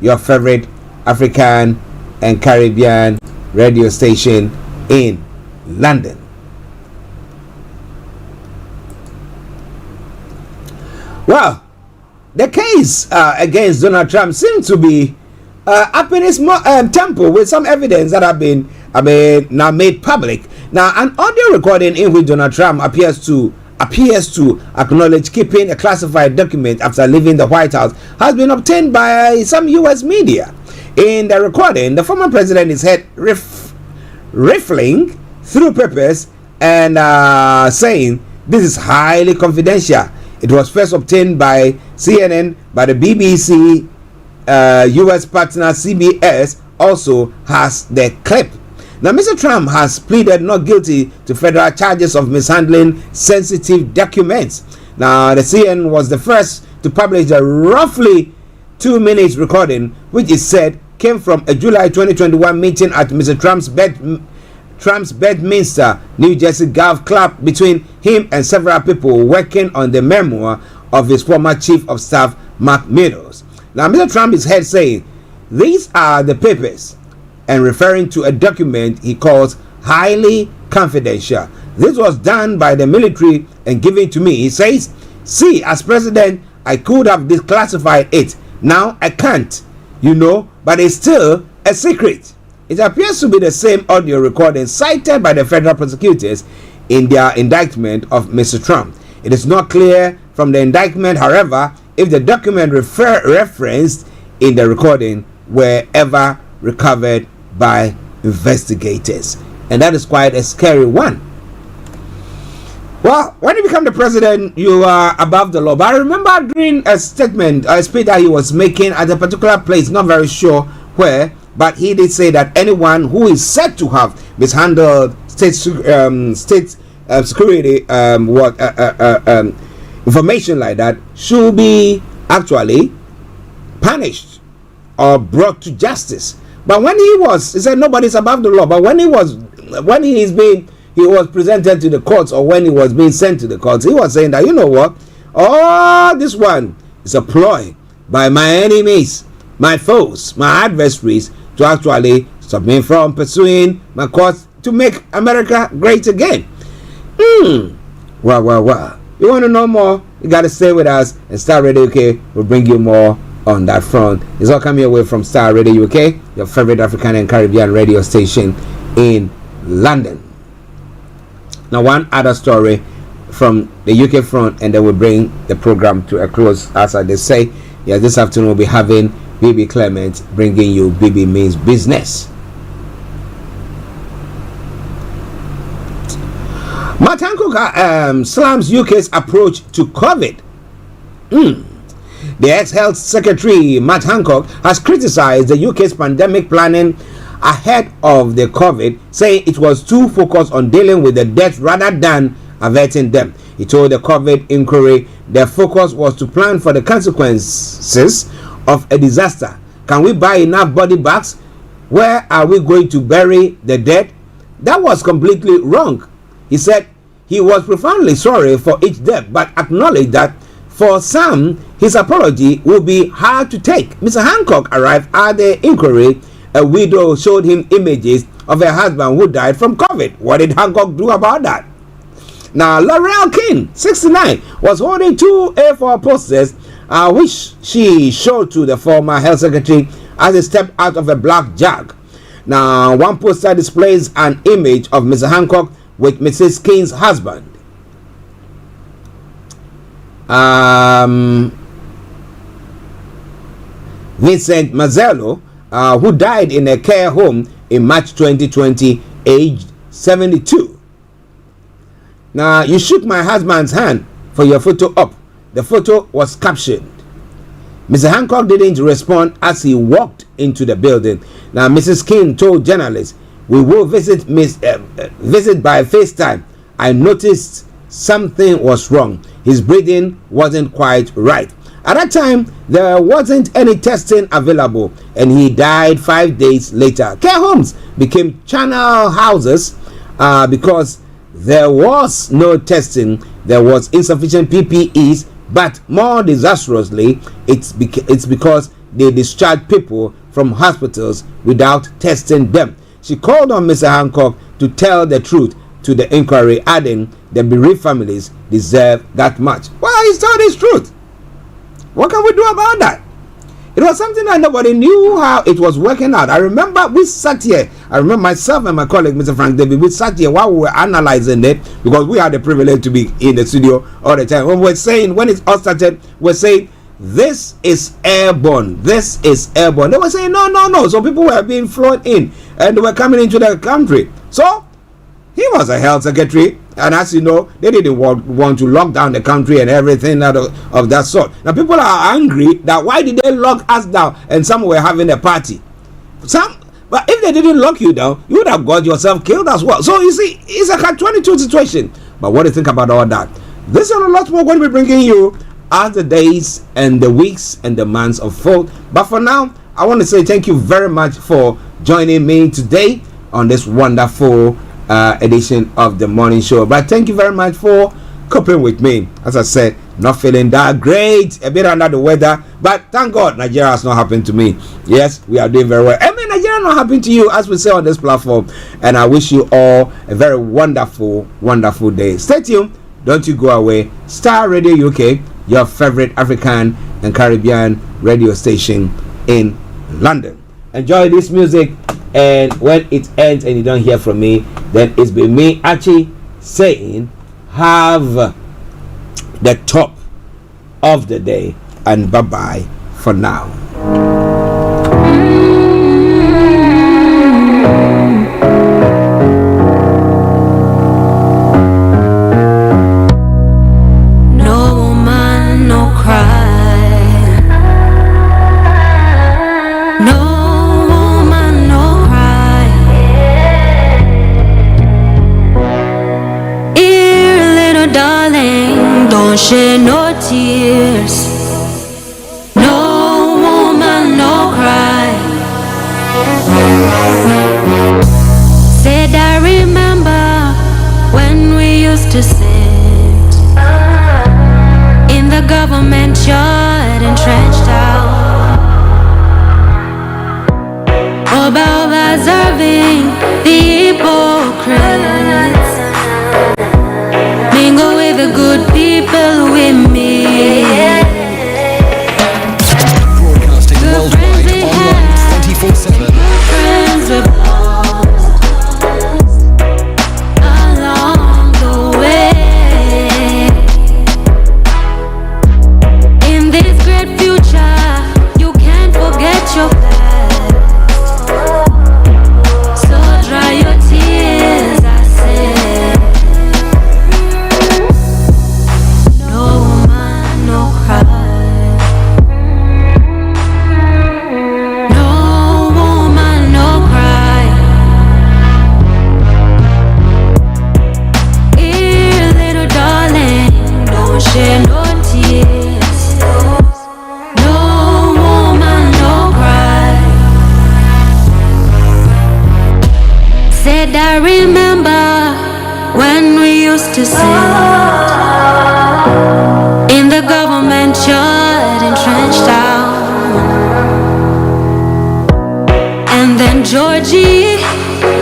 H: your favorite African and Caribbean radio station in London. Well, the case against Donald Trump seems to be up in its tempo with some evidence that have been now made public. Now, an audio recording in which Donald Trump appears to acknowledge keeping a classified document after leaving the White House has been obtained by some U.S. media. In the recording, the former president is heard riffling through papers and saying this is highly confidential. It was first obtained by CNN, by the BBC. U.S. partner CBS also has the clip. Now, Mr. Trump has pleaded not guilty to federal charges of mishandling sensitive documents. Now, the CNN was the first to publish the roughly 2 minutes recording, which is said came from a July 2021 meeting at Mr. Trump's Bedminster, New Jersey golf club between him and several people working on the memoir of his former chief of staff, Mark Meadows. Now, Mr. Trump is heard saying, these are the papers, and referring to a document he calls highly confidential. This was done by the military and given to me. He says, see, as president, I could have declassified it. Now I can't, but it's still a secret. It appears to be the same audio recording cited by the federal prosecutors in their indictment of Mr. Trump. It is not clear from the indictment, however, if the document referenced in the recording were ever recovered by investigators. And that is quite a scary one. Well, when you become the president, you are above the law. But I remember during a speech that he was making at a particular place, not very sure where, but he did say that anyone who is said to have mishandled state security information like that should be actually punished or brought to justice. But when he said nobody's above the law. But when he was presented to the courts, or when he was being sent to the courts, he was saying that, you know what, this one is a ploy by my enemies, my foes, my adversaries, to actually stop me from pursuing my cause to make America great again. Well. You want to know more? You got to stay with us, and Starr Radio UK will bring you more on that front. It's all coming away from Starr Radio UK, your favorite African and Caribbean radio station in London. Now, one other story from the UK front, and then we'll bring the program to a close. As I just say, this afternoon we'll be having BB Clement bringing you BB Means Business. Matanko slams UK's approach to COVID.
S: The ex-health secretary, Matt Hancock, has criticized the UK's pandemic planning ahead of the COVID, saying it was too focused on dealing with the deaths rather than averting them. He told the COVID inquiry their focus was to plan for the consequences of a disaster. Can we buy enough body bags? Where are we going to bury the dead? That was completely wrong. He said he was profoundly sorry for each death, but acknowledged that for some, his apology will be hard to take. Mr. Hancock arrived at the inquiry. A widow showed him images of her husband who died from COVID. What did Hancock do about that? Now, L'Oreal King, 69, was holding 2 A4 posters which she showed to the former health secretary as he stepped out of a black Jag. Now, one poster displays an image of Mr. Hancock with Mrs. King's husband. Vincent Mazzello, who died in a care home in March 2020, aged 72. Now, you shook my husband's hand for your photo up. The photo was captioned. Mr. Hancock didn't respond as he walked into the building. Now, Mrs. King told journalists, "We will visit by FaceTime. I noticed something was wrong. His breathing wasn't quite right. At that time, there wasn't any testing available, and he died 5 days later." Care homes became channel houses because there was no testing. There was insufficient PPEs, but more disastrously, it's because they discharged people from hospitals without testing them. She called on Mr. Hancock to tell the truth to the inquiry, adding the bereaved families deserve that much. Well, he's told his truth. What can we do about that? It was something that nobody knew how it was working out. I remember we sat here. I remember myself and my colleague, Mr. Frank David, we sat here while we were analyzing it because we had the privilege to be in the studio all the time. When it all started, we're saying, this is airborne. This is airborne. They were saying, no. So people were being flown in and they were coming into the country. So he was a health secretary. And as you know, they didn't want to lock down the country and everything of that sort. Now, people are angry that why did they lock us down and some were having a party? But if they didn't lock you down, you would have got yourself killed as well. So, you see, it's a catch-22 situation. But what do you think about all that? This and a lot more going to be bringing you as the days and the weeks and the months unfold. But for now, I want to say thank you very much for joining me today on this wonderful edition of the morning show. But thank you very much for coping with me. As I said, not feeling that great, a bit under the weather, but thank God Nigeria has not happened to me. Yes, we are doing very well. I mean, Nigeria not happened to you, as we say on this platform. And I wish you all a very wonderful day. Stay tuned, don't you go away. Starr Radio UK, your favorite African and Caribbean radio station in London. Enjoy this music, and when it ends and you don't hear from me, then it's been me, Archie, saying have the top of the day, and bye bye for now.
K: Shed no tears, no woman, no cry. Said I remember when we used to sit in the government yard and trenched out, about observing the hypocrites mingle with the good people with me.
C: Broadcasting worldwide, online 24/7.
K: Friends we've lost along the way. In this great future, you can't forget your past. So dry your tears, I said. No woman, no cry. used to sit in the government yard and trenched out. And then Georgie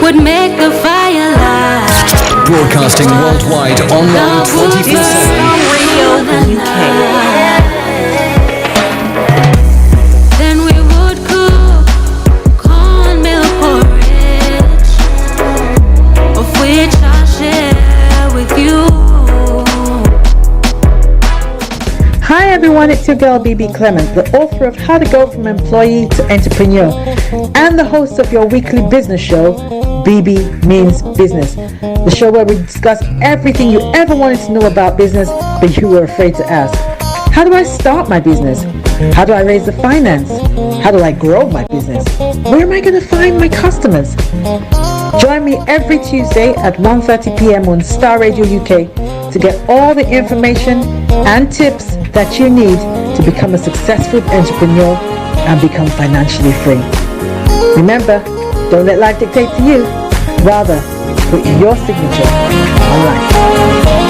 K: would make the fire light.
C: Broadcasting worldwide online 24/7.
K: Radio UK. Then we would cook cornmeal porridge, of which I'll share with you.
Q: Hi everyone, it's your girl BB Clement, the author of How to Go from Employee to Entrepreneur, and the host of your weekly business show, BB Means Business, the show where we discuss everything you ever wanted to know about business, but you were afraid to ask. How do I start my business? How do I raise the finance? How do I grow my business? Where am I going to find my customers? Join me every Tuesday at 1:30 p.m. on Starr Radio UK to get all the information and tips that you need to become a successful entrepreneur and become financially free. Remember, don't let life dictate to you. Rather, put your signature on life.